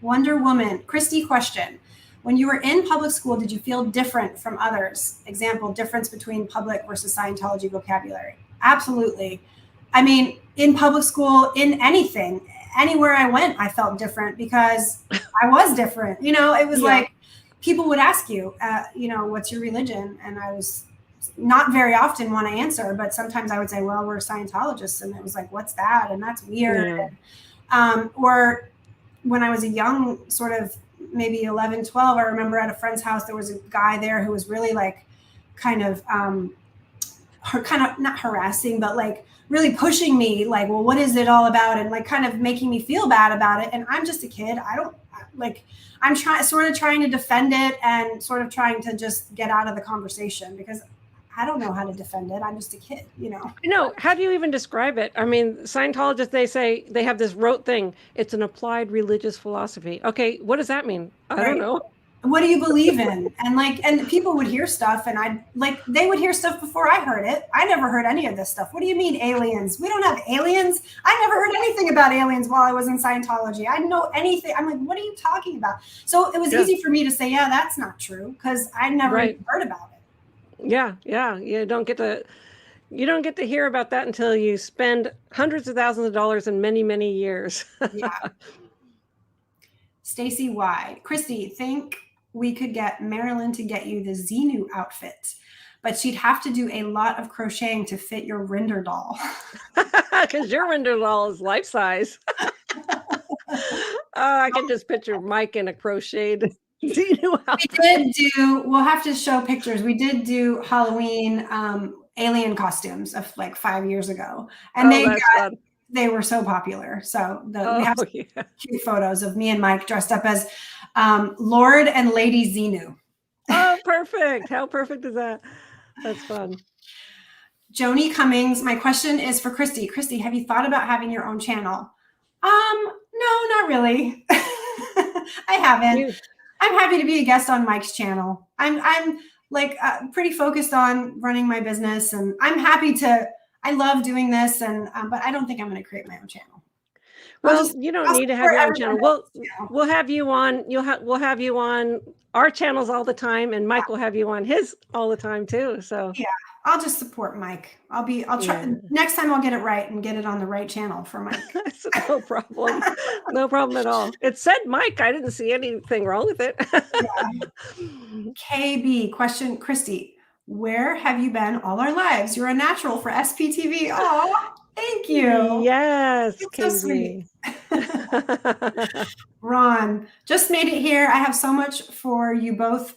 Wonder Woman, Christie question. When you were in public school, did you feel different from others? Example, difference between public versus Scientology vocabulary. Absolutely. I mean, in public school, in anything, anywhere I went, I felt different because I was different. You know, it was like people would ask you, you know, what's your religion? And I was not very often want to answer, but sometimes I would say, well, we're Scientologists. And it was like, what's that? And that's weird. And, or when I was a young sort of maybe 11, 12, I remember at a friend's house, there was a guy there who was really like kind of not harassing, but like really pushing me like, well, what is it all about? And like kind of making me feel bad about it. And I'm just a kid. I'm trying to defend it and sort of trying to just get out of the conversation because I don't know how to defend it. I'm just a kid, you know. No, how do you even describe it? I mean, Scientologists, they say they have this rote thing. It's an applied religious philosophy. Okay, what does that mean? I don't know. What do you believe in? And people would hear stuff and they would hear stuff before I heard it. I never heard any of this stuff. What do you mean aliens? We don't have aliens. I never heard anything about aliens while I was in Scientology. I didn't know anything. I'm like, what are you talking about? So it was easy for me to say, yeah, that's not true because I never even heard about it. Yeah. You don't get to hear about that until you spend hundreds of thousands of dollars in many, many years. Yeah. Stacy Y. Christie, think we could get Marilyn to get you the Xenu outfit, but she'd have to do a lot of crocheting to fit your Rinder doll. Because your Rinder doll is life size. I can just picture Mike in a crocheted Xenu outfit. We'll have to show pictures. We did do Halloween alien costumes of like 5 years ago. And they were so popular. So we have cute photos of me and Mike dressed up as Lord and Lady Xenu. Oh, perfect. How perfect is that? That's fun. Joni Cummings, my question is for Christie. Christie, have you thought about having your own channel? No, not really. I haven't. I'm happy to be a guest on Mike's channel. I'm like pretty focused on running my business, and I'm happy to. I love doing this, and but I don't think I'm going to create my own channel. Well, you don't need to have your own channel. We'll have you on. We'll have you on our channels all the time, and Mike will have you on his all the time too. So yeah, I'll just support Mike. I'll try next time. I'll get it right and get it on the right channel for Mike. No problem. No problem at all. It said Mike. I didn't see anything wrong with it. KB question, Christie. Where have you been all our lives? You're a natural for SPTV. Oh, thank you. Yes, so sweet. Ron, just made it here. I have so much for you both.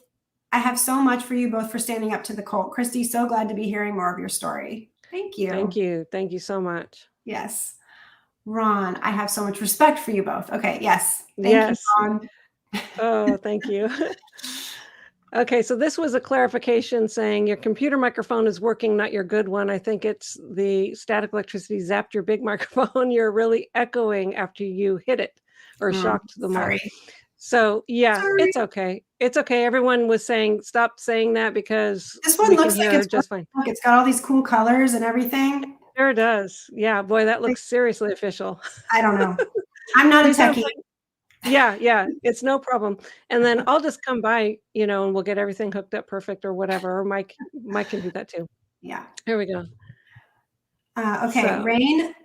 For standing up to the cult. Christie, so glad to be hearing more of your story. Thank you. Thank you. Thank you so much. Yes. Ron, I have so much respect for you both. Okay. Yes. Thank you, Ron. Oh, thank you. Okay, so this was a clarification saying your computer microphone is working, not your good one. I think it's the static electricity zapped your big microphone. You're really echoing after you hit it or shocked the mic. So yeah, it's okay. It's okay. Everyone was saying, stop saying that because this one looks like it's just fine. It's got all these cool colors and everything. Sure does. Yeah, boy, that looks seriously official. I don't know. I'm not a techie. Yeah, it's no problem. And then I'll just come by, and we'll get everything hooked up perfect or whatever. Or Mike can do that too. Yeah. Here we go. Okay. So.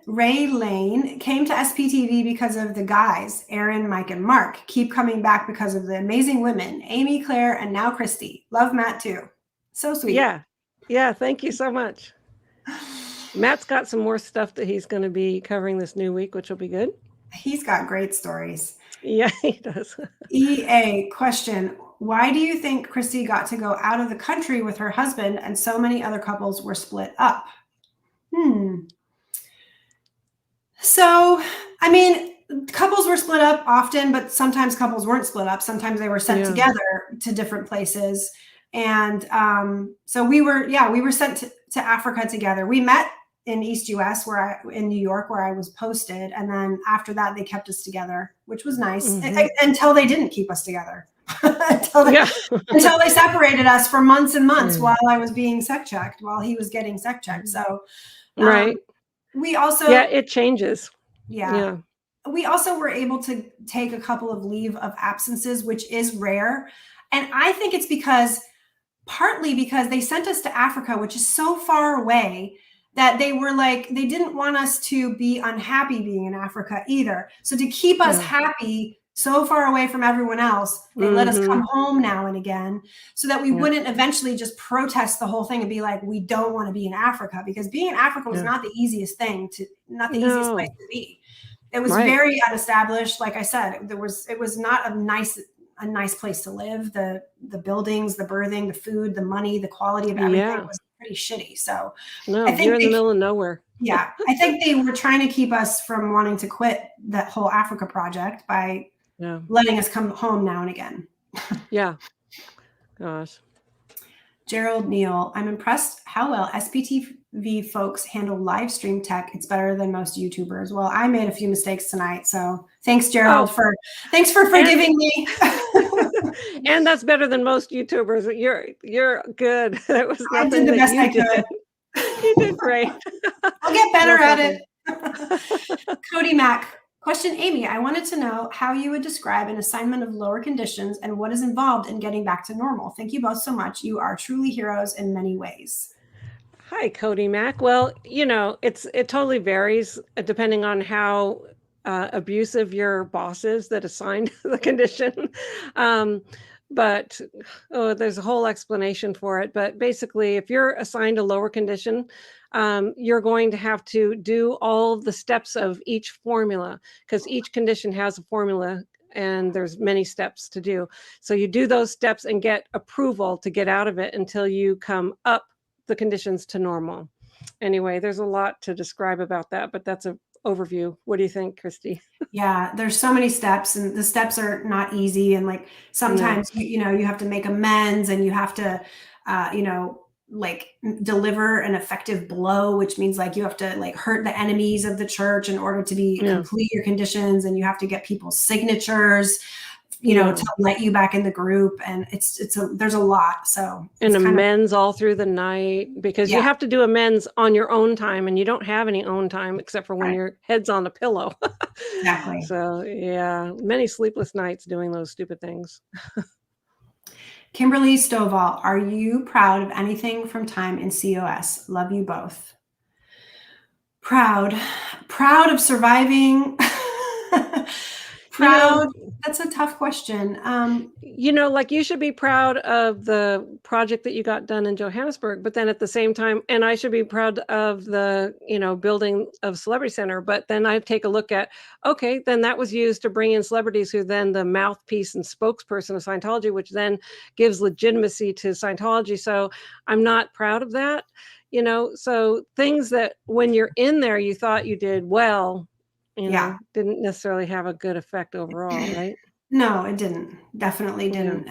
Ray Lane came to SPTV because of the guys, Aaron, Mike, and Mark. Keep coming back because of the amazing women, Amy, Claire, and now Christie. Love Matt too. So sweet. Yeah. Thank you so much. Matt's got some more stuff that he's going to be covering this new week, which will be good. He's got great stories. Yeah, he does. EA question. Why do you think Christie got to go out of the country with her husband and so many other couples were split up? So, I mean, couples were split up often, but sometimes couples weren't split up. Sometimes they were sent together to different places. And so we were sent to Africa together. We met in East US in New York where I was posted. And then after that, they kept us together, which was nice until they didn't keep us together. until they separated us for months and months while I was being sec checked, while he was getting sec checked. So we also, it changes. We also were able to take a couple of leave of absences, which is rare. And I think it's partly because they sent us to Africa, which is so far away that they were like, they didn't want us to be unhappy being in Africa either. So to keep us happy so far away from everyone else, they let us come home now and again so that we wouldn't eventually just protest the whole thing and be like, we don't want to be in Africa, because being in Africa was not the easiest not the easiest place to be. It was very unestablished. Like I said, it was not a nice place to live. The buildings, the birthing, the food, the money, the quality of everything was pretty shitty. So I think you're in the middle of nowhere. I think they were trying to keep us from wanting to quit that whole Africa project by letting us come home now and again. Gosh. Gerald Neal, I'm impressed how well SPTV folks handle live stream tech. It's better than most YouTubers. Well, I made a few mistakes tonight, so thanks, Gerald, for forgiving me. And that's better than most YouTubers. You're good. That was I did the best I could. You did great. I'll get better at it. Cody Mack. Question, Amy, I wanted to know how you would describe an assignment of lower conditions and what is involved in getting back to normal. Thank you both so much. You are truly heroes in many ways. Hi, Cody Mack. Well, it totally varies depending on how abusive your boss is that assigned the condition. But there's a whole explanation for it. But basically, if you're assigned a lower condition, you're going to have to do all the steps of each formula, because each condition has a formula and there's many steps to do. So you do those steps and get approval to get out of it until you come up the conditions to normal. Anyway, there's a lot to describe about that, but that's an overview. What do you think, Christy? Yeah, there's so many steps, and the steps are not easy. And like sometimes, you have to make amends, and you have to, deliver an effective blow, which means like you have to like hurt the enemies of the church in order to complete your conditions, and you have to get people's signatures, to let you back in the group. And there's a lot. So and amends all through the night, because you have to do amends on your own time, and you don't have any own time except for when your head's on a pillow. Exactly. So many sleepless nights doing those stupid things. Kimberly Stovall, are you proud of anything from time in COS? Love you both. Proud of surviving. Proud. That's a tough question. You should be proud of the project that you got done in Johannesburg, but then at the same time, and I should be proud of the, building of Celebrity Center, but then I take a look at, okay, then that was used to bring in celebrities who then the mouthpiece and spokesperson of Scientology, which then gives legitimacy to Scientology. So I'm not proud of that, so things that when you're in there, you thought you did well, didn't necessarily have a good effect overall, right? No, it didn't. Definitely didn't.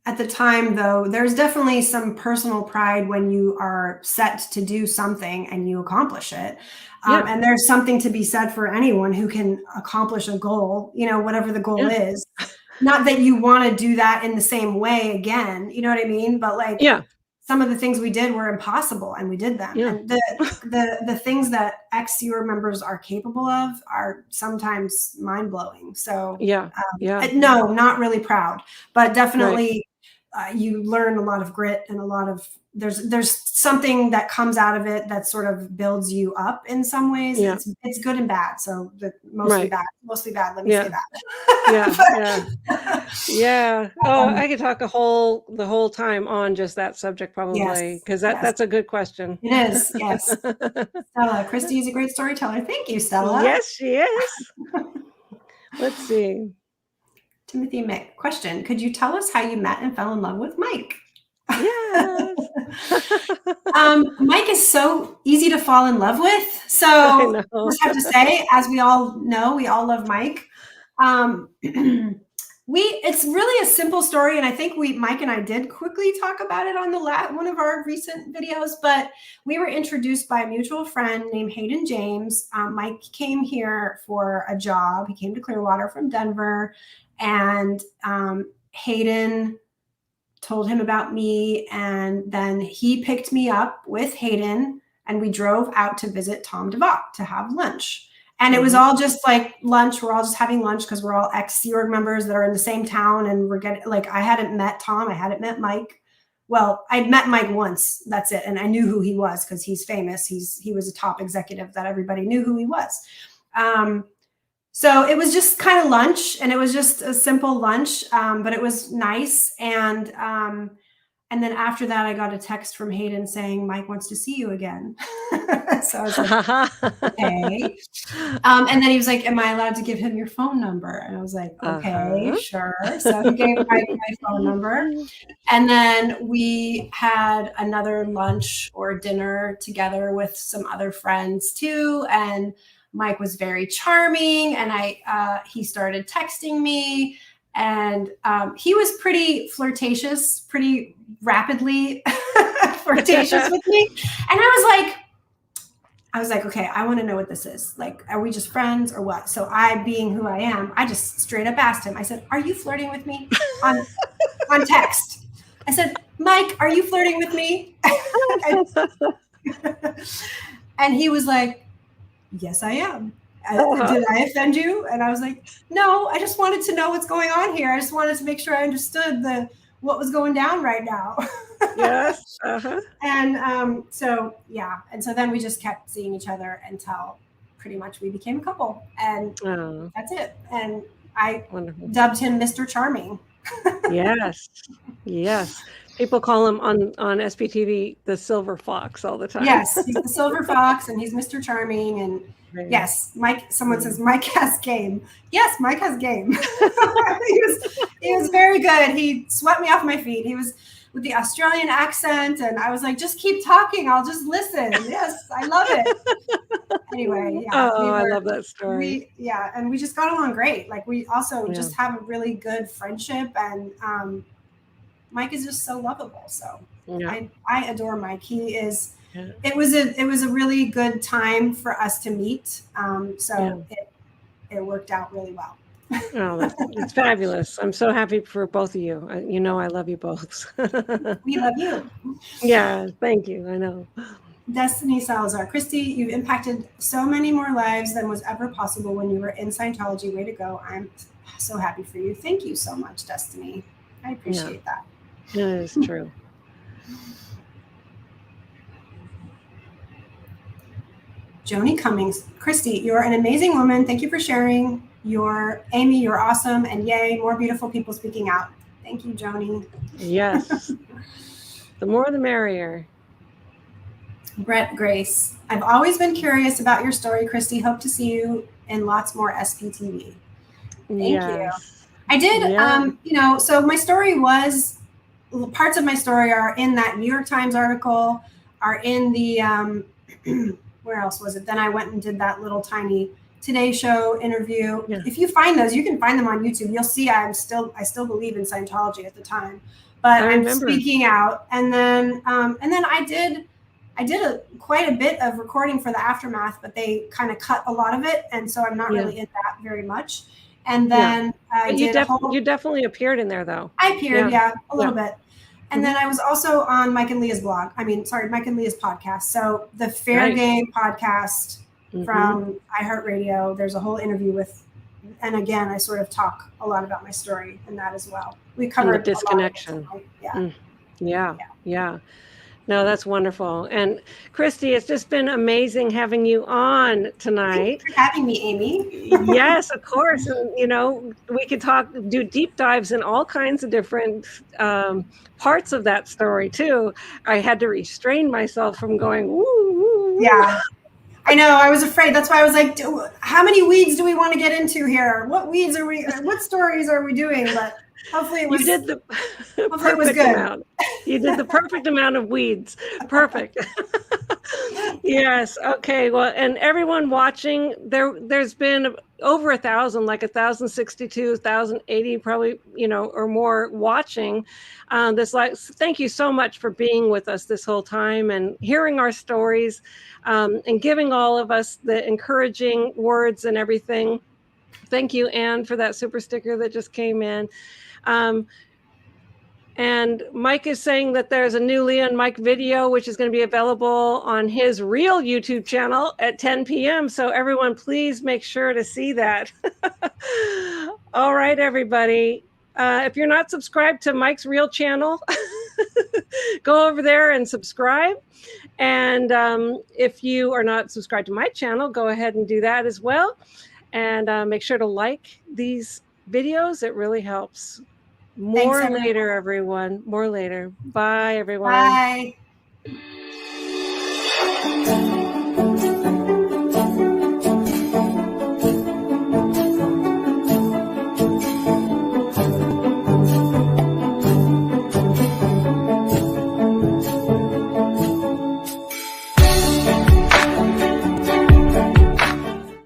At the time, though, there's definitely some personal pride when you are set to do something and you accomplish it. And there's something to be said for anyone who can accomplish a goal, whatever the goal is. Not that you want to do that in the same way again, you know what I mean? But some of the things we did were impossible, and we did them. And the things that ex-Yeager members are capable of are sometimes mind-blowing. So no, not really proud, but definitely you learn a lot of grit and a lot of there's something that comes out of it that sort of builds you up in some ways. It's good and bad. So mostly bad. Let me say that. Oh, I could talk the whole time on just that subject probably, because that's a good question. It is. Yes. Stella, Christie is a great storyteller. Thank you, Stella. Yes, she is. Let's see. Timothy Mick, question. Could you tell us how you met and fell in love with Mike? Yes. Mike is so easy to fall in love with. So I just have to say, as we all know, we all love Mike. It's really a simple story, and I think Mike and I did quickly talk about it on one of our recent videos, but we were introduced by a mutual friend named Hayden James. Mike came here for a job. He came to Clearwater from Denver, and Hayden told him about me, and then he picked me up with Hayden, and we drove out to visit Tom DeVock to have lunch. And it was all just like lunch. We're all just having lunch because we're all ex-Sea Org members that are in the same town. And we're getting, like, I hadn't met Tom. I hadn't met Mike. Well, I'd met Mike once. That's it. And I knew who he was because he's famous. He was a top executive that everybody knew who he was. So it was just kind of lunch, and it was just a simple lunch, but it was nice. And then after that, I got a text from Hayden saying, Mike wants to see you again. So I was like, okay. And then he was like, am I allowed to give him your phone number? And I was like, okay, sure. So he gave Mike my phone number. And then we had another lunch or dinner together with some other friends too. And Mike was very charming, and he started texting me, and he was pretty flirtatious, pretty rapidly flirtatious with me. And I was like, okay, I want to know what this is. Like, are we just friends or what? So I, being who I am, I just straight up asked him. I said, are you flirting with me on text? I said, Mike, are you flirting with me? And he was like, yes, I am. Did I offend you? And I was like, no, I just wanted to know what's going on here. I just wanted to make sure I understood what was going down right now. Yes. And so, yeah. And so then we just kept seeing each other until pretty much we became a couple. And that's it. And I dubbed him Mr. Charming. Yes. Yes. People call him on SPTV the Silver Fox all the time. Yes, he's the Silver Fox, and he's Mr. Charming. And yes, Mike. Someone says Mike has game. Yes, Mike has game. he was very good. He swept me off my feet. He was with the Australian accent, and I was like, just keep talking. I'll just listen. Yes, I love it. Anyway, yeah. I love that story. And we just got along great. Like, we also just have a really good friendship, and Mike is just so lovable. So I adore Mike. He is. Yeah. It was a really good time for us to meet. It worked out really well. Oh, it's fabulous. I'm so happy for both of you. I love you both. We love you. Yeah, thank you. I know. Destiny Salazar. Christy, you've impacted so many more lives than was ever possible when you were in Scientology. Way to go. I'm so happy for you. Thank you so much, Destiny. I appreciate that. It is true. Joni Cummings. Christy, you're an amazing woman. Thank you for sharing. Amy, you're awesome. And yay, more beautiful people speaking out. Thank you, Joni. Yes. The more the merrier. Brett Grace. I've always been curious about your story, Christy. Hope to see you in lots more SPTV. Thank you. I did, so my story was, parts of my story are in that New York Times article, are in the, where else was it? Then I went and did that little tiny Today Show interview. Yeah. If you find those, you can find them on YouTube. You'll see I still believe in Scientology at the time, but I'm speaking out. And then I did quite a bit of recording for the Aftermath, but they kind of cut a lot of it, and so I'm not really in that very much. And then you definitely appeared in there, though. I appeared, a little bit. And then I was also on Mike and Leah's Mike and Leah's podcast. So the Fair Game podcast from iHeartRadio, there's a whole interview with, and again, I sort of talk a lot about my story in that as well. We covered the disconnection. Yeah. No, that's wonderful. And Christy, it's just been amazing having you on tonight. Thank you for having me, Amy. Yes, of course. And, we could do deep dives in all kinds of different parts of that story too. I had to restrain myself from going, woo. Yeah, I know. I was afraid. That's why I was like, how many weeds do we want to get into here? What stories are we doing? But Hopefully it was, You did the hopefully it was perfect good. amount. You did the perfect amount of weeds. Perfect. Yes. Okay. Well, and everyone watching, there's been over 1,000, like 1,062, 1,080, probably, or more watching this. Like, thank you so much for being with us this whole time and hearing our stories, and giving all of us the encouraging words and everything. Thank you, Anne, for that super sticker that just came in. And Mike is saying that there's a new Leon Mike video, which is going to be available on his real YouTube channel at 10 p.m. So everyone, please make sure to see that. All right, everybody. If you're not subscribed to Mike's real channel, go over there and subscribe. And if you are not subscribed to my channel, go ahead and do that as well. And make sure to like these videos. It really helps. More later, everyone. More later. Bye, everyone. Bye.